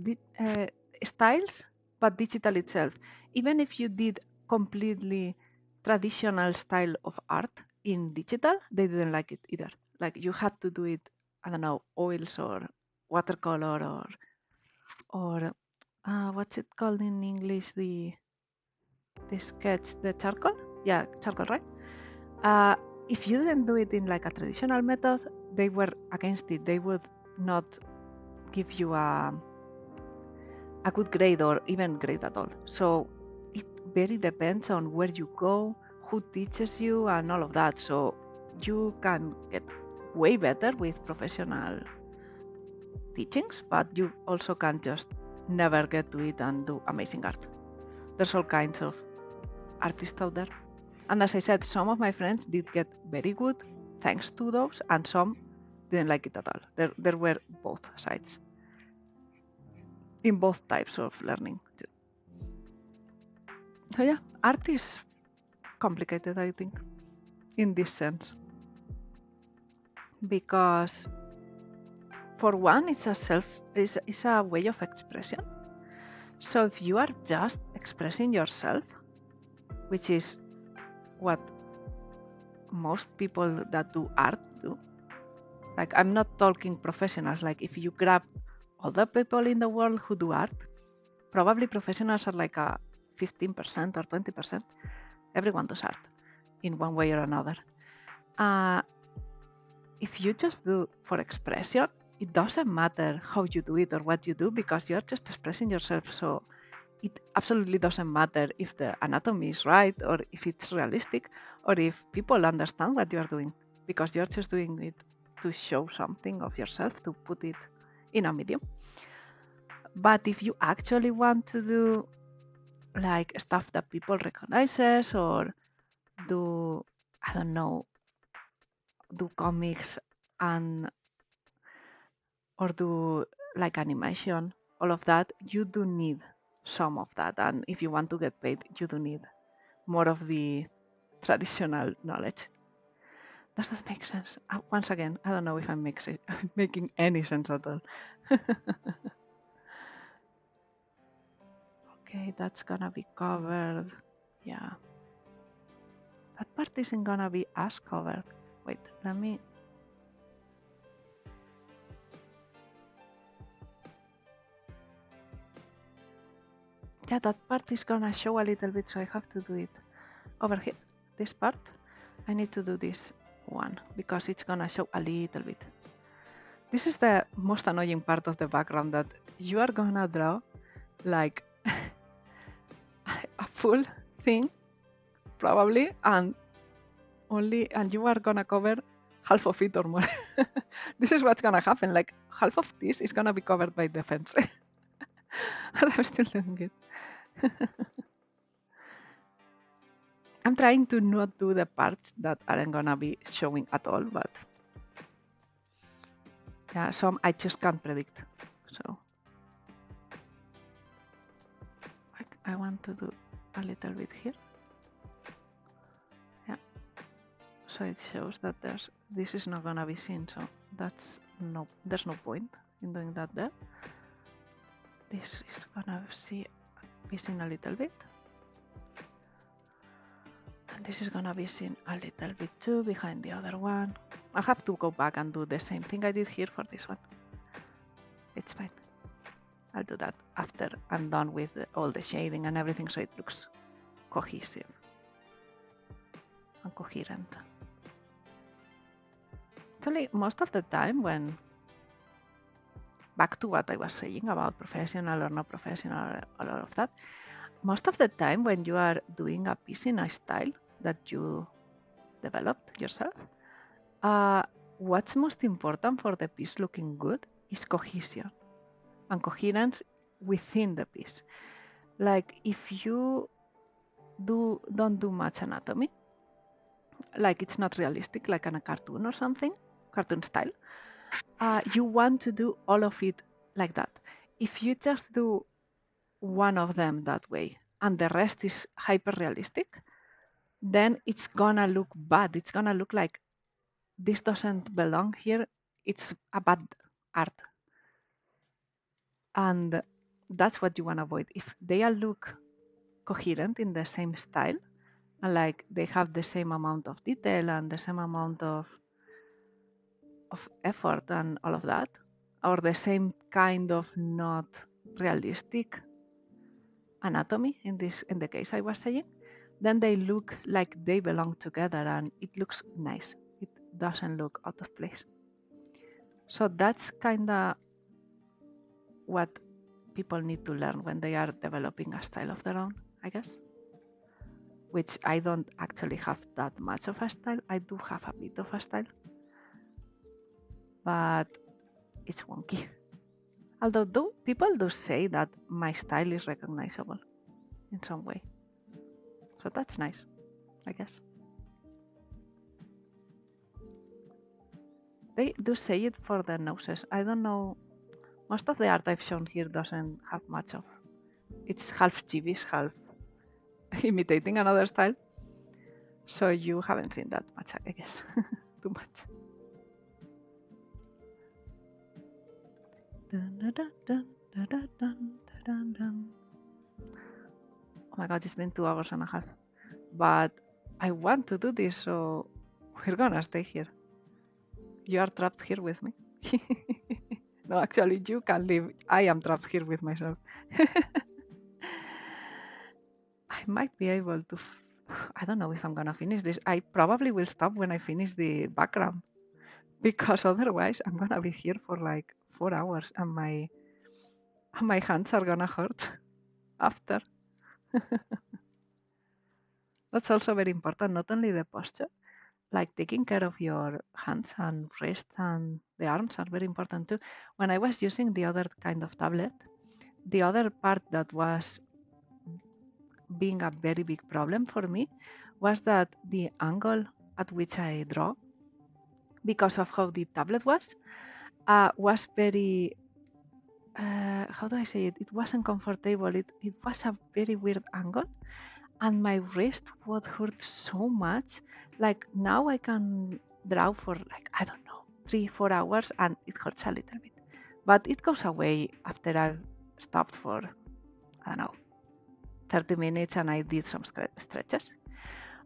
styles, but digital itself. Even if you did completely traditional style of art in digital, they didn't like it either. Like you had to do it, I don't know, oils or watercolor or what's it called in English? The sketch, the charcoal? Yeah, charcoal, right? If you didn't do it in like a traditional method, they were against it. They would not give you a good grade or even grade at all. So it very depends on where you go, who teaches you, and all of that. So you can get way better with professional teachings, but you also can just never get to it and do amazing art. There's all kinds of artists out there. And as I said, some of my friends did get very good thanks to those, and some didn't like it at all. There were both sides in both types of learning too. So yeah, art is complicated, I think, in this sense. Because for one, it's a way of expression. So if you are just expressing yourself, which is what most people that do art do, like I'm not talking professionals, like if you grab other people in the world who do art, probably professionals are like a 15% or 20%. Everyone does art in one way or another. If you just do for expression, it doesn't matter how you do it or what you do because you're just expressing yourself. So it absolutely doesn't matter if the anatomy is right or if it's realistic or if people understand what you are doing because you're just doing it to show something of yourself, to put it in a medium. But if you actually want to do like stuff that people recognizes or do, I don't know, do comics and or do like animation, all of that, you do need some of that. And if you want to get paid, you do need more of the traditional knowledge. Does that make sense? Once again, I don't know if I'm making any sense at all. Okay, that's gonna be covered. Yeah. That part isn't gonna be as covered. Wait, let me... Yeah, that part is gonna show a little bit, so I have to do it over here. This part, I need to do this one because it's gonna show a little bit. This is the most annoying part of the background, that you are gonna draw like a full thing, probably, and you are gonna cover half of it or more. This is what's gonna happen. Like half of this is gonna be covered by the fence. And I'm still doing it. I'm trying to not do the parts that aren't gonna be showing at all, but yeah, some I just can't predict. So I want to do a little bit here. Yeah. So it shows that this is not gonna be seen, so there's no point in doing that there. This is gonna be seen a little bit. And this is gonna be seen a little bit too behind the other one. I'll have to go back and do the same thing I did here for this one. It's fine. I'll do that after I'm done with all the shading and everything, so it looks cohesive and coherent. Actually, most of the time when, back to what I was saying about professional or not professional, all of that, most of the time when you are doing a piece in a style that you developed yourself, what's most important for the piece looking good is cohesion and coherence within the piece. Like if you don't do much anatomy, like it's not realistic, like in a cartoon or something, cartoon style, you want to do all of it like that. If you just do one of them that way and the rest is hyper realistic, then it's gonna look bad. It's gonna look like this doesn't belong here. It's a bad art. And that's what you want to avoid. If they all look coherent in the same style, and like they have the same amount of detail and the same amount of effort and all of that, or the same kind of not realistic anatomy in the case I was saying, then they look like they belong together and it looks nice. It doesn't look out of place. So that's kind of what people need to learn when they are developing a style of their own, I guess. Which I don't actually have that much of a style. I do have a bit of a style, but it's wonky. Although people do say that my style is recognizable in some way. So that's nice, I guess. They do say it for the noses. I don't know. Most of the art I've shown here doesn't have much of. It's half chibi, half imitating another style. So you haven't seen that much, I guess. Too much. Oh my god, it's been 2 hours and a half. But I want to do this, so we're gonna stay here. You are trapped here with me. No, actually, you can leave. I am trapped here with myself. I might be able to. I don't know if I'm gonna finish this. I probably will stop when I finish the background, because otherwise I'm gonna be here for like 4 hours and my hands are gonna hurt after. That's also very important, not only the posture, like taking care of your hands and wrists and the arms are very important too. When I was using the other kind of tablet, the other part that was being a very big problem for me was that the angle at which I draw, because of how the tablet was very, how do I say it? It wasn't comfortable. It was a very weird angle. And my wrist would hurt so much. Like now I can draw for like, I don't know, 3-4 hours and it hurts a little bit. But it goes away after I've stopped for, I don't know, 30 minutes and I did some stretches.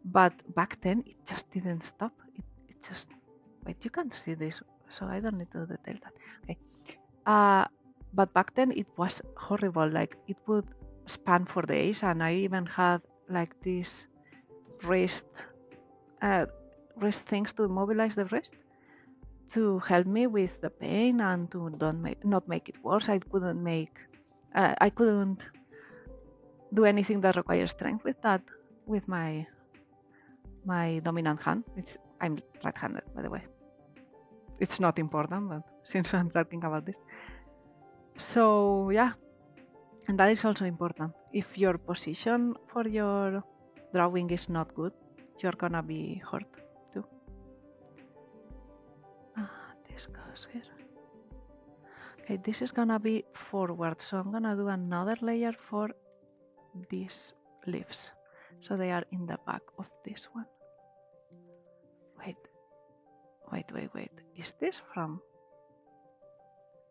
But back then it just didn't stop. It just, wait, you can't see this, so I don't need to detail that. Okay. But back then it was horrible. Like it would span for days and I even had like these wrist things to immobilize the wrist to help me with the pain and to not make it worse. I couldn't do anything that requires strength with that, with my dominant hand. I'm right-handed, by the way. It's not important, but since I'm talking about this. So yeah, and that is also important. If your position for your drawing is not good, you're gonna be hurt too. This goes here. Okay, this is gonna be forward, so I'm gonna do another layer for these leaves. So they are in the back of this one. Wait. Is this from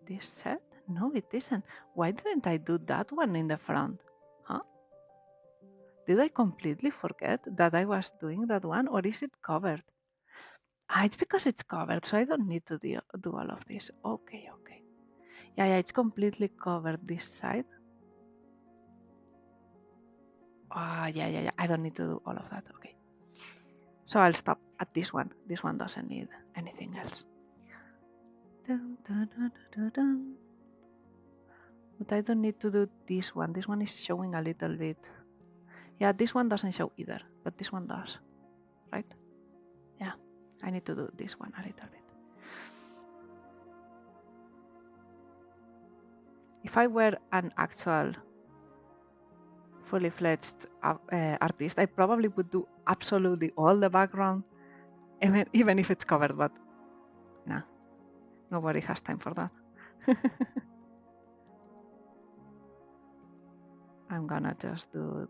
this set? No, it isn't. Why didn't I do that one in the front? Huh? Did I completely forget that I was doing that one, or is it covered? It's because it's covered, so I don't need to do all of this. Okay. Yeah, it's completely covered this side. Yeah. I don't need to do all of that. Okay. So I'll stop at this one. This one doesn't need anything else. But I don't need to do this one. This one is showing a little bit. Yeah, this one doesn't show either, but this one does, right? Yeah, I need to do this one a little bit. If I were an actual fully fledged artist, I probably would do absolutely all the background, even if it's covered, but nah, nobody has time for that. I'm gonna just do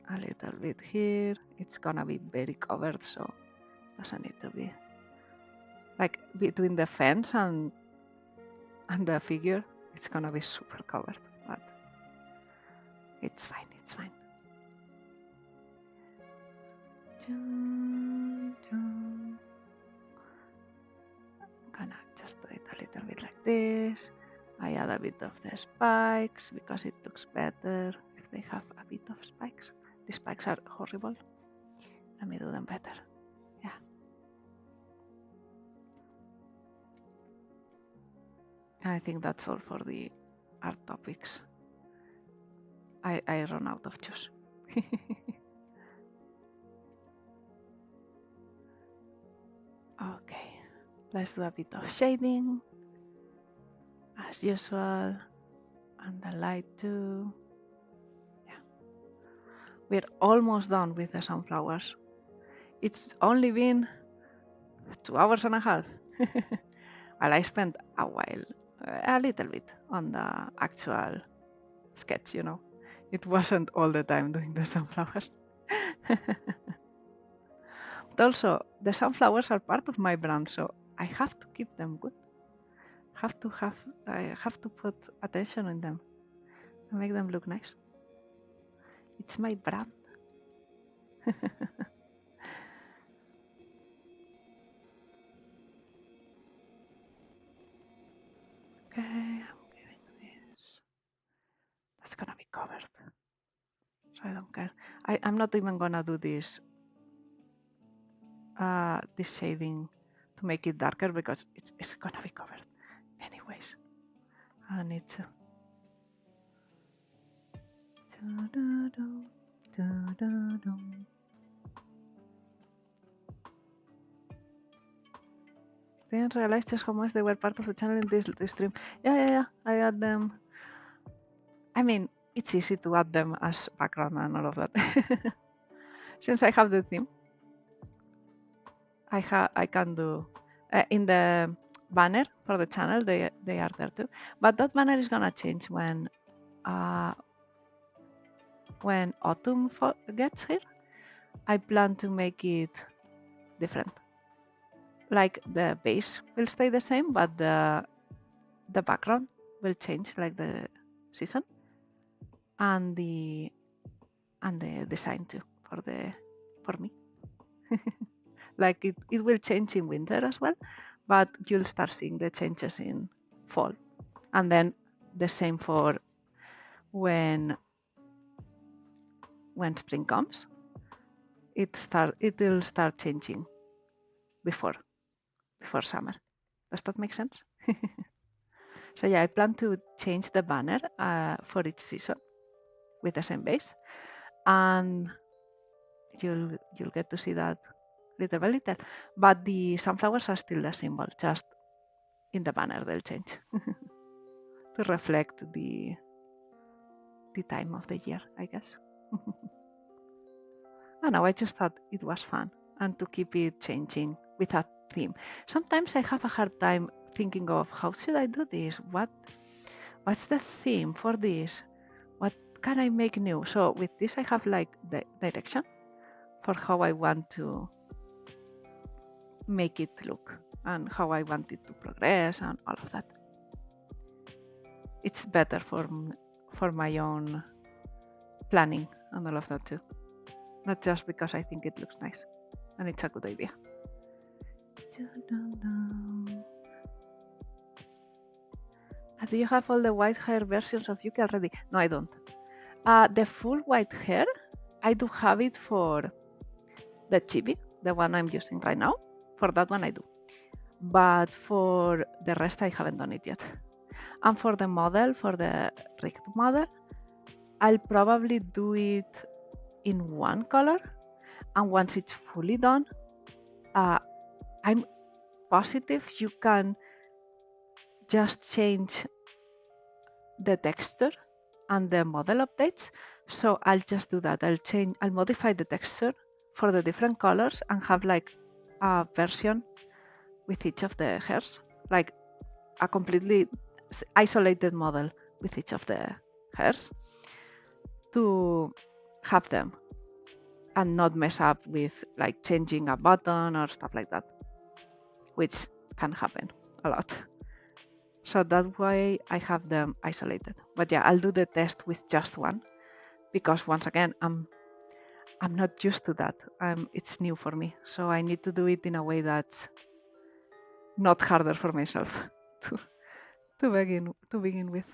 a little bit here. It's gonna be very covered, so it doesn't need to be. Like between the fence and the figure, it's gonna be super covered, but it's fine. I'm gonna just do it a little bit like this. I add a bit of the spikes because it looks better if they have a bit of spikes. The spikes are horrible. Let me do them better. Yeah. I think that's all for the art topics. I run out of juice. Okay, let's do a bit of shading as usual, and the light too. Yeah, we're almost done with the sunflowers. It's only been 2 hours and a half. Well, I spent a while, a little bit, on the actual sketch, you know. It wasn't all the time doing the sunflowers. But also, the sunflowers are part of my brand, so I have to keep them good. I have to put attention on them and make them look nice. It's my brand. Okay, I'm giving this. That's gonna be covered, so I don't care. I'm not even gonna do this this shading to make it darker because it's gonna be covered anyways. I don't need to. Didn't realize just how much they were part of the channel in this stream. Yeah. I add them. I mean, it's easy to add them as background and all of that. Since I have the theme, I can do in the banner for the channel. They are there too, but that banner is gonna change when autumn gets here. I plan to make it different. Like the base will stay the same, but the background will change, like the season, and the design too for me. Like it will change in winter as well, but you'll start seeing the changes in fall, and then the same for when spring comes. It will start changing before summer. Does that make sense? So yeah, I plan to change the banner for each season. with the same base, and you'll get to see that little by little. But the sunflowers are still the symbol, just in the banner they'll change to reflect the time of the year, I guess. I don't know, I just thought it was fun and to keep it changing with a theme. Sometimes I have a hard time thinking of how should I do this? What's the theme for this? What can I make new? So with this I have like the direction for how I want to make it look and how I want it to progress and all of that. It's better for my own planning and all of that too. Not just because I think it looks nice and it's a good idea. Do you have all the white hair versions of Yuki already? No, I don't. The full white hair, I do have it for the chibi, the one I'm using right now. For that one I do. But for the rest I haven't done it yet. And for the model, for the rigged model, I'll probably do it in one color. And once it's fully done, I'm positive you can just change the texture and the model updates. So I'll just do that. I'll modify the texture for the different colors and have like a version with each of the hairs, like a completely isolated model with each of the hairs to have them and not mess up with like changing a button or stuff like that, which can happen a lot. So that's why I have them isolated. But yeah, I'll do the test with just one because once again, I'm not used to that. It's new for me. So I need to do it in a way that's not harder for myself to begin with.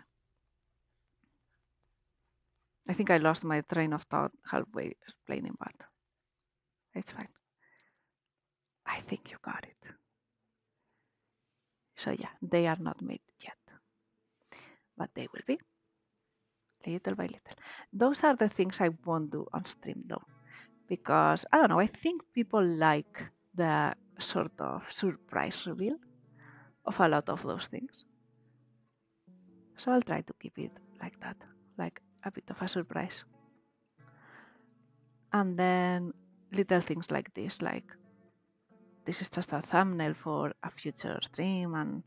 I think I lost my train of thought halfway explaining, but it's fine. I think you got it. So yeah, they are not made yet, but they will be little by little. Those are the things I won't do on stream though, because I don't know, I think people like the sort of surprise reveal of a lot of those things. So I'll try to keep it like that, like a bit of a surprise. And then little things like this is just a thumbnail for a future stream, and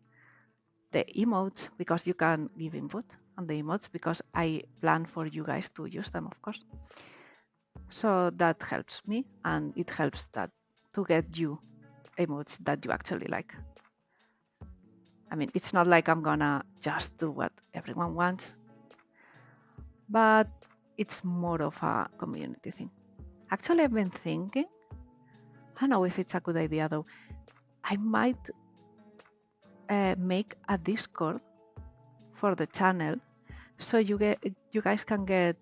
the emotes, because you can give input on the emotes, because I plan for you guys to use them, of course. So that helps me, and it helps that to get you emotes that you actually like. I mean, it's not like I'm gonna just do what everyone wants, but it's more of a community thing. Actually, I've been thinking, I don't know if it's a good idea though, I might make a Discord for the channel so you guys can get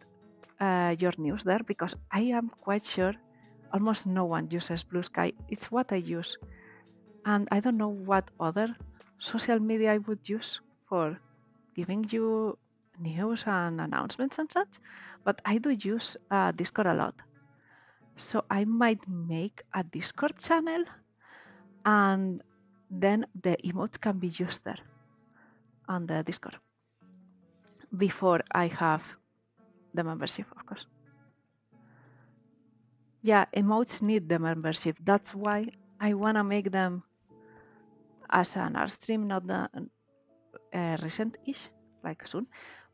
your news there, because I am quite sure almost no one uses Blue Sky. It's what I use, and I don't know what other social media I would use for giving you news and announcements and such, but I do use Discord a lot. So I might make a Discord channel, and then the emotes can be used there on the Discord before I have the membership, of course. Yeah, emotes need the membership. That's why I want to make them as an art stream, not the recent-ish, like soon,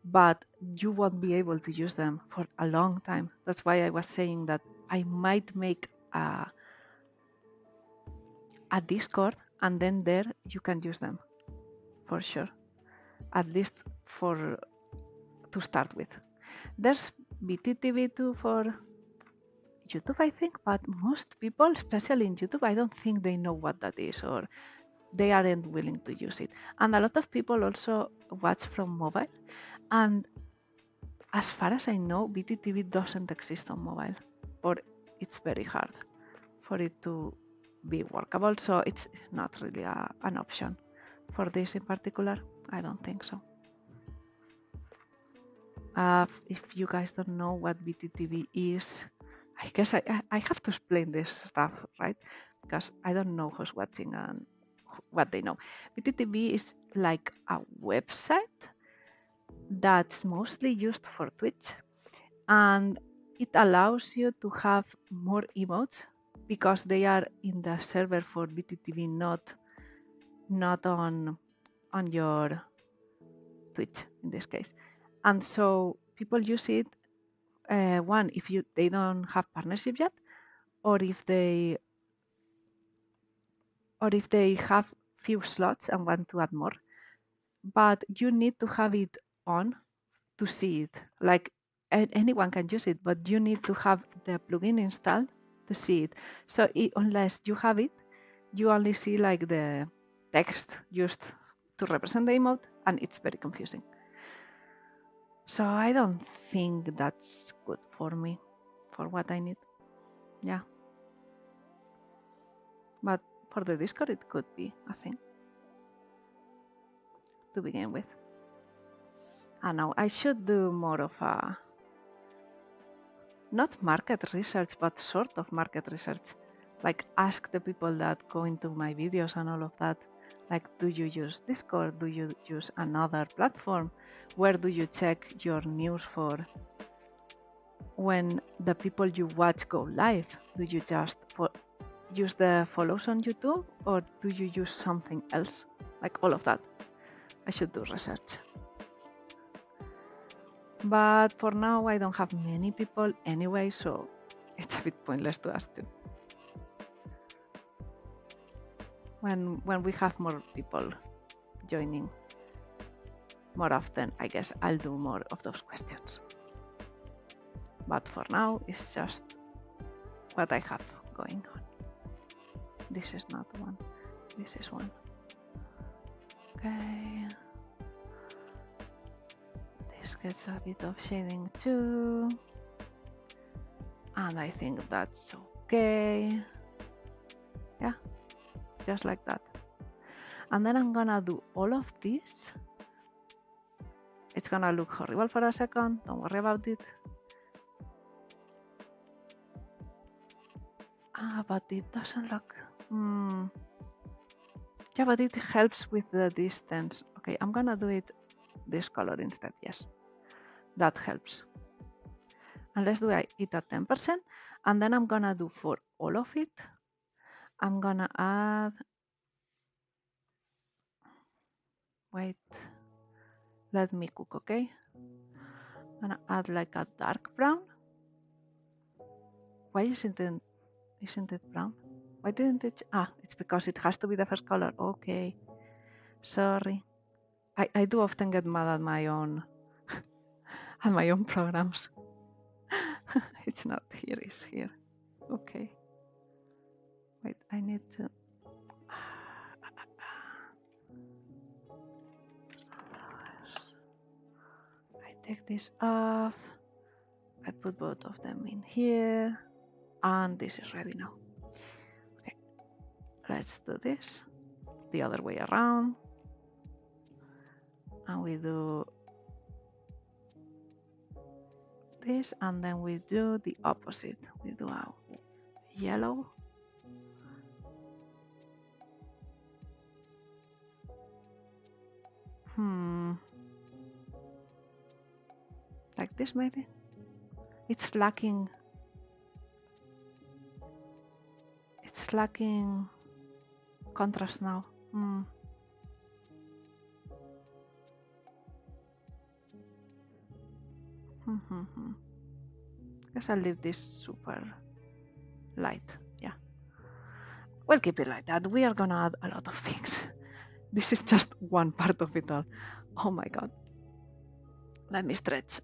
but you won't be able to use them for a long time. That's why I was saying that I might make a Discord, and then there you can use them for sure, at least to start with. There's BTTV2 for YouTube, I think, but most people, especially in YouTube, I don't think they know what that is, or they aren't willing to use it. And a lot of people also watch from mobile, and as far as I know, BTTV doesn't exist on mobile, or it's very hard for it to be workable, so it's not really an option for this in particular. I don't think so. If you guys don't know what BTTV is, I guess I have to explain this stuff, right? Because I don't know who's watching and what they know. BTTV is like a website that's mostly used for Twitch, and it allows you to have more emotes because they are in the server for BTTV, not on your Twitch in this case. And so people use it, one, if they don't have partnership yet, or if they have few slots and want to add more. But you need to have it on to see it. Like anyone can use it, but you need to have the plugin installed to see it. So unless you have it, you only see like the text used to represent the emote, and it's very confusing. So I don't think that's good for me, for what I need. Yeah. But for the Discord, it could be a thing to begin with. I know I should do more of a, not market research, but sort of market research. Like ask the people that go into my videos and all of that. Like, do you use Discord? Do you use another platform? Where do you check your news for when the people you watch go live? Do you just use the follows on YouTube, or do you use something else? Like all of that. I should do research. But for now, I don't have many people anyway, so it's a bit pointless to ask them. When we have more people joining more often, I guess I'll do more of those questions. But for now, it's just what I have going on. This is not one. This is one. Okay. This gets a bit of shading too. And I think that's okay. Yeah, just like that. And then I'm gonna do all of this. It's gonna look horrible for a second, don't worry about it. But it doesn't look... Yeah, but it helps with the distance. Okay, I'm gonna do it this color instead, yes. That helps. And let's do it at 10%. And then I'm gonna do for all of it, I'm gonna add... Wait, let me cook, okay? I'm gonna add like a dark brown. Why isn't it brown? Why didn't it? It's because it has to be the first color. Okay, sorry. I do often get mad at my own at my own programs. It's not here, it's here. Okay. Wait, I need to... I take this off. I put both of them in here. And this is ready now. Okay, let's do this the other way around. And we do this, and then we do the opposite. We do a yellow. Like this maybe? It's lacking contrast now. Guess I'll leave this super light. Yeah, we'll keep it like that. We are gonna add a lot of things. This is just one part of it all. Oh my god. Let me stretch.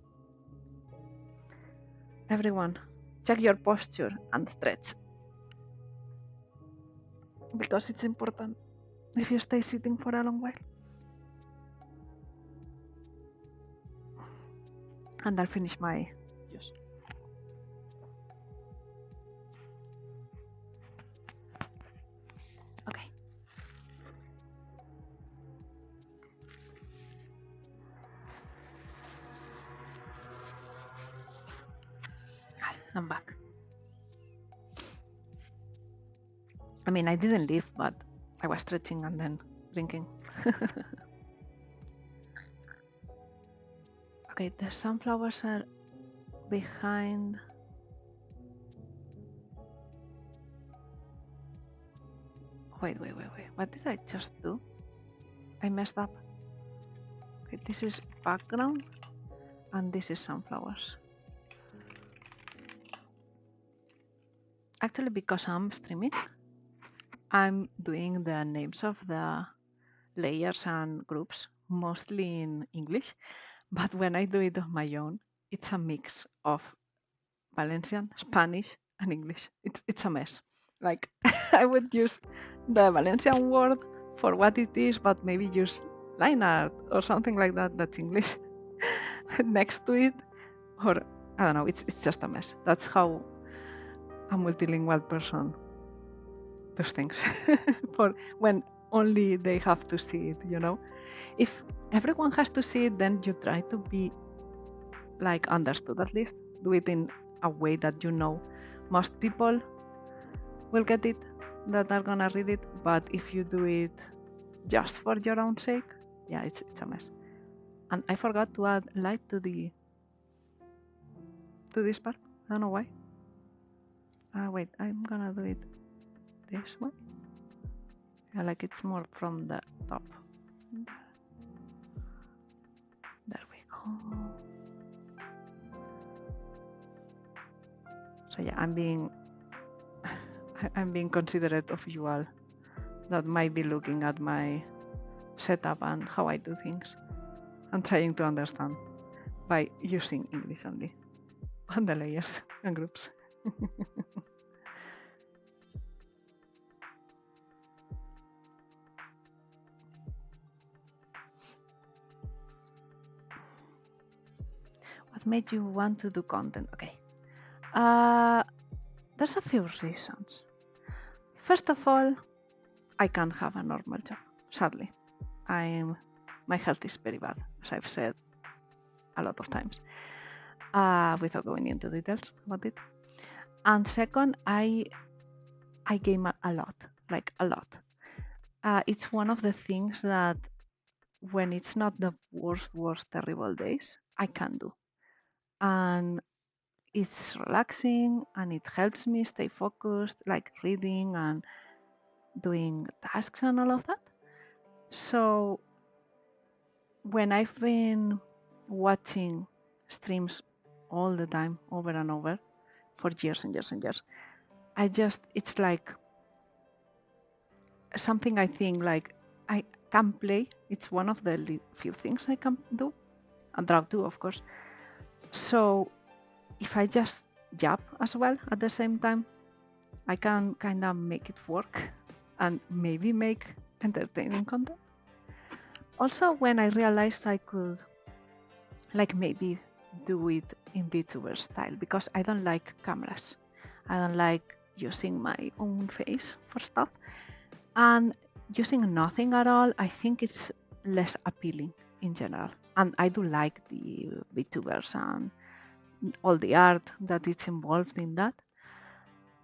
Everyone, check your posture and stretch. Because it's important if you stay sitting for a long while. And I'll finish my juice. Okay. I'm back. I mean, I didn't leave, but I was stretching and then drinking. Okay, the sunflowers are behind. Wait. What did I just do? I messed up. Okay, this is background and this is sunflowers. Actually, because I'm streaming, I'm doing the names of the layers and groups mostly in English, but when I do it on my own, it's a mix of Valencian, Spanish, and English. It's a mess. Like I would use the Valencian word for what it is, but maybe use line art or something like that. That's English next to it, or I don't know. It's just a mess. That's how a multilingual person does things. For when only they have to see it, you know. If everyone has to see it, then you try to be like understood at least. Do it in a way that you know most people will get it that are gonna read it. But if you do it just for your own sake, yeah, it's a mess. And I forgot to add light to this part. I don't know why. Wait, I'm gonna do it this way. Yeah, like it's more from the top. There we go. So yeah, I'm being considerate of you all that might be looking at my setup and how I do things and trying to understand by using English only on the layers and groups. What made you want to do content? Okay. There's a few reasons. First of all, I can't have a normal job, sadly. My health is very bad, as I've said a lot of times, without going into details about it. And second, I game a lot, like a lot. It's one of the things that when it's not the worst terrible days, I can do. And it's relaxing and it helps me stay focused, like reading and doing tasks and all of that. So when I've been watching streams all the time, over and over, for years and years and years, it's like something I think like I can play. It's one of the few things I can do, and draw too, of course. So if I just jab as well at the same time, I can kind of make it work and maybe make entertaining content. Also, when I realized I could like maybe do it in Pngtuber style, because I don't like cameras. I don't like using my own face for stuff. And using nothing at all, I think it's less appealing in general. And I do like the VTubers and all the art that is involved in that.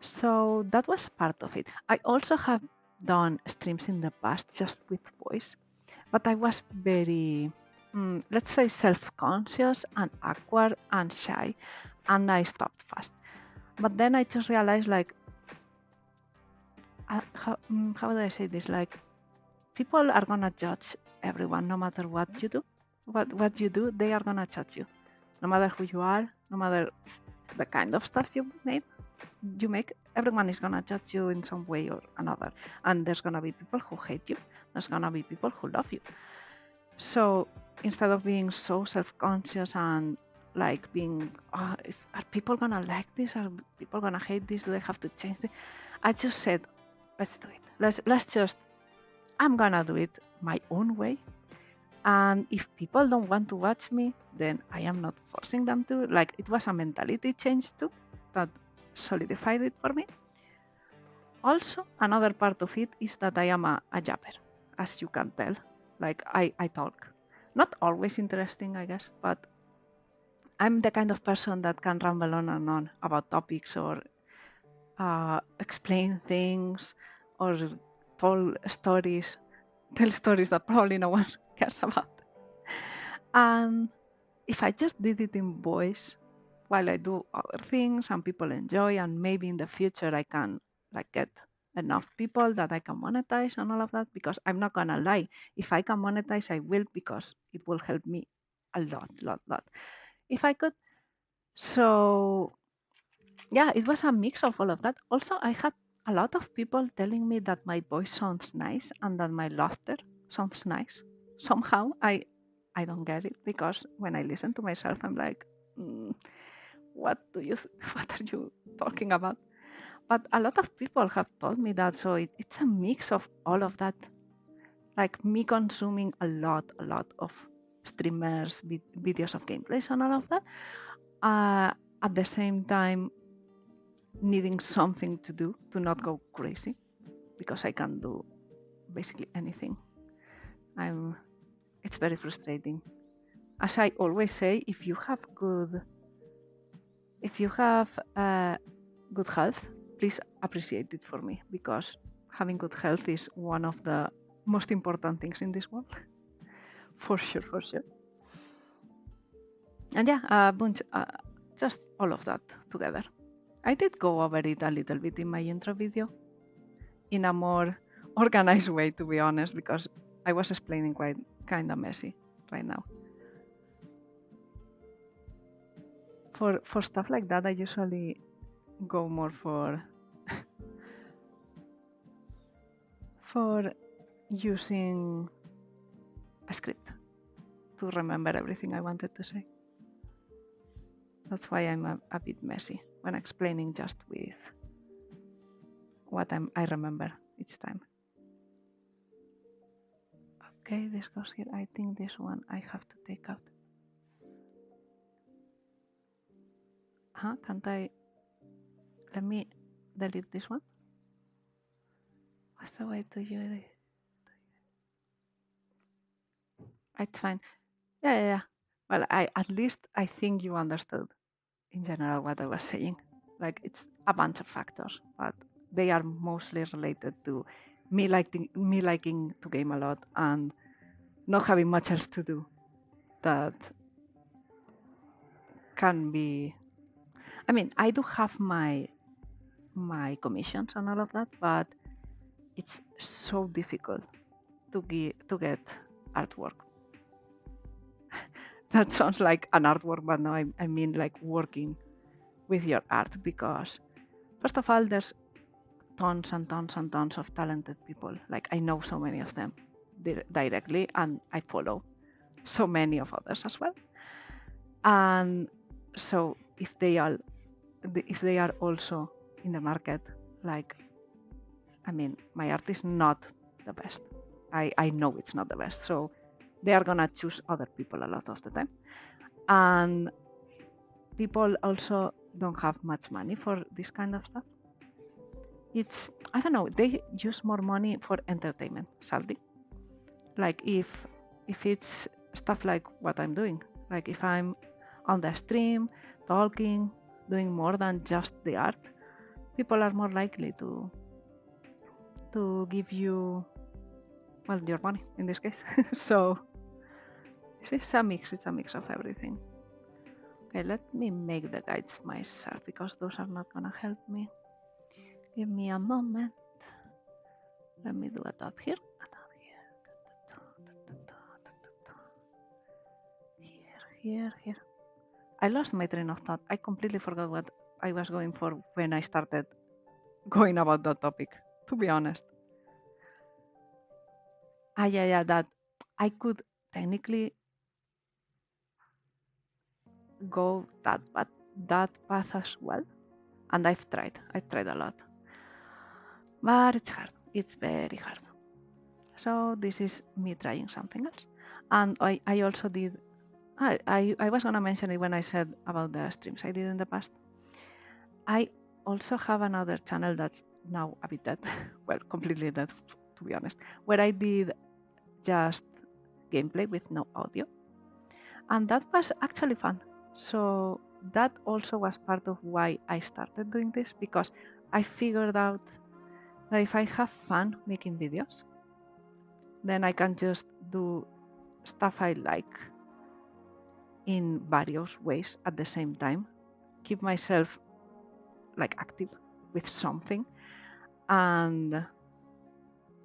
So that was part of it. I also have done streams in the past just with voice, but I was very, let's say, self-conscious and awkward and shy, and I stopped fast. But then I just realized, like, how do I say this? Like, people are gonna judge everyone, no matter what you do. What you do, they are gonna judge you, no matter who you are, no matter the kind of stuff you make. Everyone is gonna judge you in some way or another, and there's gonna be people who hate you. There's gonna be people who love you. So instead of being so self-conscious and like being, are people gonna like this? Are people gonna hate this? Do I have to change it? I just said, let's do it. Let's just. I'm gonna do it my own way. And if people don't want to watch me, then I am not forcing them to. Like, it was a mentality change too that solidified it for me. Also, another part of it is that I am a jabber, as you can tell. Like, I talk. Not always interesting, I guess, but I'm the kind of person that can ramble on and on about topics or explain things or tell stories that probably no one cares about. And if I just did it in voice while I do other things and people enjoy, and maybe in the future I can like get enough people that I can monetize and all of that, because I'm not gonna lie, if I can monetize, I will, because it will help me a lot. If I could. So yeah, it was a mix of all of that. Also, I had a lot of people telling me that my voice sounds nice and that my laughter sounds nice. Somehow, I don't get it, because when I listen to myself, I'm like, what what are you talking about? But a lot of people have told me that, so it's a mix of all of that, like me consuming a lot of streamers, videos of gameplays and all of that. At the same time, needing something to do to not go crazy, because I can do basically anything. It's very frustrating. As I always say, if you have good health, please appreciate it for me, because having good health is one of the most important things in this world. For sure. And yeah, a bunch, just all of that together. I did go over it a little bit in my intro video in a more organized way, to be honest, because I was explaining quite kind of messy right now. For stuff like that, I usually go more for using a script to remember everything I wanted to say. That's why I'm a bit messy when explaining, just with what I remember each time. Okay, this goes here. I think this one I have to take out. Can't I? Let me delete this one. What's the way to use it? It's fine. Yeah. Well, at least I think you understood in general what I was saying. Like, it's a bunch of factors, but they are mostly related to me liking to game a lot and not having much else to do. That can be. I mean, I do have my commissions and all of that, but it's so difficult to get artwork. That sounds like an artwork, but no, I mean like working with your art, because first of all, there's tons and tons of talented people. Like, I know so many of them directly, and I follow so many of others as well. And so if they are also in the market, like, I mean, my art is not the best. I know it's not the best. So they are gonna choose other people a lot of the time. And people also don't have much money for this kind of stuff. It's, I don't know, they use more money for entertainment, sadly. Like, if it's stuff like what I'm doing, like if I'm on the stream talking, doing more than just the art, people are more likely to give you, well, your money in this case. So it's a mix of everything. Okay, let me make the guides myself, because those are not gonna help me. Give me a moment. Let me do a dot here. Here. I lost my train of thought. I completely forgot what I was going for when I started going about that topic, to be honest. Yeah, that I could technically go that path as well. And I've tried a lot. But it's hard. It's very hard. So this is me trying something else. And I also did, I was gonna mention it when I said about the streams I did in the past. I also have another channel that's now a bit dead, well, completely dead, to be honest, where I did just gameplay with no audio. And that was actually fun. So that also was part of why I started doing this, because I figured out that if I have fun making videos, then I can just do stuff I like in various ways at the same time, keep myself like active with something, and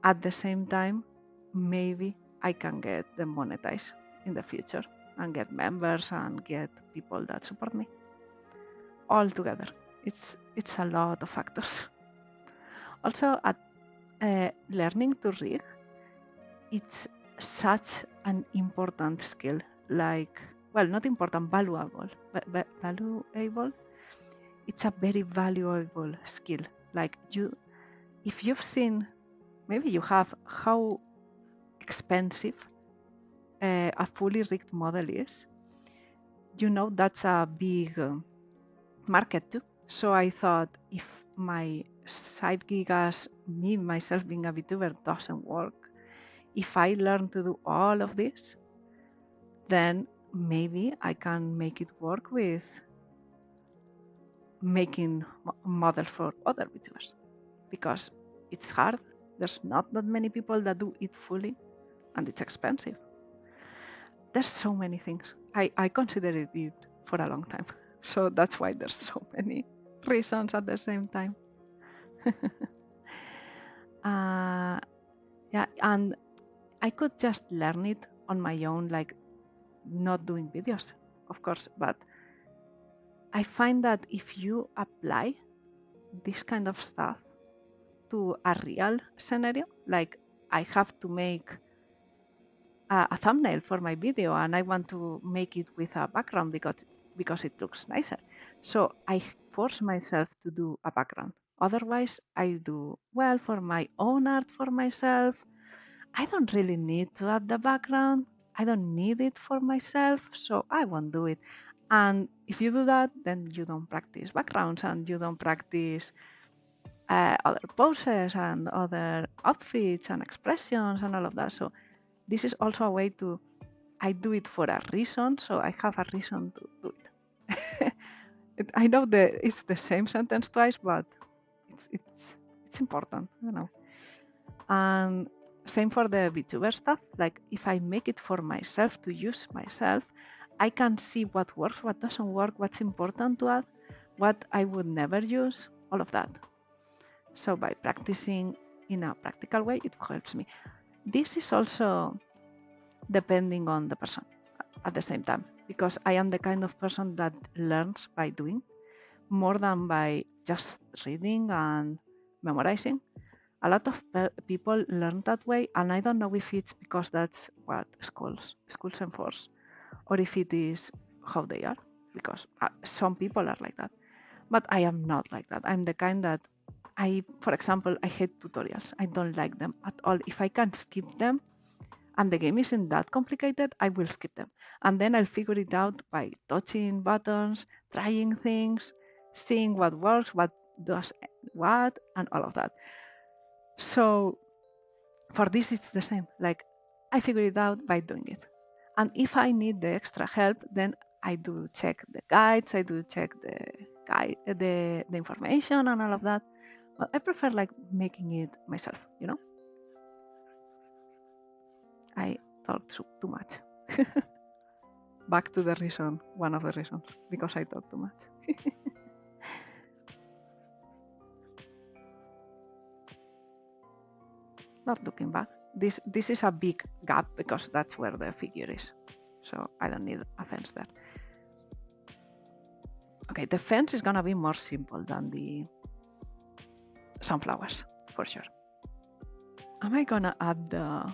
at the same time, maybe I can get them monetized in the future and get members and get people that support me. All together, it's a lot of factors. Also, at learning to read, it's such an important skill. Like, well, not important, valuable. Valuable. It's a very valuable skill. Like if you've seen, maybe you have, how expensive a fully rigged model is, you know that's a big market too. So I thought, if my side gig as me, myself being a VTuber, doesn't work, if I learn to do all of this, then maybe I can make it work with making models for other VTubers, because it's hard. There's not that many people that do it fully, and it's expensive. There's so many things. I considered it for a long time. So that's why there's so many reasons at the same time. Yeah, and I could just learn it on my own, like not doing videos, of course. But I find that if you apply this kind of stuff to a real scenario, like I have to make a thumbnail for my video and I want to make it with a background because it looks nicer. So I force myself to do a background. Otherwise, I do, well, for my own art for myself, I don't really need to add the background. I don't need it for myself, so I won't do it. And if you do that, then you don't practice backgrounds and you don't practice other poses and other outfits and expressions and all of that. So this is also a way to, I do it for a reason, so I have a reason to do it. I know that it's the same sentence twice, but it's important, you know. And same for the VTuber stuff. Like if I make it for myself to use myself, I can see what works, what doesn't work, what's important to add, what I would never use, all of that. So by practicing in a practical way, it helps me. This is also depending on the person at the same time, because I am the kind of person that learns by doing more than by just reading and memorizing. A lot of people learn that way, and I don't know if it's because that's what schools enforce, or if it is how they are, because some people are like that. But I am not like that. I'm the kind that for example, I hate tutorials. I don't like them at all. If I can skip them, and the game isn't that complicated, I will skip them. And then I'll figure it out by touching buttons, trying things, seeing what works, what does what, and all of that. So for this, it's the same. Like I figure it out by doing it. And if I need the extra help, then I do check the guides, I do check the information and all of that. But I prefer like making it myself, you know? I talk too much. Back to the reason, one of the reasons, because I talk too much. Not looking back. This is a big gap because that's where the figure is. So I don't need a fence there. Okay, the fence is gonna be more simple than the sunflowers, for sure. Am I gonna add the...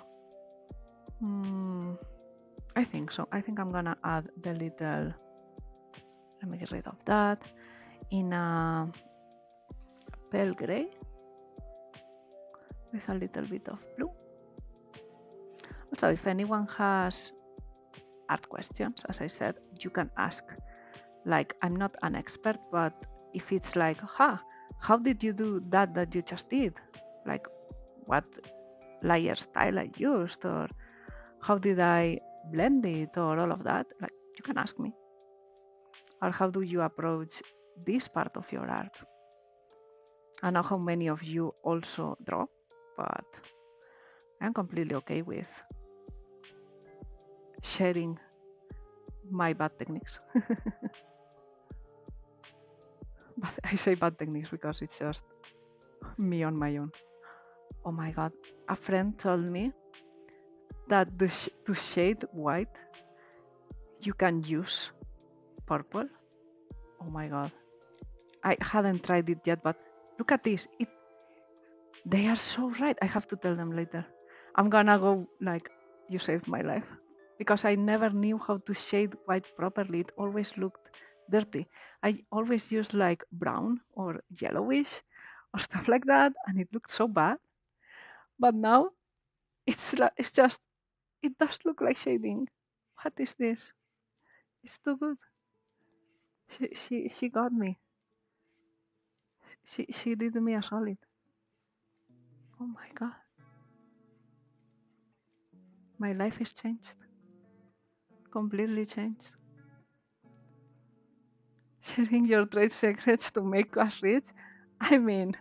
I think so. I think I'm gonna add the little... Let me get rid of that. In a pale gray with a little bit of blue. Also, if anyone has art questions, as I said, you can ask. Like, I'm not an expert, but if it's like, how did you do that you just did? Like, what layer style I used, or how did I blend it, or all of that? Like, you can ask me. Or how do you approach this part of your art? I know how many of you also draw, but I'm completely okay with sharing my bad techniques. But I say bad techniques because it's just me on my own. Oh my god, a friend told me that to shade white, you can use purple. Oh my god. I hadn't tried it yet, but look at this. They are so right. I have to tell them later. I'm gonna go like, you saved my life. Because I never knew how to shade white properly. It always looked dirty. I always used like brown or yellowish or stuff like that, and it looked so bad. But now it's just, it does look like shading. What is this? It's too good. She got me. She did me a solid. Oh my god. My life is changed. Completely changed. Sharing your trade secrets to make us rich. I mean,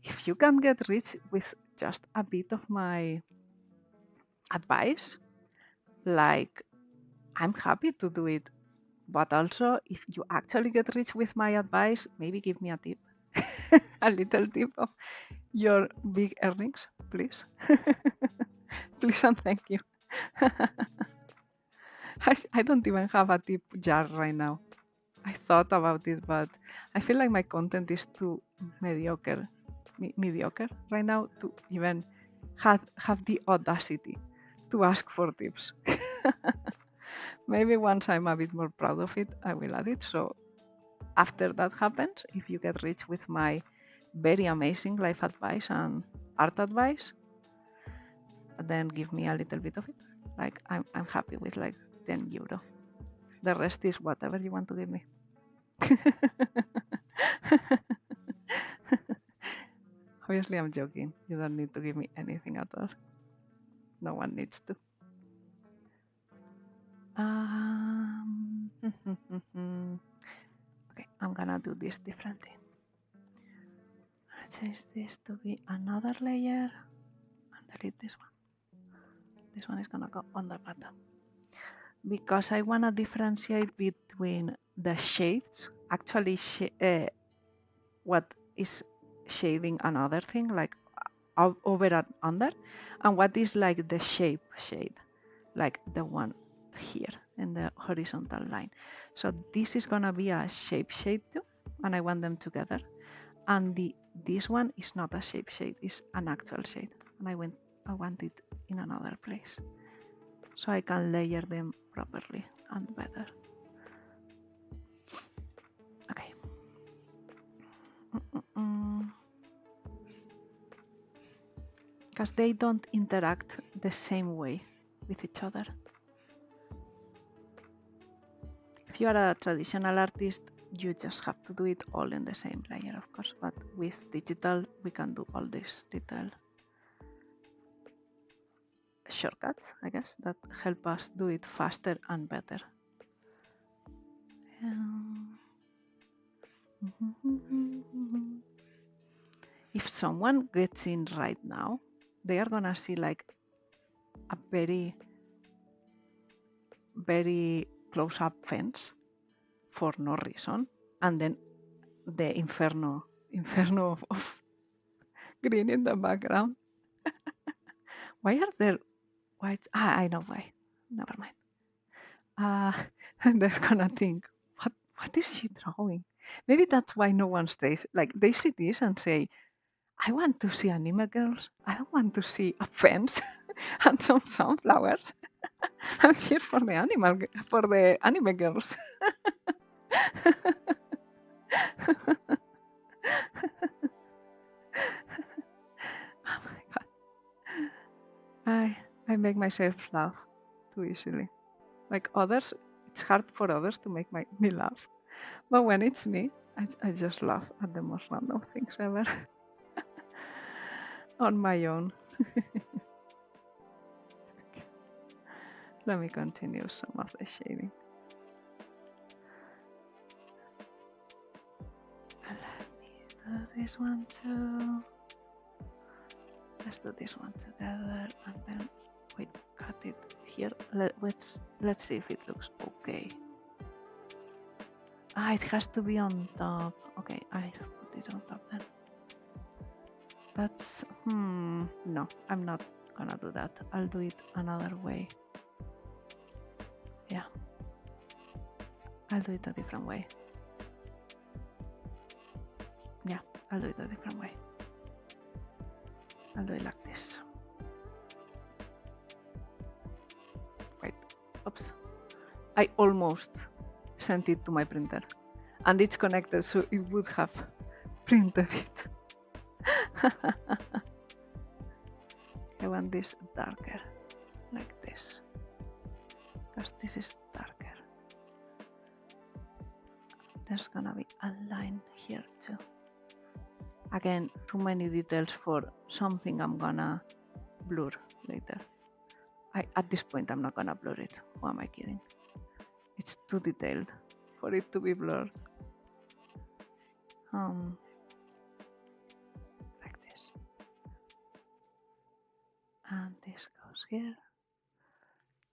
if you can get rich with just a bit of my advice, like, I'm happy to do it. But also, if you actually get rich with my advice, maybe give me a tip. A little tip of your big earnings, please. Please and thank you. I don't even have a tip jar right now. I thought about it, but I feel like my content is too mediocre right now to even have the audacity to ask for tips. Maybe once I'm a bit more proud of it, I will add it. So after that happens, if you get rich with my very amazing life advice and art advice, then give me a little bit of it. Like, I'm happy with like €10. The rest is whatever you want to give me. Obviously, I'm joking. You don't need to give me anything at all. No one needs to. Okay, I'm gonna do this differently. Change this to be another layer and delete this one. This one is gonna go on the bottom. Because I wanna differentiate between the shades, actually what is shading another thing, like over and under, and what is like the shape shade, like the one here in the horizontal line. So this is gonna be a shape shade too, and I want them together. And this one is not a shape shade, it's an actual shade, and I want it in another place, so I can layer them properly and better. Okay. Because they don't interact the same way with each other. If you are a traditional artist, you just have to do it all in the same layer, of course, but with digital, we can do all these little shortcuts, I guess, that help us do it faster and better. If someone gets in right now, they are gonna see like a very, very close-up fence for no reason, and then the inferno of green in the background. Why are there white? I know why. Never mind. And they're gonna think, what is she drawing? Maybe that's why no one stays. Like, they see this and say, I want to see anime girls. I don't want to see a fence and some sunflowers. I'm here for the anime girls. Oh my god. I make myself laugh too easily. Like others, it's hard for others to make me laugh. But when it's me, I just laugh at the most random things ever. On my own. Let me continue some of the shading. this one too. Let's do this one together and then we cut it here. Let's see if it looks okay. It has to be on top. Okay, I'll put it on top then. That's no, I'm not gonna do that. I'll do it another way. Yeah, I'll do it a different way. Yeah, I'll do it a different way. I'll do it like this. Wait, oops. I almost sent it to my printer and it's connected, so it would have printed it. I want this darker, like this, because this is darker. There's gonna be a line here too. Again, too many details for something I'm gonna blur later. At this point, I'm not gonna blur it. Who am I kidding? It's too detailed for it to be blurred. Like this. And this goes here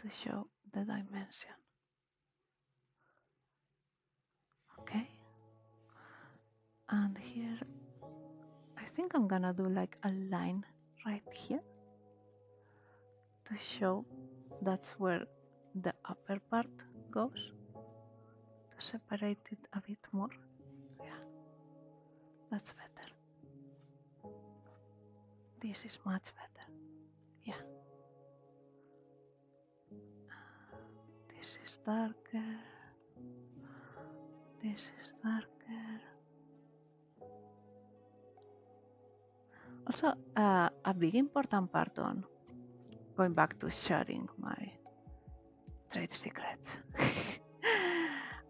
to show the dimension. Okay. And here, I think I'm gonna do like a line right here to show that's where the upper part goes, to separate it a bit more. Yeah, that's better. This is much better. Yeah. This is darker. This is darker. Also, a big important part on going back to sharing my trade secrets.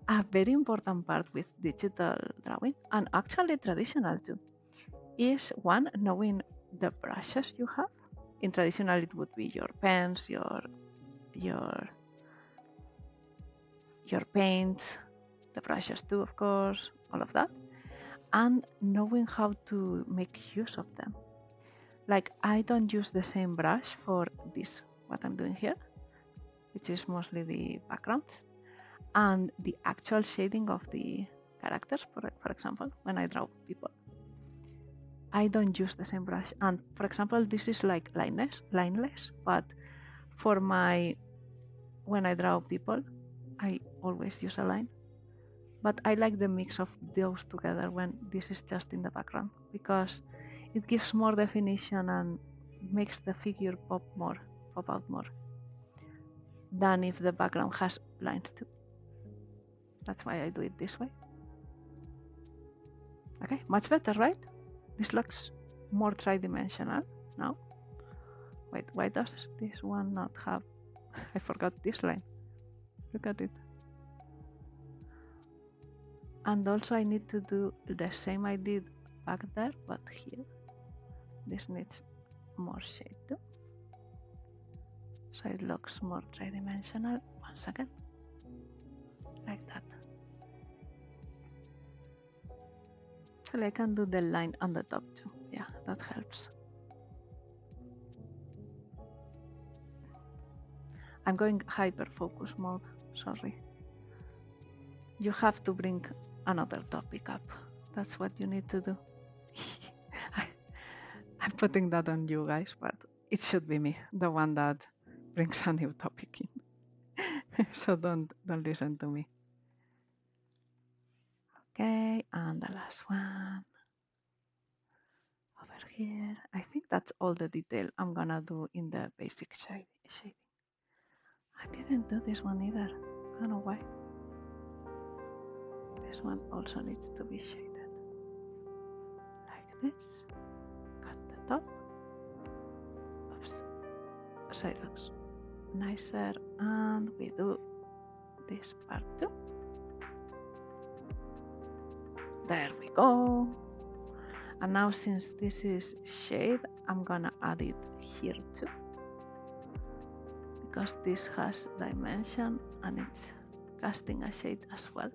A very important part with digital drawing, and actually traditional too, is one, knowing the brushes you have. In traditional, it would be your pens, your paints, the brushes too, of course, all of that, and knowing how to make use of them. Like, I don't use the same brush for this, what I'm doing here, which is mostly the backgrounds, and the actual shading of the characters, for example, when I draw people. I don't use the same brush. And for example, this is like lineless, but for when I draw people, I always use a line. But I like the mix of those together when this is just in the background, because it gives more definition and makes the figure pop out more than if the background has lines too. That's why I do it this way. Okay, much better, right? This looks more tridimensional now. Wait, why does this one not have... I forgot this line. Look at it. And also I need to do the same I did back there, but here. This needs more shade too. So it looks more tridimensional. 1 second. Like that. Actually, I can do the line on the top too. Yeah, that helps. I'm going hyper focus mode, sorry. You have to bring another topic up. That's what you need to do. I'm putting that on you guys, but it should be me, the one that brings a new topic in. So don't listen to me. Okay, and the last one. Over here. I think that's all the detail I'm gonna do in the basic shading. I didn't do this one either. I don't know why. This one also needs to be shaded. Like this. Cut the top. Oops. So it looks nicer. And we do this part too. There we go. And now since this is shade, I'm gonna add it here too. Because this has dimension and it's casting a shade as well.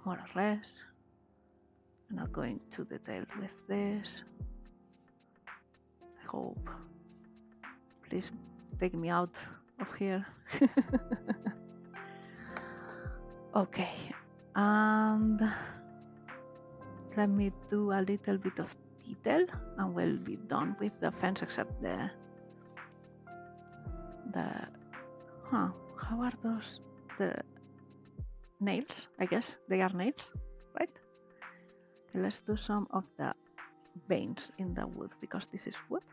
more or less. I'm not going too detailed with this. I hope. Please take me out of here. Okay, and let me do a little bit of detail and we'll be done with the fence, except how are those? The nails, I guess they are nails, right? Okay, let's do some of the veins in the wood because this is wood.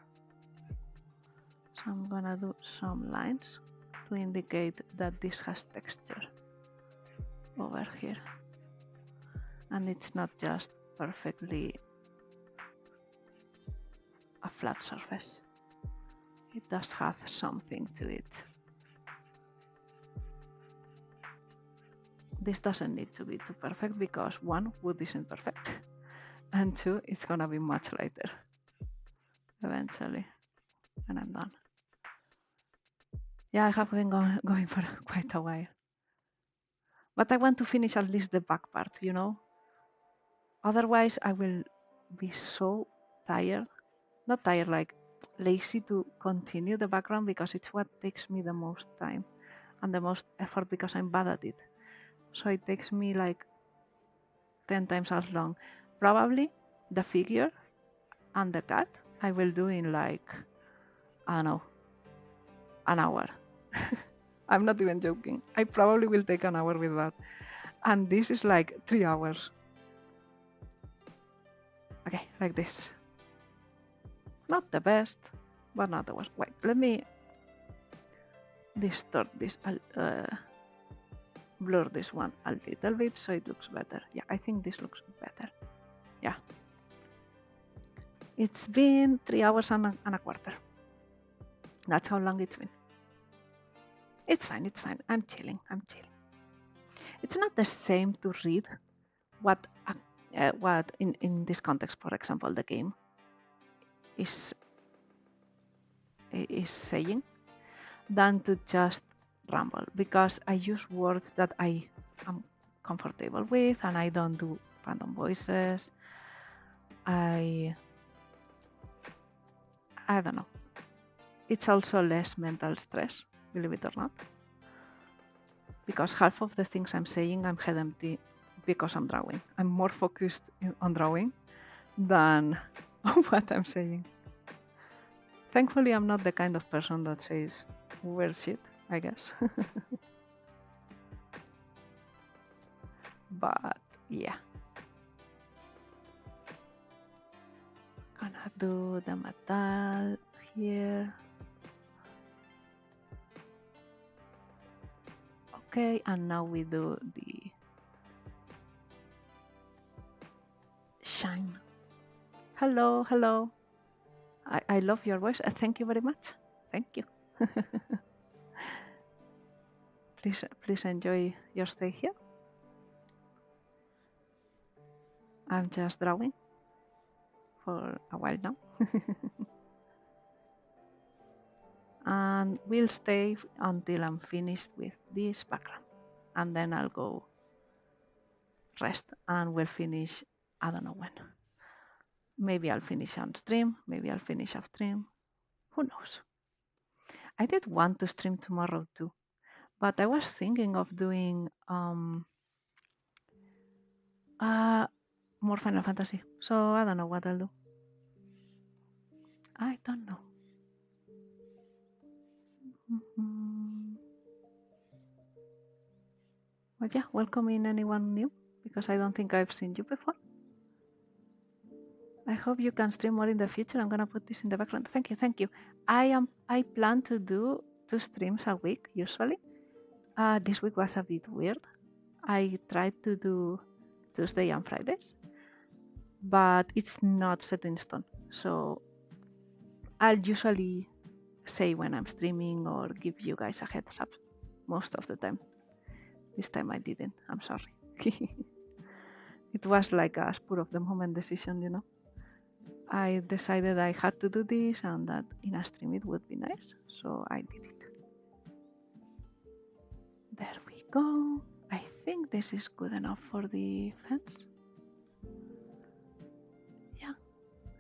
So I'm gonna do some lines to indicate that this has texture over here, and it's not just perfectly a flat surface. It does have something to it. This doesn't need to be too perfect because one, wood isn't perfect, and two, it's gonna be much lighter eventually when I'm done. Yeah, I have been going for quite a while, but I want to finish at least the back part, you know? Otherwise I will be so tired, not tired, like lazy to continue the background because it's what takes me the most time and the most effort because I'm bad at it. So it takes me like 10 times as long. Probably the figure and the cat I will do in like, I don't know, an hour. I'm not even joking. I probably will take an hour with that. And this is like 3 hours. Okay, like this. Not the best, but not the worst. Wait, let me distort this, blur this one a little bit so it looks better. Yeah, I think this looks better. Yeah. It's been 3 hours and a quarter. That's how long it's been. It's fine, it's fine. I'm chilling. It's not the same to read what in this context, for example, the game is saying, than to just ramble, because I use words that I am comfortable with and I don't do random voices. I don't know. It's also less mental stress, believe it or not, because half of the things I'm saying I'm head empty because I'm drawing. I'm more focused on drawing than on what I'm saying. Thankfully, I'm not the kind of person that says weird shit, I guess. But yeah. Gonna do the metal here. Okay, and now we do the shine. Hello, hello. I love your voice. Thank you very much. Thank you. Please enjoy your stay here. I'm just drawing for a while now. And we'll stay until I'm finished with this background. And then I'll go rest and we'll finish, I don't know when. Maybe I'll finish on stream, maybe I'll finish off stream. Who knows? I did want to stream tomorrow too, but I was thinking of doing more Final Fantasy. So I don't know what I'll do. I don't know. But yeah, welcome in anyone new, because I don't think I've seen you before. I hope you can stream more in the future. I'm gonna put this in the background. Thank you. I plan to do 2 streams a week usually. This week was a bit weird. I tried to do Tuesday and Fridays, but it's not set in stone. So I'll usually say when I'm streaming or give you guys a heads up most of the time. This time I didn't. I'm sorry. It was like a spur of the moment decision, you know. I decided I had to do this and that in a stream it would be nice, so I did it. There we go. I think this is good enough for the fence.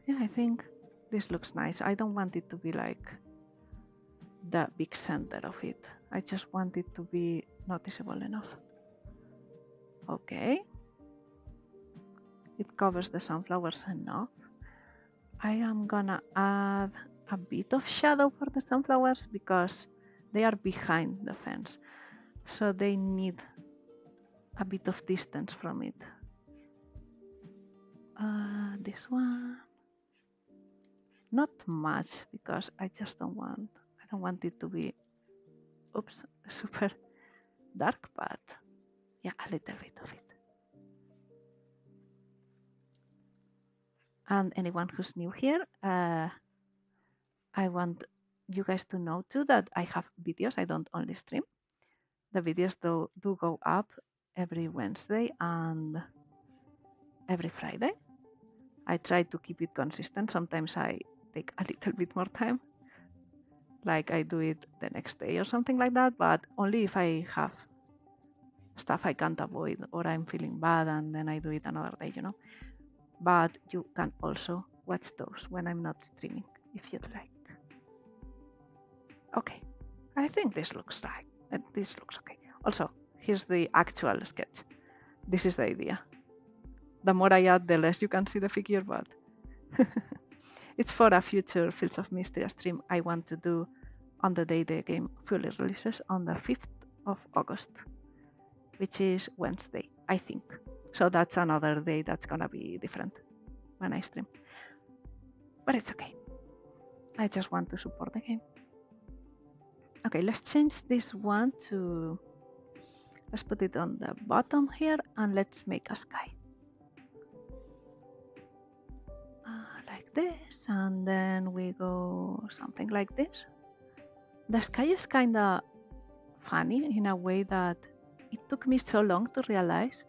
Yeah, I think this looks nice. I don't want it to be like the big center of it. I just want it to be noticeable enough. Okay. It covers the sunflowers enough. I am gonna add a bit of shadow for the sunflowers because they are behind the fence. So they need a bit of distance from it. This one. Not much because I don't want it to be, oops, super dark, but yeah, a little bit of it. And anyone who's new here, I want you guys to know too that I have videos. I don't only stream. The videos do go up every Wednesday and every Friday. I try to keep it consistent. Sometimes I take a little bit more time, like I do it the next day or something like that, but only if I have stuff I can't avoid or I'm feeling bad and then I do it another day, you know. But you can also watch those when I'm not streaming if you'd like. Okay, I think this looks right. This looks okay. Also, here's the actual sketch. This is the idea. The more I add, the less you can see the figure, but it's for a future Fields of Mystery stream I want to do on the day the game fully releases on the 5th of August, which is Wednesday, I think. So that's another day that's gonna be different when I stream. But it's okay. I just want to support the game. Okay, let's change this one to, let's put it on the bottom here and let's make a sky. Like this, and then we go something like this. The sky is kind of funny in a way that it took me so long to realize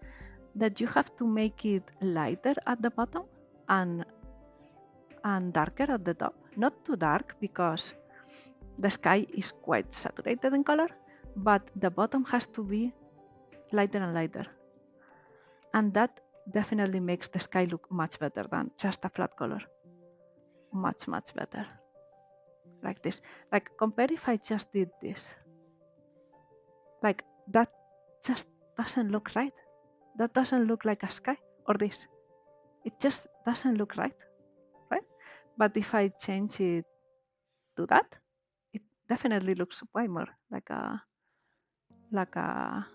that you have to make it lighter at the bottom and darker at the top. Not too dark because the sky is quite saturated in color, but the bottom has to be lighter and lighter. And that definitely makes the sky look much better than just a flat color. Much, much better. Like this. Like, compare if I just did this. Like, that just doesn't look right. That doesn't look like a sky. Or this. It just doesn't look right. Right? But if I change it to that, it definitely looks way more like a like a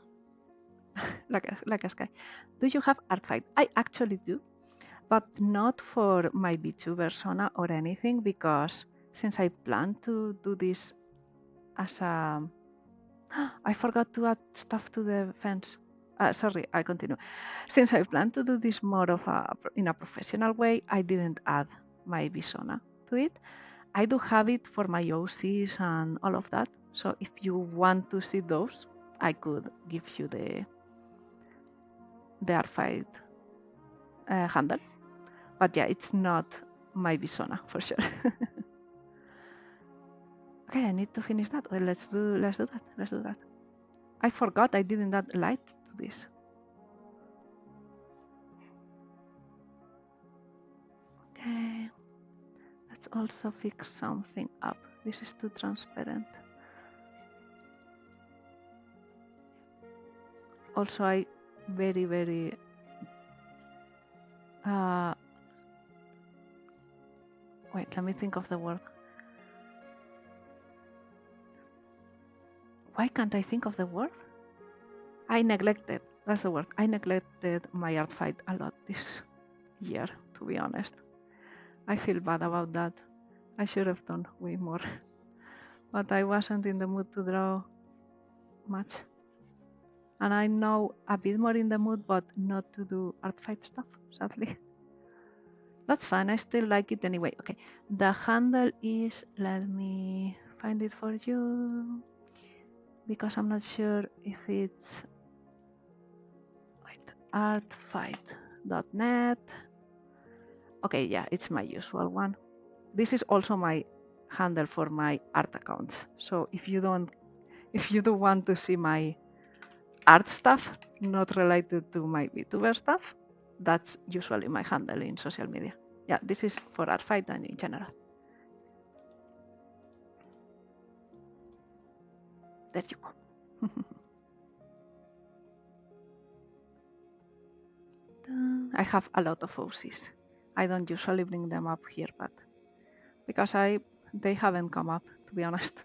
sky. Do you have Artfight? I actually do, but not for my Pngtuber persona or anything, because since I plan to do this as a... I forgot to add stuff to the fence. Sorry, I continue. Since I plan to do this more of in a professional way, I didn't add my persona to it. I do have it for my OCs and all of that. So if you want to see those, I could give you the Artfight handle. But yeah, it's not my persona for sure. Okay, I need to finish that. Well, let's do that. I forgot I didn't add light to this. Okay, let's also fix something up. This is too transparent. Also, I very wait, let me think of the word. Why can't I think of the word? I neglected, that's the word. I neglected my Artfight a lot this year, to be honest. I feel bad about that. I should have done way more. But I wasn't in the mood to draw much. And I'm now a bit more in the mood, but not to do Artfight stuff, sadly. That's fine, I still like it anyway. Okay, the handle is, let me find it for you, because I'm not sure if it's, wait, artfight.net. Okay, yeah, it's my usual one. This is also my handle for my art account. So if you do want to see my art stuff, not related to my VTuber stuff. That's usually my handle in social media. Yeah, this is for art fight and in general. There you go. I have a lot of OCs. I don't usually bring them up here, but because they haven't come up, to be honest.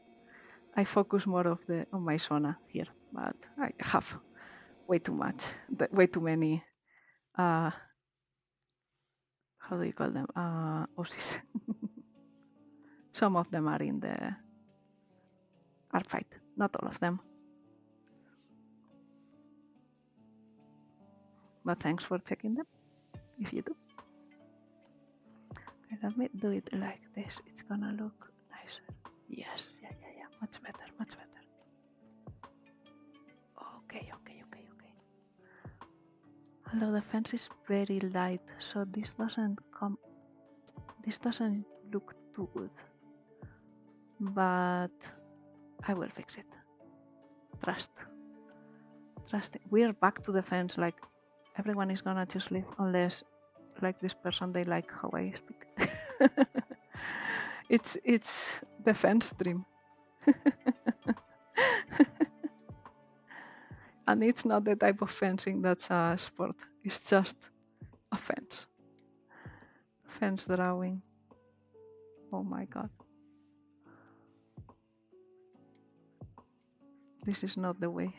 I focus more on my zona here, but I have way too many. How do you call them? OCs. Some of them are in the art fight, not all of them. But thanks for checking them, if you do. Okay, let me do it like this. It's gonna look nicer. Yes, yeah. Much better. Okay. Although the fence is very light, so this doesn't look too good. But I will fix it. Trust. We're back to the fence, like everyone is gonna just leave unless like this person they like how I speak. It's the fence dream. And it's not the type of fencing that's a sport. It's just a fence. Fence drawing. Oh my god. This is not the way.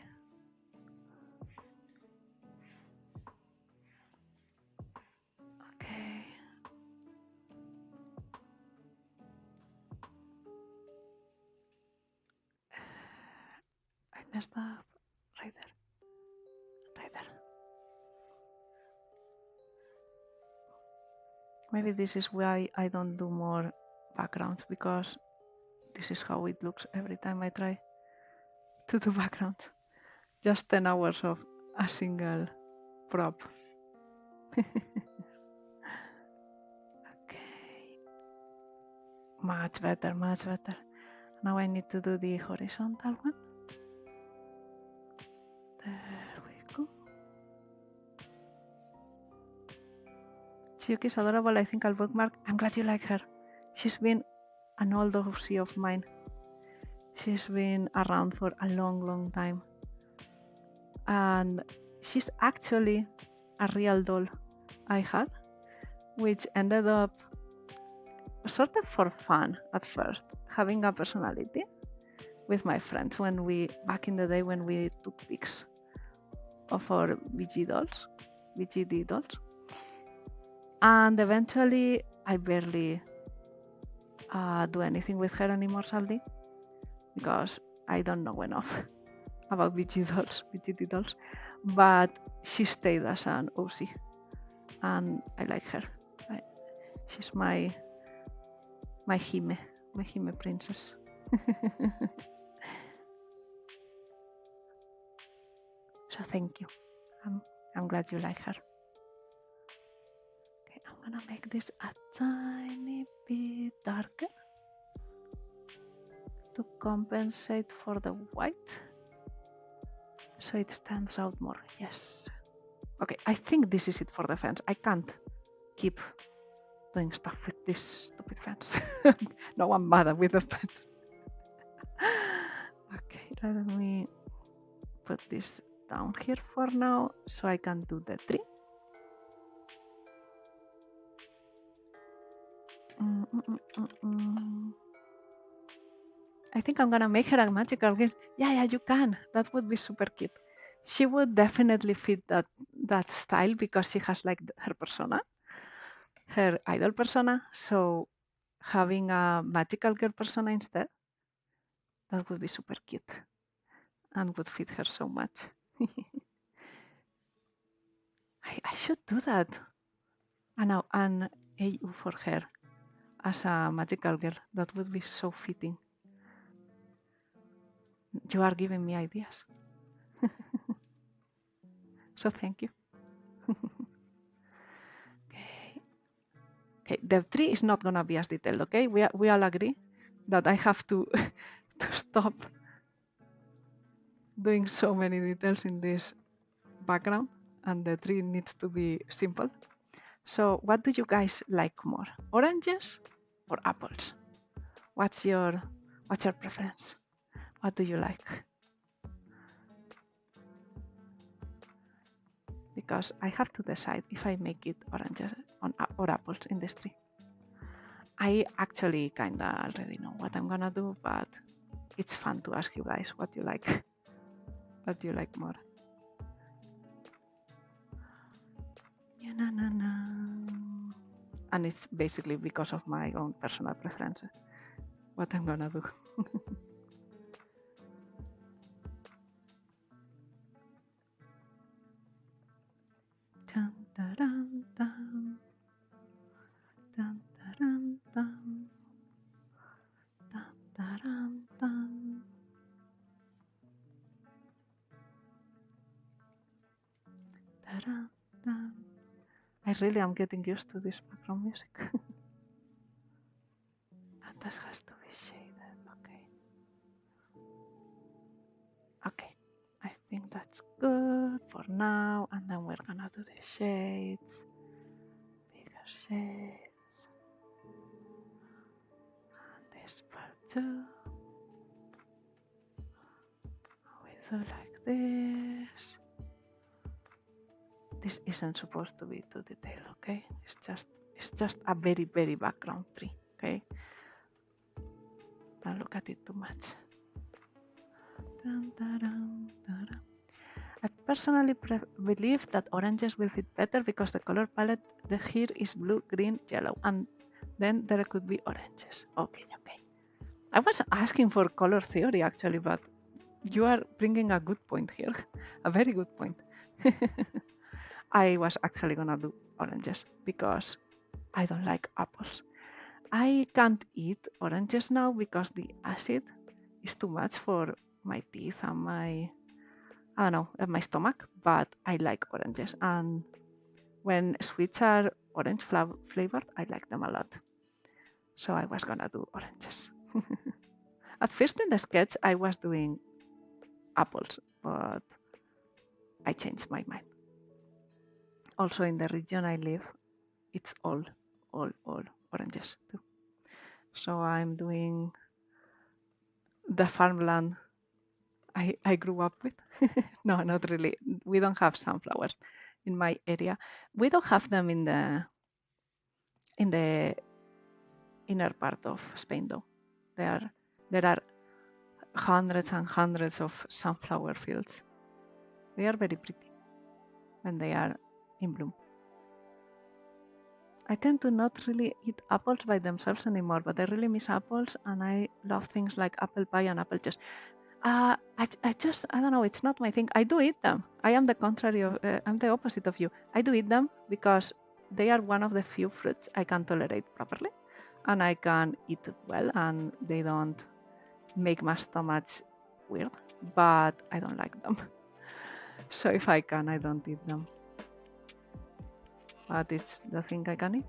Okay. I messed up. Right there. Maybe this is why I don't do more backgrounds, because this is how it looks every time I try to do backgrounds. Just 10 hours of a single prop. Okay. Much better. Now I need to do the horizontal one. There we go. Chiyuki is adorable. I think I'll bookmark. I'm glad you like her. She's been an old OC of mine. She's been around for a long time. And she's actually a real doll I had, which ended up sort of for fun at first, having a personality with my friends back in the day when we took pics of our VGD dolls. And eventually I barely do anything with her anymore, sadly, because I don't know enough about VGD dolls, but she stayed as an OC, and I like her. She's my Hime princess. So thank you. I'm glad you like her. Okay, I'm gonna make this a tiny bit darker to compensate for the white, so it stands out more. Yes. Okay, I think this is it for the fence. I can't keep doing stuff with this stupid fence. No, I'm bad with the fence. Okay, let me put this down here for now so I can do the tree. I think I'm gonna make her a magical girl. Yeah, you can. That would be super cute. She would definitely fit that style because she has like her persona, her idol persona. So having a magical girl persona instead, that would be super cute and would fit her so much. I should do that. And now an AU for her as a magical girl. That would be so fitting. You are giving me ideas. So thank you. Okay, the tree is not gonna be as detailed, okay? We all agree that I have to to stop doing so many details in this background, and the tree needs to be simple. So what do you guys like more, oranges or apples? What's your preference? What do you like? Because I have to decide if I make it oranges or apples in this tree. I actually kinda already know what I'm gonna do, but it's fun to ask you guys what you like. What do you like more? And it's basically because of my own personal preferences what I'm gonna do. Dun, dun, dun, dun, dun, dun, dun, dun, dun. Dun, dun. I really am getting used to this background music. And that has to be shaded, okay. Okay, I think that's good for now, and then we're gonna do the shades, bigger shades, and this part too. We do like this. This isn't supposed to be too detailed, okay? It's just a very, very background tree, okay? Don't look at it too much. Dun, dun, dun, dun. I personally believe that oranges will fit better because the color palette here is blue, green, yellow, and then there could be oranges. Okay. I was asking for color theory actually, but you are bringing a good point here, a very good point. I was actually gonna do oranges because I don't like apples. I can't eat oranges now because the acid is too much for my teeth and my stomach, but I like oranges, and when sweets are orange flavored, I like them a lot. So I was gonna do oranges. At first in the sketch, I was doing apples, but I changed my mind. Also in the region I live, it's all oranges too. So I'm doing the farmland I grew up with. No, not really. We don't have sunflowers in my area. We don't have them in the inner part of Spain though. There are hundreds and hundreds of sunflower fields. They are very pretty when they are in bloom. I tend to not really eat apples by themselves anymore, but I really miss apples, and I love things like apple pie and apple juice. I don't know, it's not my thing. I do eat them. I am the contrary of, I'm the opposite of you. I do eat them because they are one of the few fruits I can tolerate properly, and I can eat it well, and they don't make my stomach weird, but I don't like them. So if I can, I don't eat them. But it's the thing I can eat.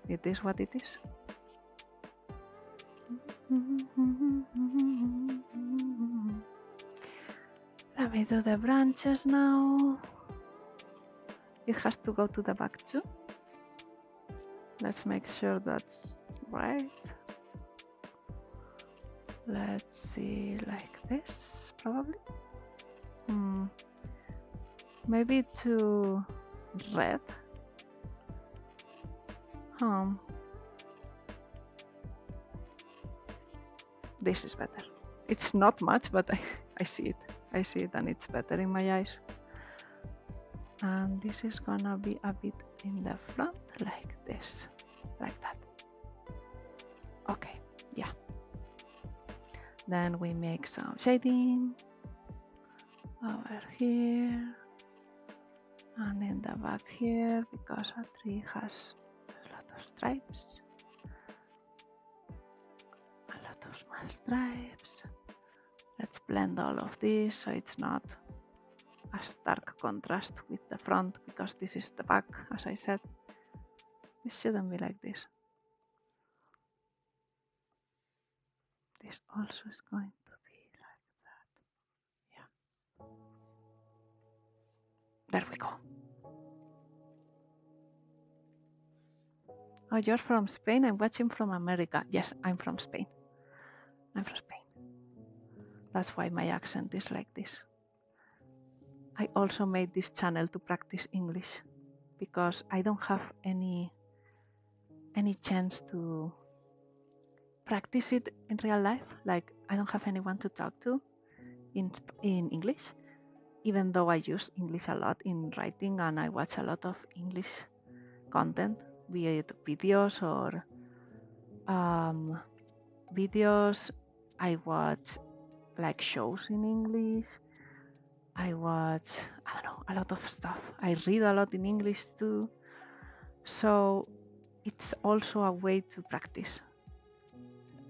It is what it is. Let me do the branches now. It has to go to the back too. Let's make sure that's right. Let's see, like this, probably. Maybe to red. This is better. It's not much, but I see it. I see it, and it's better in my eyes. And this is gonna be a bit in the front, like this, like that. Okay, yeah. Then we make some shading over here and in the back here, because a tree has a lot of stripes. A lot of small stripes. Let's blend all of this so it's not a stark contrast with the front, because this is the back, as I said. This shouldn't be like this. This also is going to be like that. There we go. Oh, you're from Spain? I'm watching from America. Yes, I'm from Spain. I'm from Spain. That's why my accent is like this. I also made this channel to practice English because I don't have any chance to practice it in real life. Like, I don't have anyone to talk to in English, even though I use English a lot in writing and I watch a lot of English content, be it videos or videos. I watch like shows in English. I watch, I don't know, a lot of stuff. I read a lot in English too. So it's also a way to practice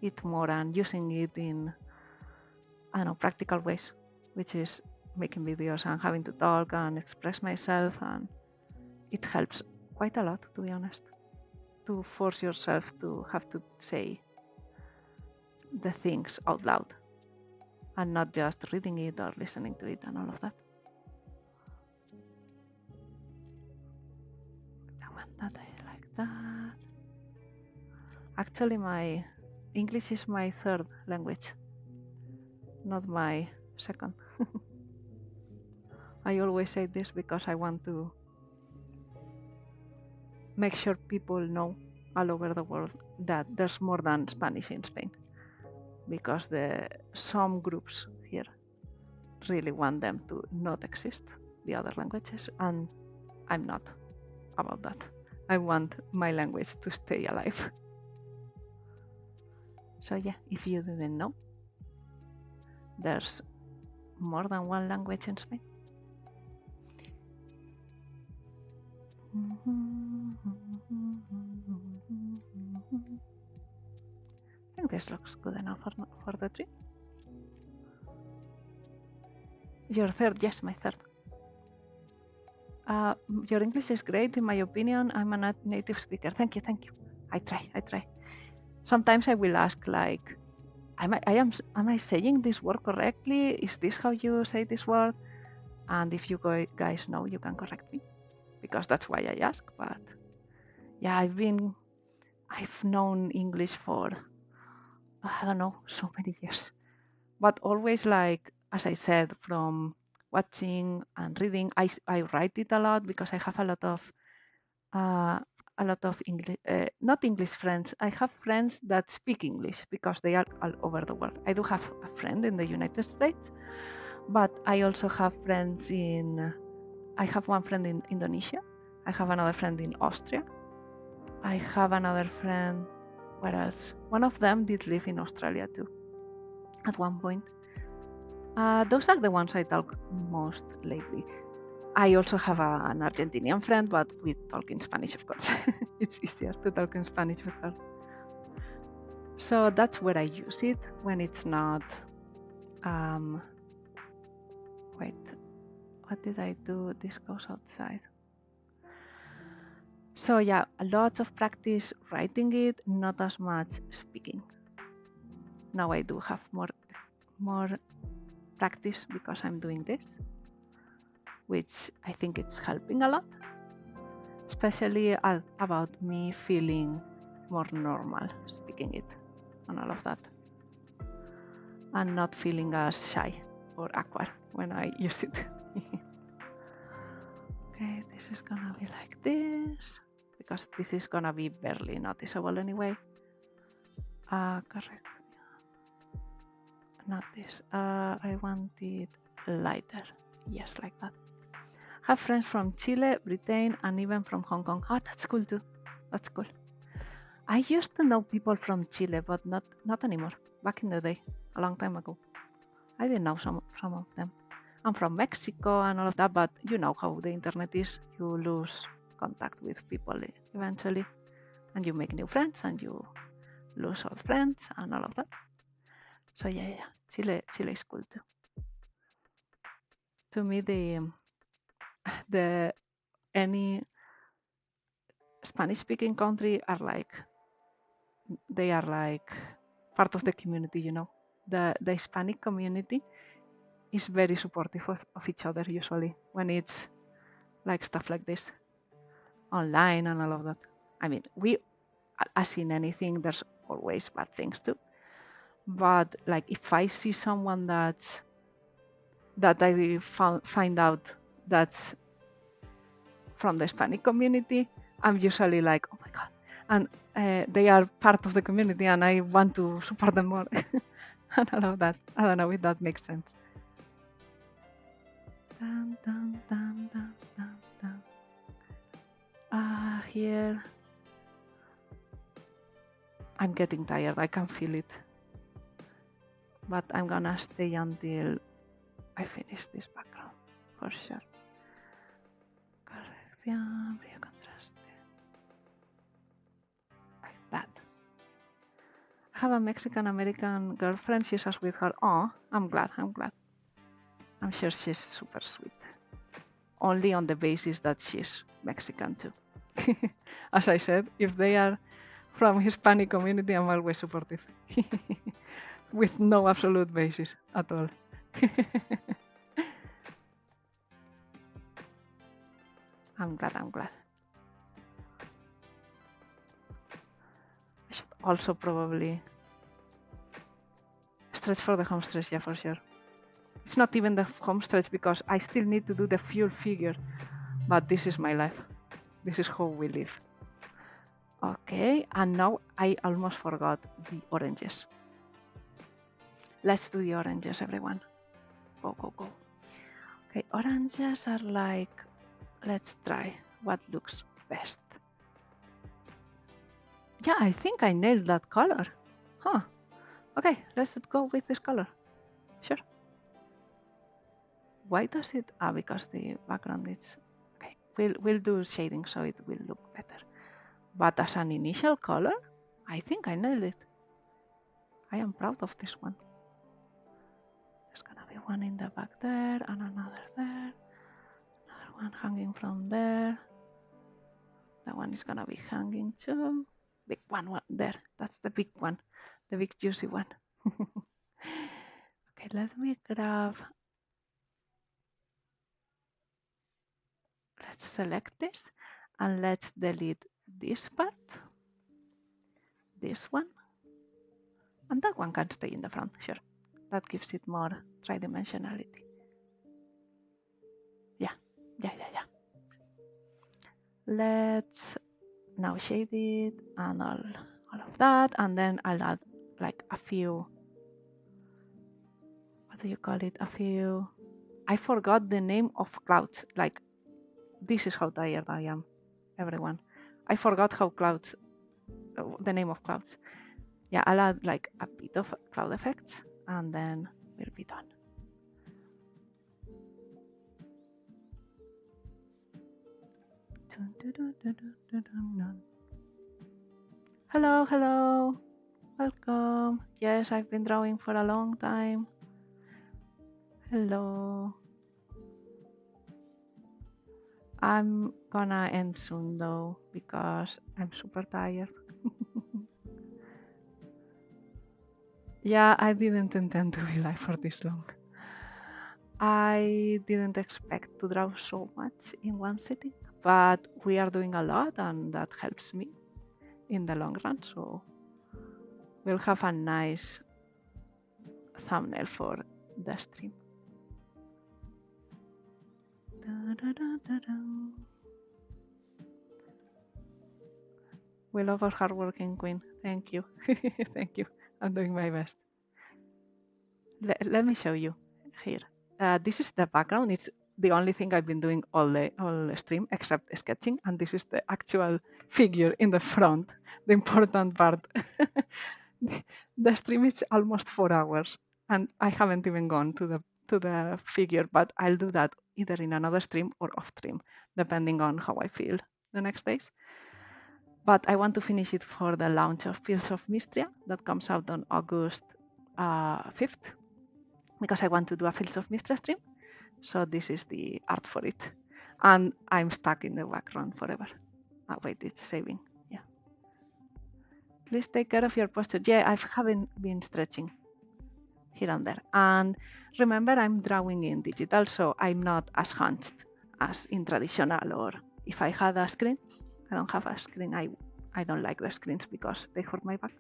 it more and using it in, I don't know, practical ways, which is making videos and having to talk and express myself. And it helps quite a lot, to be honest, to force yourself to have to say the things out loud and not just reading it or listening to it and all of that. That I like that. Actually, my English is my third language, not my second. I always say this because I want to make sure people know all over the world that there's more than Spanish in Spain, because some groups here really want them to not exist, the other languages, and I'm not about that. I want my language to stay alive. So yeah, if you didn't know, there's more than one language in Spain. I think this looks good enough for the tree. Your third, yes, my third. Your English is great, in my opinion. I'm a native speaker. Thank you. I try. Sometimes I will ask, like, am I saying this word correctly? Is this how you say this word? And if you guys know, you can correct me, because that's why I ask. But yeah, I've known English for, I don't know, so many years. But always, like, as I said, from watching and reading, I write it a lot because I have a lot of English, not English friends. I have friends that speak English because they are all over the world. I do have a friend in the United States, but I also have friends I have one friend in Indonesia. I have another friend in Austria. I have another friend, where else? One of them did live in Australia too, at one point. Those are the ones I talk most lately. I also have an Argentinian friend, but we talk in Spanish, of course. It's easier to talk in Spanish with her. So that's where I use it when it's not. Wait, what did I do? This goes outside. So yeah, a lot of practice writing it, not as much speaking. Now I do have more practice because I'm doing this, which I think it's helping a lot, especially about me feeling more normal speaking it and all of that, and not feeling as shy or awkward when I use it. Okay, this is gonna be like this, because this is gonna be barely noticeable anyway. Correct. Not this. I want it lighter. Yes, like that. Have friends from Chile, Britain, and even from Hong Kong. Oh, that's cool too. That's cool. I used to know people from Chile, but not anymore. Back in the day, a long time ago. I didn't know some of them. I'm from Mexico and all of that, but you know how the internet is. You lose contact with people eventually, and you make new friends, and you lose old friends and all of that. So yeah, Chile is cool too. To me, any Spanish-speaking country are like part of the community, you know. The Hispanic community is very supportive of each other usually when it's like stuff like this online and all of that. I mean, as in anything, there's always bad things too. But like if I see someone that I find out that's from the Hispanic community, I'm usually like, oh my God. And they are part of the community and I want to support them more. And all of that. I don't know if that makes sense. Dun, dun, dun, dun, dun, dun. Here. I'm getting tired. I can feel it. But I'm gonna stay until I finish this background for sure. Corrección, brillo, contraste. Like that. I have a Mexican American girlfriend. She says with her, oh, I'm glad. I'm sure she's super sweet. Only on the basis that she's Mexican too. As I said, if they are from Hispanic community, I'm always supportive. With no absolute basis at all. I'm glad. I should also probably stretch for the home stretch, yeah, for sure. It's not even the home stretch because I still need to do the full figure, but this is my life. This is how we live. Okay, and now I almost forgot the oranges. Let's do the oranges, everyone. Go. Okay, oranges are like, let's try what looks best. Yeah, I think I nailed that color. Huh. Okay, let's go with this color. Sure. Why does it? Because the background is... Okay, we'll do shading so it will look better. But as an initial color, I think I nailed it. I am proud of this one. There's gonna be one in the back there and another there. Another one hanging from there. That one is gonna be hanging too. Big one there. That's the big one. The big juicy one. Okay, let me grab... Let's select this and let's delete this part. This one. And that one can stay in the front, sure. That gives it more tridimensionality. Yeah. Let's now shade it and all of that, and then I'll add like a few, what do you call it? A few, I forgot the name of clouds. Like, this is how tired I am, everyone. I forgot how clouds, the name of clouds. Yeah, I'll add like a bit of cloud effects and then we'll be done. Hello. Welcome. Yes, I've been drawing for a long time. Hello. I'm gonna end soon though, because I'm super tired. Yeah, I didn't intend to be live for this long. I didn't expect to draw so much in one sitting, but we are doing a lot and that helps me in the long run, so we'll have a nice thumbnail for the stream. We love our hardworking queen. Thank you. Thank you. I'm doing my best. Let me show you here. This is the background. It's the only thing I've been doing all stream except sketching, and this is the actual figure in the front, the important part. The stream is almost 4 hours, and I haven't even gone to the figure, but I'll do that either in another stream or off stream, depending on how I feel the next days. But I want to finish it for the launch of Fields of Mystria that comes out on August 5th, because I want to do a Fields of Mystria stream. So this is the art for it. And I'm stuck in the background forever. Oh, wait, it's saving. Yeah. Please take care of your posture. Yeah, I haven't been stretching here and there. And remember, I'm drawing in digital, so I'm not as hunched as in traditional, or if I had a screen. I don't have a screen. I don't like the screens because they hurt my back.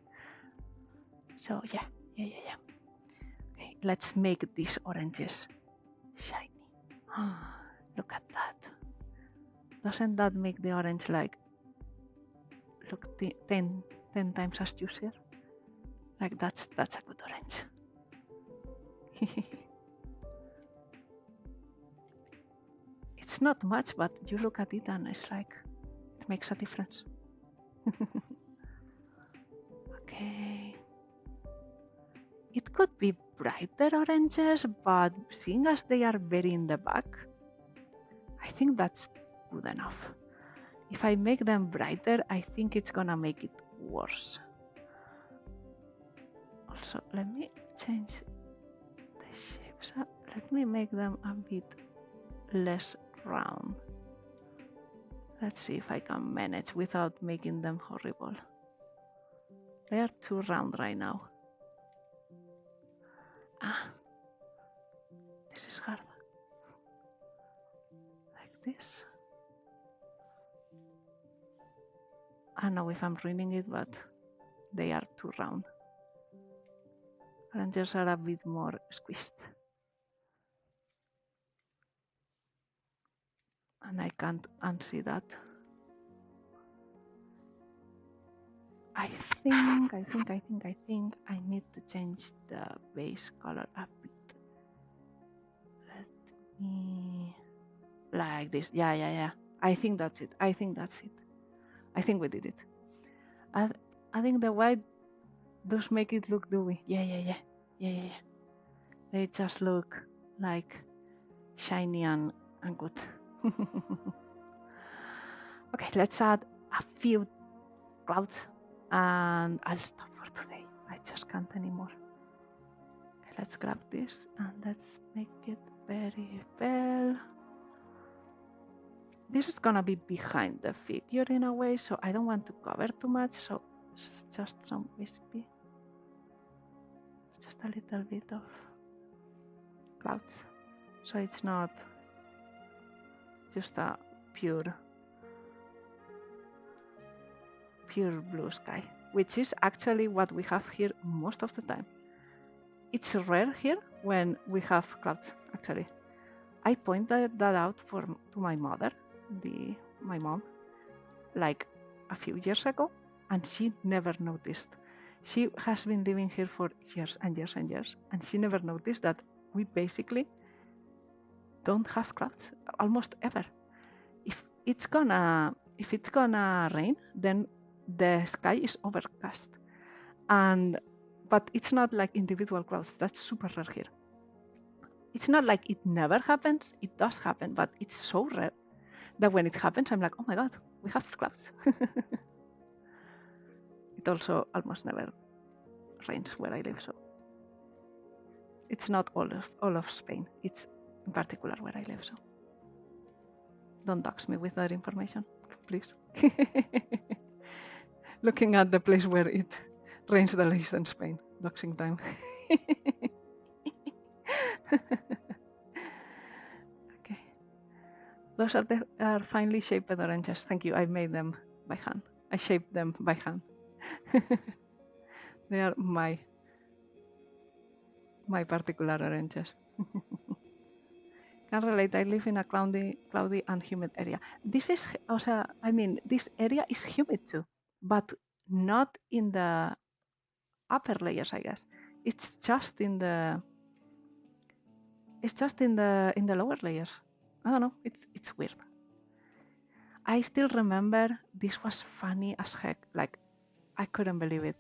So yeah. Okay, let's make these oranges shiny. Look at that. Doesn't that make the orange like look 10 times as juicier? Like that's a good orange. It's not much, but you look at it and it's like it makes a difference. Okay. It could be brighter oranges, but seeing as they are very in the back, I think that's good enough. If I make them brighter, I think it's gonna make it worse. Also, let me change the shapes. Let me make them a bit less round. Let's see if I can manage without making them horrible. They are too round right now. This is hard. Like this. I don't know if I'm ruining it, but they are too round. Oranges are a bit more squeezed. And I can't unsee that. I think I need to change the base color a bit. Let me like this. Yeah. I think that's it. I think we did it. I think the white does make it look dewy. Yeah. They just look like shiny and good. Okay, let's add a few clouds and I'll stop for today. I just can't anymore. Okay, let's grab this and let's make it very well. This is gonna be behind the figure in a way, so I don't want to cover too much, so it's just some wispy. Just a little bit of clouds, so it's not just a pure blue sky, which is actually what we have here most of the time. It's rare here when we have clouds, actually. I pointed that out to my mother, my mom, like a few years ago, and she never noticed. She has been living here for years and years and years, and she never noticed that we basically don't have clouds almost ever. If it's gonna rain, then the sky is overcast, but it's not like individual clouds. That's super rare here. It's not like it never happens. It does happen, but it's so rare that when it happens, I'm like, oh my god, we have clouds. It also almost never rains where I live, so it's not all of Spain. It's in particular where I live, so don't dox me with that information, please. Looking at the place where it rains the least in Spain, doxing time. Okay, those are finely shaped oranges. Thank you. I made them by hand. I shaped them by hand. They are my particular oranges. Can relate. I live in a cloudy and humid area. This is also, I mean, this area is humid too, but not in the upper layers, I guess. It's just in the lower layers. I don't know. It's weird. I still remember this was funny as heck. Like I couldn't believe it.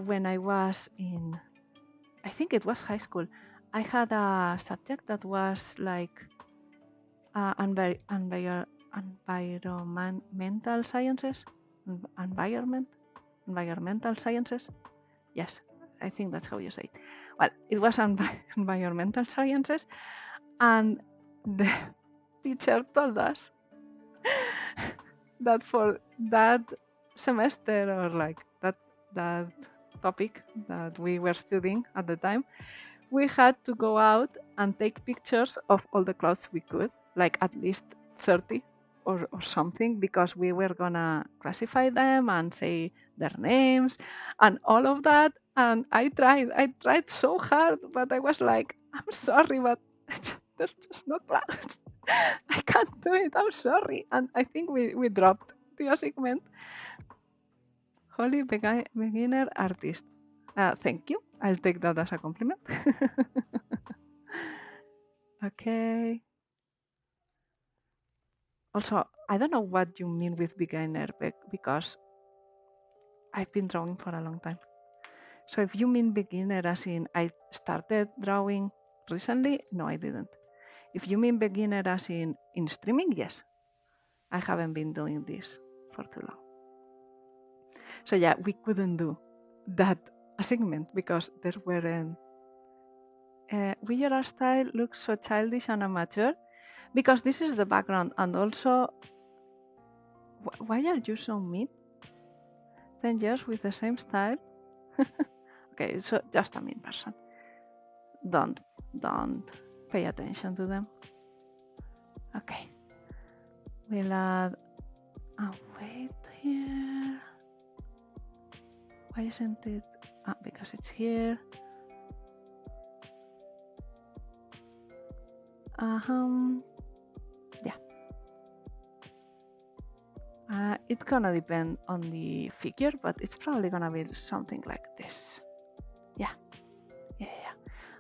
When I was in, I think it was high school, I had a subject that was like environmental sciences. Environmental sciences. Yes, I think that's how you say it. Well, it was environmental sciences, and the teacher told us that for that semester, or like that topic that we were studying at the time, we had to go out and take pictures of all the clouds we could. like at least 30 or something, because we were gonna classify them and say their names and all of that. And I tried so hard, but I was like, I'm sorry, but there's just no class. I can't do it. I'm sorry. And I think we dropped the assignment. Holy beginner artist. Thank you. I'll take that as a compliment. Okay. Also, I don't know what you mean with beginner because I've been drawing for a long time. So if you mean beginner as in I started drawing recently, no, I didn't. If you mean beginner as in streaming, yes. I haven't been doing this for too long. So yeah, we couldn't do that assignment because there weren't. Will your art style look so childish and amateur? Because this is the background, and also, why are you so mean? 10 years with the same style? Okay, so just a mean person. Don't pay attention to them. Okay. We'll add a weight here. Why isn't it? Because it's here. Yeah. It's gonna depend on the figure, but it's probably gonna be something like this. Yeah.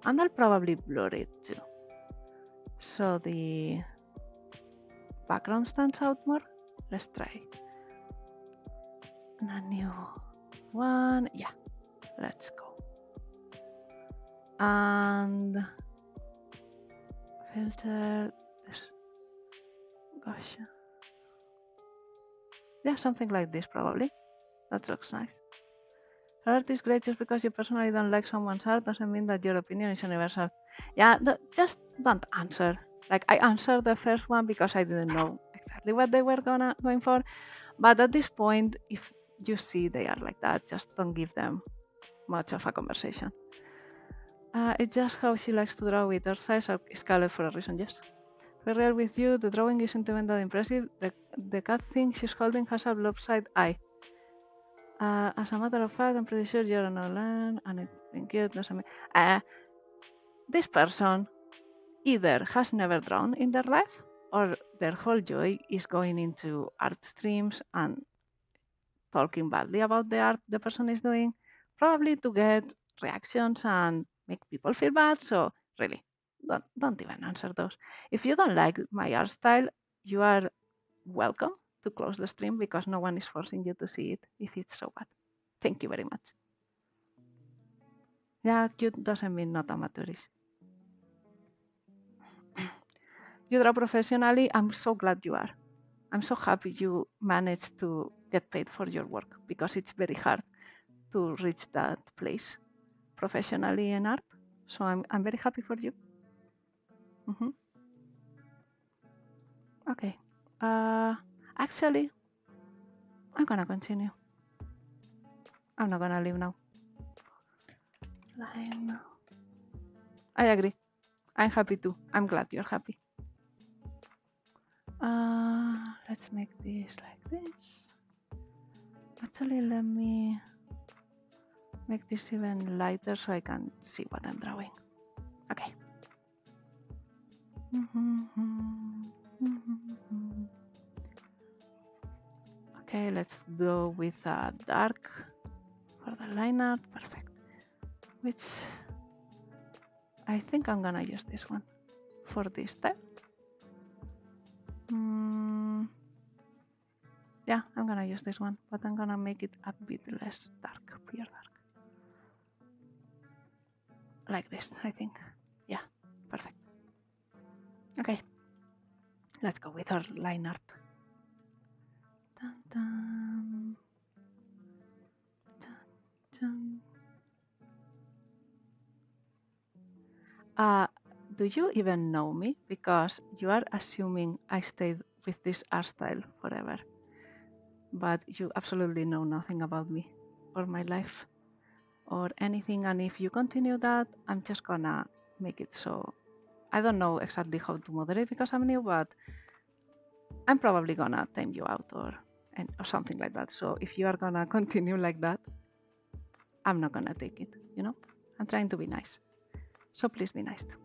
And I'll probably blur it too, so the background stands out more. Let's try a new one. Yeah, let's go. And filter this. Gosh. Yeah, something like this probably. That looks nice. Art is great. Just because you personally don't like someone's art doesn't mean that your opinion is universal. Yeah, just don't answer. Like, I answered the first one because I didn't know exactly what they were going for. But at this point, if you see they are like that, just don't give them much of a conversation. It's just how she likes to draw with. Her size is colored for a reason, yes. Be real with you, the drawing isn't even that impressive. The cat thing she's holding has a lopsided eye. As a matter of fact, I'm pretty sure you're an online and it's been cute. This person either has never drawn in their life, or their whole joy is going into art streams and talking badly about the art the person is doing, probably to get reactions and make people feel bad. So really, don't even answer those. If you don't like my art style, you are welcome to close the stream because no one is forcing you to see it if it's so bad. Thank you very much. Yeah, cute doesn't mean not amateurish. You draw professionally. I'm so glad you are. I'm so happy you managed to get paid for your work because it's very hard to reach that place professionally in art. So I'm very happy for you. Okay. Actually, I'm gonna continue. I'm not gonna leave now. Line. I agree. I'm happy too. I'm glad you're happy. Let's make this like this. Actually, let me make this even lighter so I can see what I'm drawing. Okay. Okay, let's go with a dark for the line art. Perfect. Which I think I'm gonna use this one for this style. Yeah, I'm gonna use this one, but I'm gonna make it a bit less dark, pure dark. Like this, I think. Yeah, perfect. Okay, let's go with our line art. Dun, dun. Dun, dun. Do you even know me? Because you are assuming I stayed with this art style forever. But you absolutely know nothing about me or my life or anything. And if you continue that, I'm just gonna make it so I don't know exactly how to moderate because I'm new, but I'm probably gonna time you out or something like that. So if you are gonna continue like that, I'm not gonna take it, you know? I'm trying to be nice. So please be nice too.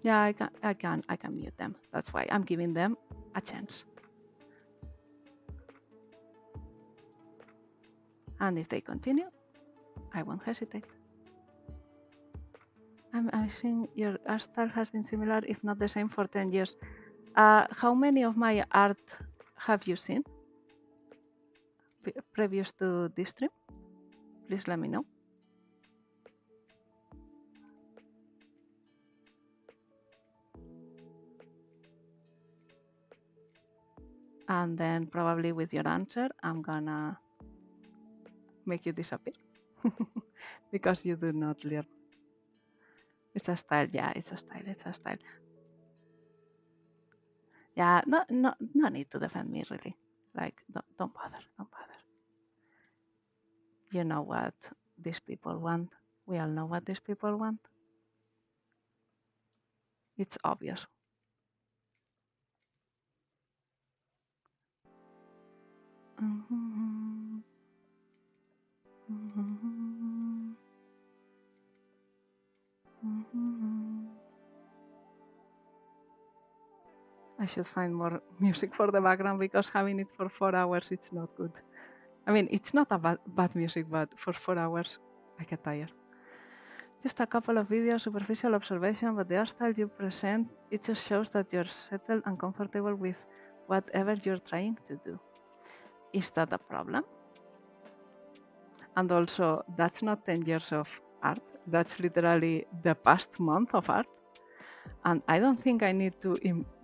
Yeah, I can mute them. That's why I'm giving them a chance. And if they continue, I won't hesitate. I think your art style has been similar, if not the same, for 10 years. How many of my art have you seen previous to this stream? Please let me know. And then probably with your answer, I'm gonna make you disappear because you do not learn. It's a style, yeah, it's a style. Yeah, no need to defend me really. Like, don't bother. You know what these people want. We all know what these people want. It's obvious. I should find more music for the background because having it for 4 hours, it's not good. I mean, it's not a bad music, but for 4 hours, I get tired. Just a couple of videos, superficial observation, but the art style you present, it just shows that you're settled and comfortable with whatever you're trying to do. Is that a problem? And also, that's not 10 years of art. That's literally the past month of art. And I don't think I need to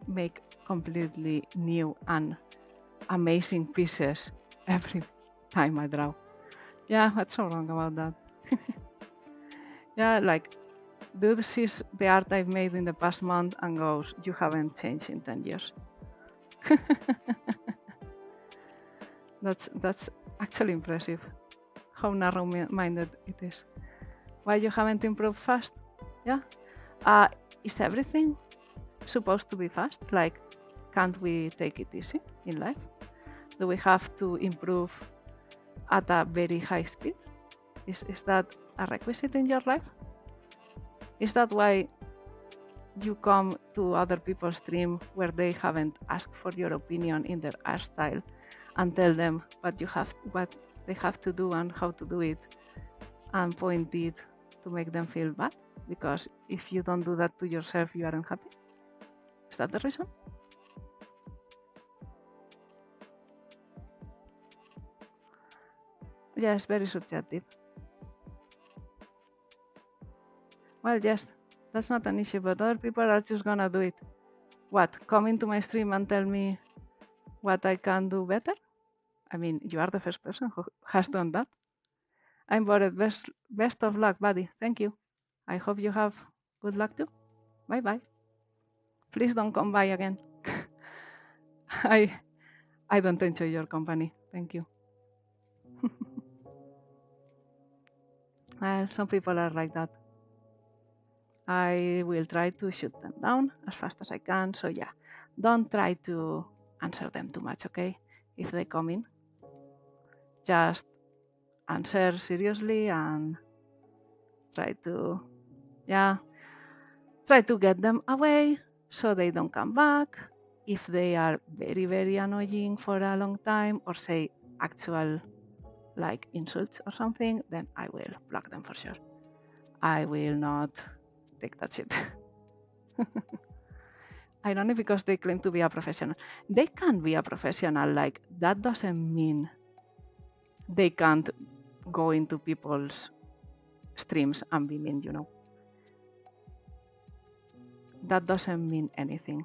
make completely new and amazing pieces every time I draw. Yeah, what's so wrong about that? Yeah, like, dude sees the art I've made in the past month and goes, you haven't changed in 10 years. That's actually impressive, how narrow-minded it is. Why you haven't improved fast? Yeah. Is everything supposed to be fast? Like, can't we take it easy in life? Do we have to improve at a very high speed? Is that a requisite in your life? Is that why you come to other people's stream where they haven't asked for your opinion in their art style and tell them what they have to do and how to do it and point it to make them feel bad? Because if you don't do that to yourself, you aren't happy? Is that the reason? Yes, very subjective. Well, yes, that's not an issue, but other people are just gonna do it. What, come into my stream and tell me what I can do better? I mean, you are the first person who has done that. I'm worried. Best of luck, buddy. Thank you. I hope you have good luck too. Bye-bye. Please don't come by again. I don't enjoy your company. Thank you. Well, some people are like that. I will try to shoot them down as fast as I can. So yeah, don't try to answer them too much, okay? If they come in, just answer seriously and try to get them away so they don't come back. If they are very, very annoying for a long time or say actual like insults or something, then I will block them for sure. I will not take that shit. Ironic because they claim to be a professional. They can be a professional, like that doesn't mean they can't go into people's streams and be mean, you know. That doesn't mean anything.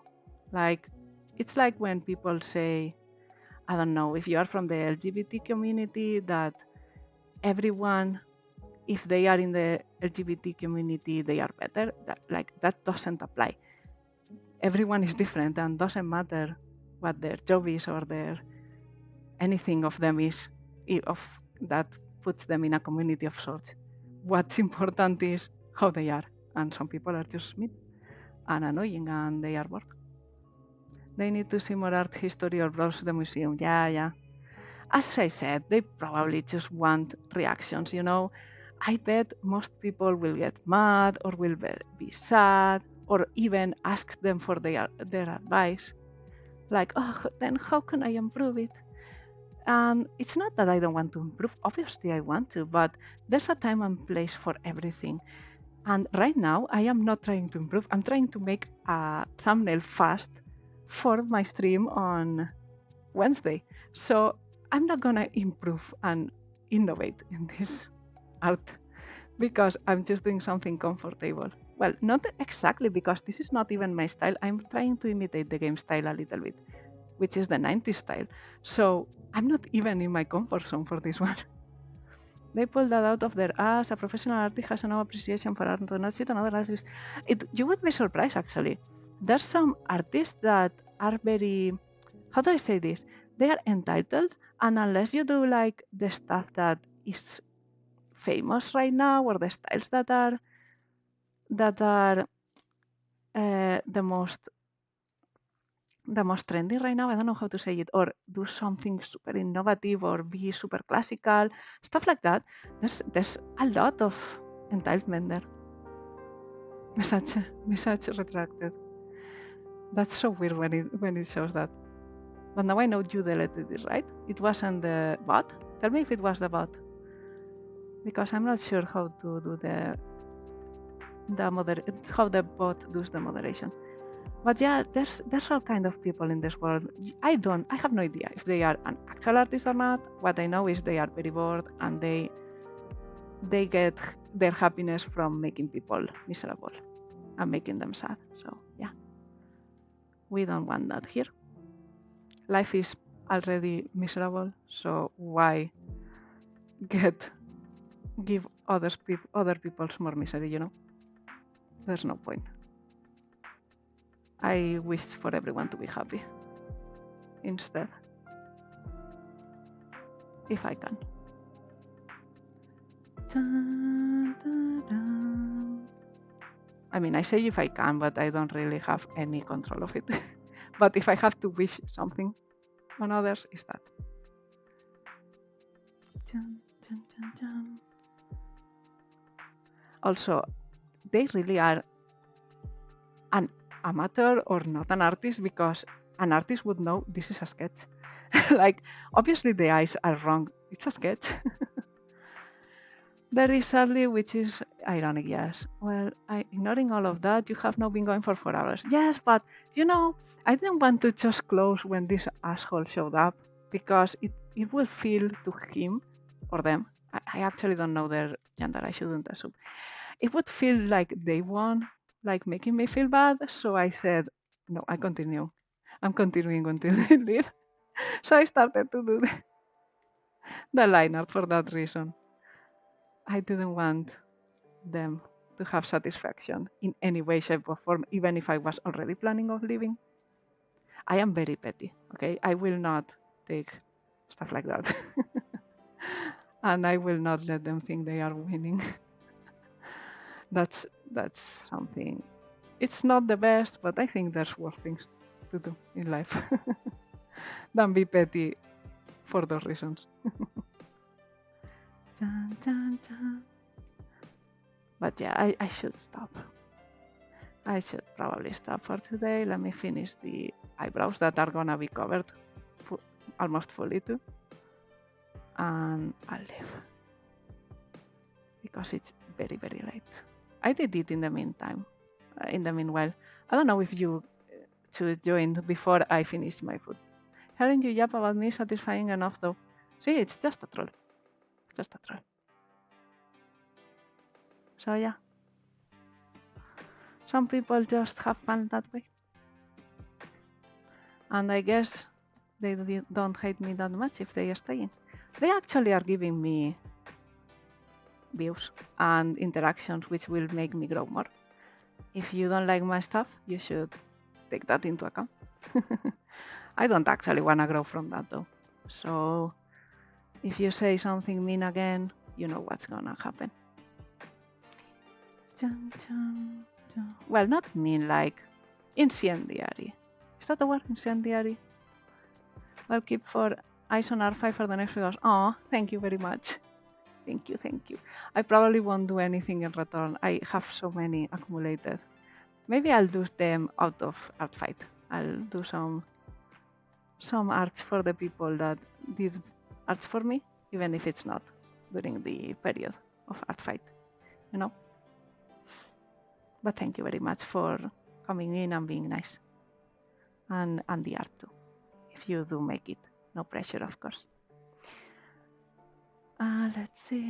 Like, it's like when people say, I don't know, if you are from the LGBT community, that everyone, if they are in the LGBT community, they are better. That doesn't apply. Everyone is different and doesn't matter what their job is or anything of them is of that puts them in a community of sorts. What's important is how they are, and some people are just mean and annoying, and they are bored. They need to see more art history or browse the museum. Yeah. As I said, they probably just want reactions, I bet most people will get mad or will be sad or even ask them for their advice. Like, oh, then how can I improve it? And it's not that I don't want to improve. Obviously, I want to, but there's a time and place for everything. And right now, I am not trying to improve. I'm trying to make a thumbnail fast for my stream on Wednesday. So I'm not going to improve and innovate in this art because I'm just doing something comfortable. Well, not exactly, because this is not even my style. I'm trying to imitate the game style a little bit, which is the 90s style. So I'm not even in my comfort zone for this one. They pull that out of their ass. A professional artist has no appreciation for art, not shit another artist. You would be surprised, actually. There's some artists that are very, how do I say this? They are entitled, and unless you do like the stuff that is famous right now, or the styles that are the most trendy right now, I don't know how to say it, or do something super innovative or be super classical, stuff like that. There's a lot of entitlement there. Message retracted. That's so weird when it shows that. But now I know you deleted it, right? It wasn't the bot? Tell me if it was the bot. Because I'm not sure how to do how the bot does the moderation. But yeah, there's all kind of people in this world. I have no idea if they are an actual artist or not. What I know is they are very bored, and they get their happiness from making people miserable and making them sad. So yeah, we don't want that here. Life is already miserable, so why give other people's more misery, There's no point. I wish for everyone to be happy instead, if I can. I mean, I say if I can, but I don't really have any control of it. But if I have to wish something on others, is that. Also, they really are an amateur or not an artist, because an artist would know this is a sketch. Like, obviously the eyes are wrong. It's a sketch. Very sadly, which is ironic, yes. Well, ignoring all of that, you have now been going for 4 hours. Yes, but, I didn't want to just close when this asshole showed up, because it will feel to him or them. I actually don't know their gender. I shouldn't assume. It would feel like they won, like making me feel bad. So I said, no, I continue. I'm continuing until they leave. So I started to do the line art for that reason. I didn't want them to have satisfaction in any way, shape, or form, even if I was already planning on leaving. I am very petty, okay? I will not take stuff like that. And I will not let them think they are winning. That's something. It's not the best, but I think there's worse things to do in life than be petty for those reasons. Dun, dun, dun. But yeah, I should stop. I should probably stop for today. Let me finish the eyebrows that are gonna be covered almost fully too. And I'll leave. Because it's very, very late. I did it in the meantime. In the meanwhile, I don't know if you should join before I finish my food. Hearing you yap about me satisfying enough though. See, it's just a troll. Just a troll. So yeah. Some people just have fun that way. And I guess they don't hate me that much if they are staying. They actually are giving me views and interactions, which will make me grow more. If you don't like my stuff, you should take that into account. I don't actually want to grow from that though. So If you say something mean again, you know what's gonna happen. Dun, dun, dun. Well, not mean, like incendiary. Is that the word, incendiary? I'll keep for eyes on R5 for the next videos. Oh, thank you very much. Thank you, thank you. I probably won't do anything in return. I have so many accumulated. Maybe I'll do them out of Artfight. I'll do some arts for the people that did arts for me, even if it's not during the period of Artfight, you know? But thank you very much for coming in and being nice. And the art too, if you do make it. No pressure, of course. Let's see.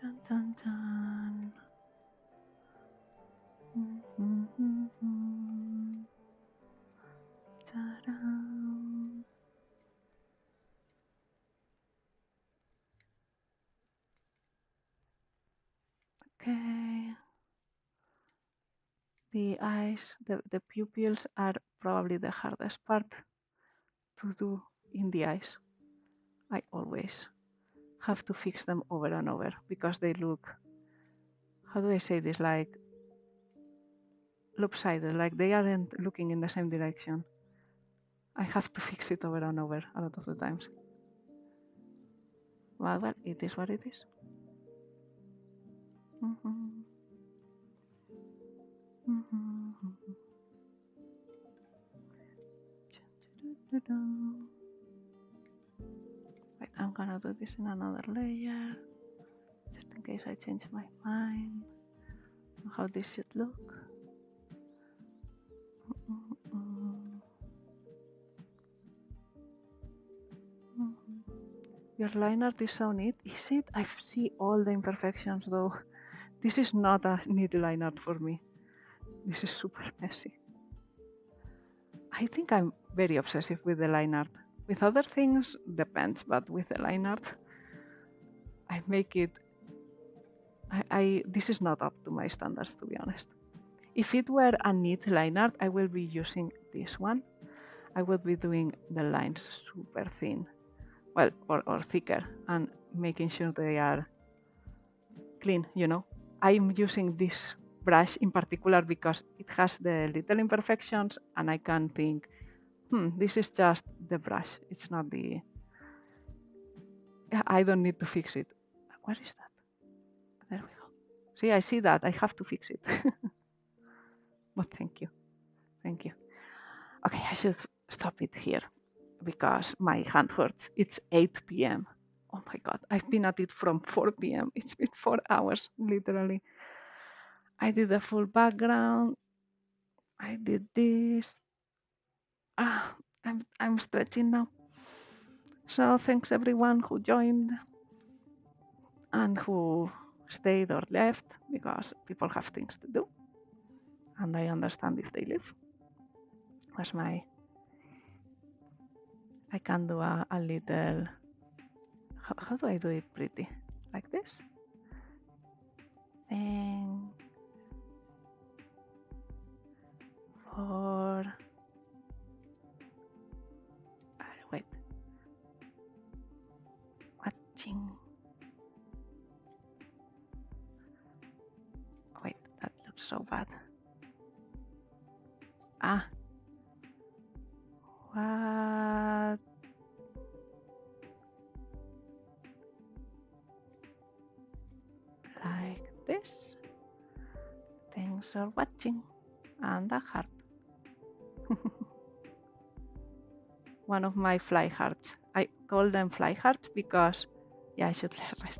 Dun, dun, dun. Ta-da. Okay. The eyes, the pupils are probably the hardest part to do in the eyes. I always have to fix them over and over because they look, how do I say this, like lopsided, like they aren't looking in the same direction. I have to fix it over and over a lot of the times. Well, it is what it is. Wait, I'm gonna do this in another layer, just in case I change my mind on how this should look. Your line art is so neat. Is it? I see all the imperfections though. This is not a neat line art for me. This is super messy. I think I'm very obsessive with the line art. With other things, depends, but with the line art, I make it. This is not up to my standards, to be honest. If it were a neat line art, I will be using this one. I would be doing the lines super thin, well, or thicker, and making sure they are clean, you know. I'm using this brush in particular because it has the little imperfections and I can think, this is just the brush. It's not the, I don't need to fix it. What is that? There we go. See, I see that. I have to fix it. But thank you. Thank you. Okay, I should stop it here because my hand hurts. It's 8 p.m. Oh my God, I've been at it from 4 p.m. It's been 4 hours, literally. I did the full background. I did this. I'm stretching now. So thanks everyone who joined and who stayed or left because people have things to do. And I understand if they leave. Where's my, I can do a little, how do I do it pretty? Like this? And for, wait, watching. Wait, that looks so bad. What? Like this. Thanks for watching. And a heart. One of my fly hearts. I call them fly hearts because, yeah, I should rest.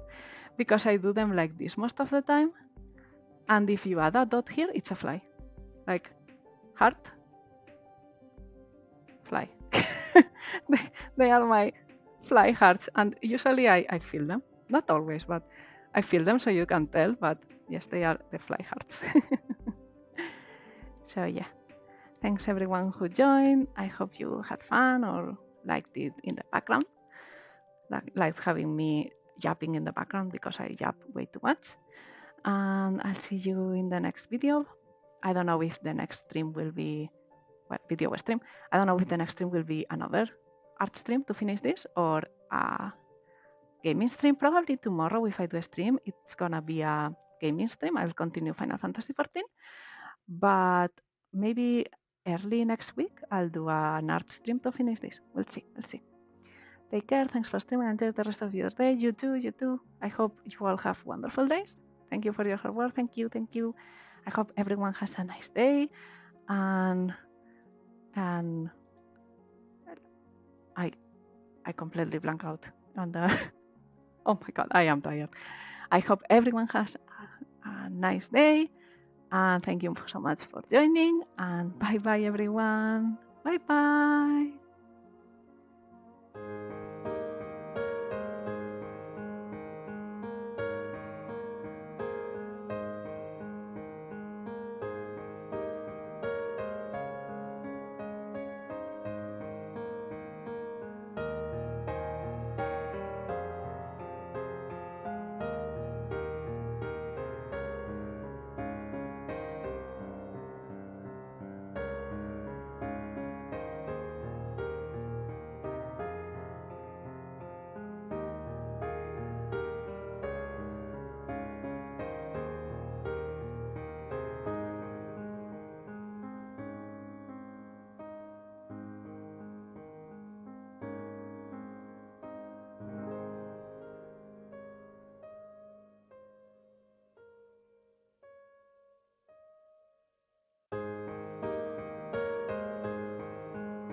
Because I do them like this most of the time. And if you add a dot here, it's a fly. Like heart, fly. they are my fly hearts. And usually I feel them. Not always, but I feel them so you can tell. But yes, they are the fly hearts. So yeah. Thanks everyone who joined. I hope you had fun or liked it in the background. Like having me yapping in the background because I yap way too much. And I'll see you in the next video. I don't know if the next stream will be, video stream. I don't know if the next stream will be another art stream to finish this or gaming stream. Probably tomorrow, if I do a stream, it's gonna be a gaming stream. I will continue Final Fantasy 14, but maybe early next week I'll do an art stream to finish this. We'll see. Take care. Thanks for streaming. Enjoy the rest of your day. You too. I hope you all have wonderful days. Thank you for your hard work. Thank you. I hope everyone has a nice day. And I completely blank out on the. Oh my God, I am tired. I hope everyone has a nice day. And thank you so much for joining. And bye bye, everyone. Bye bye.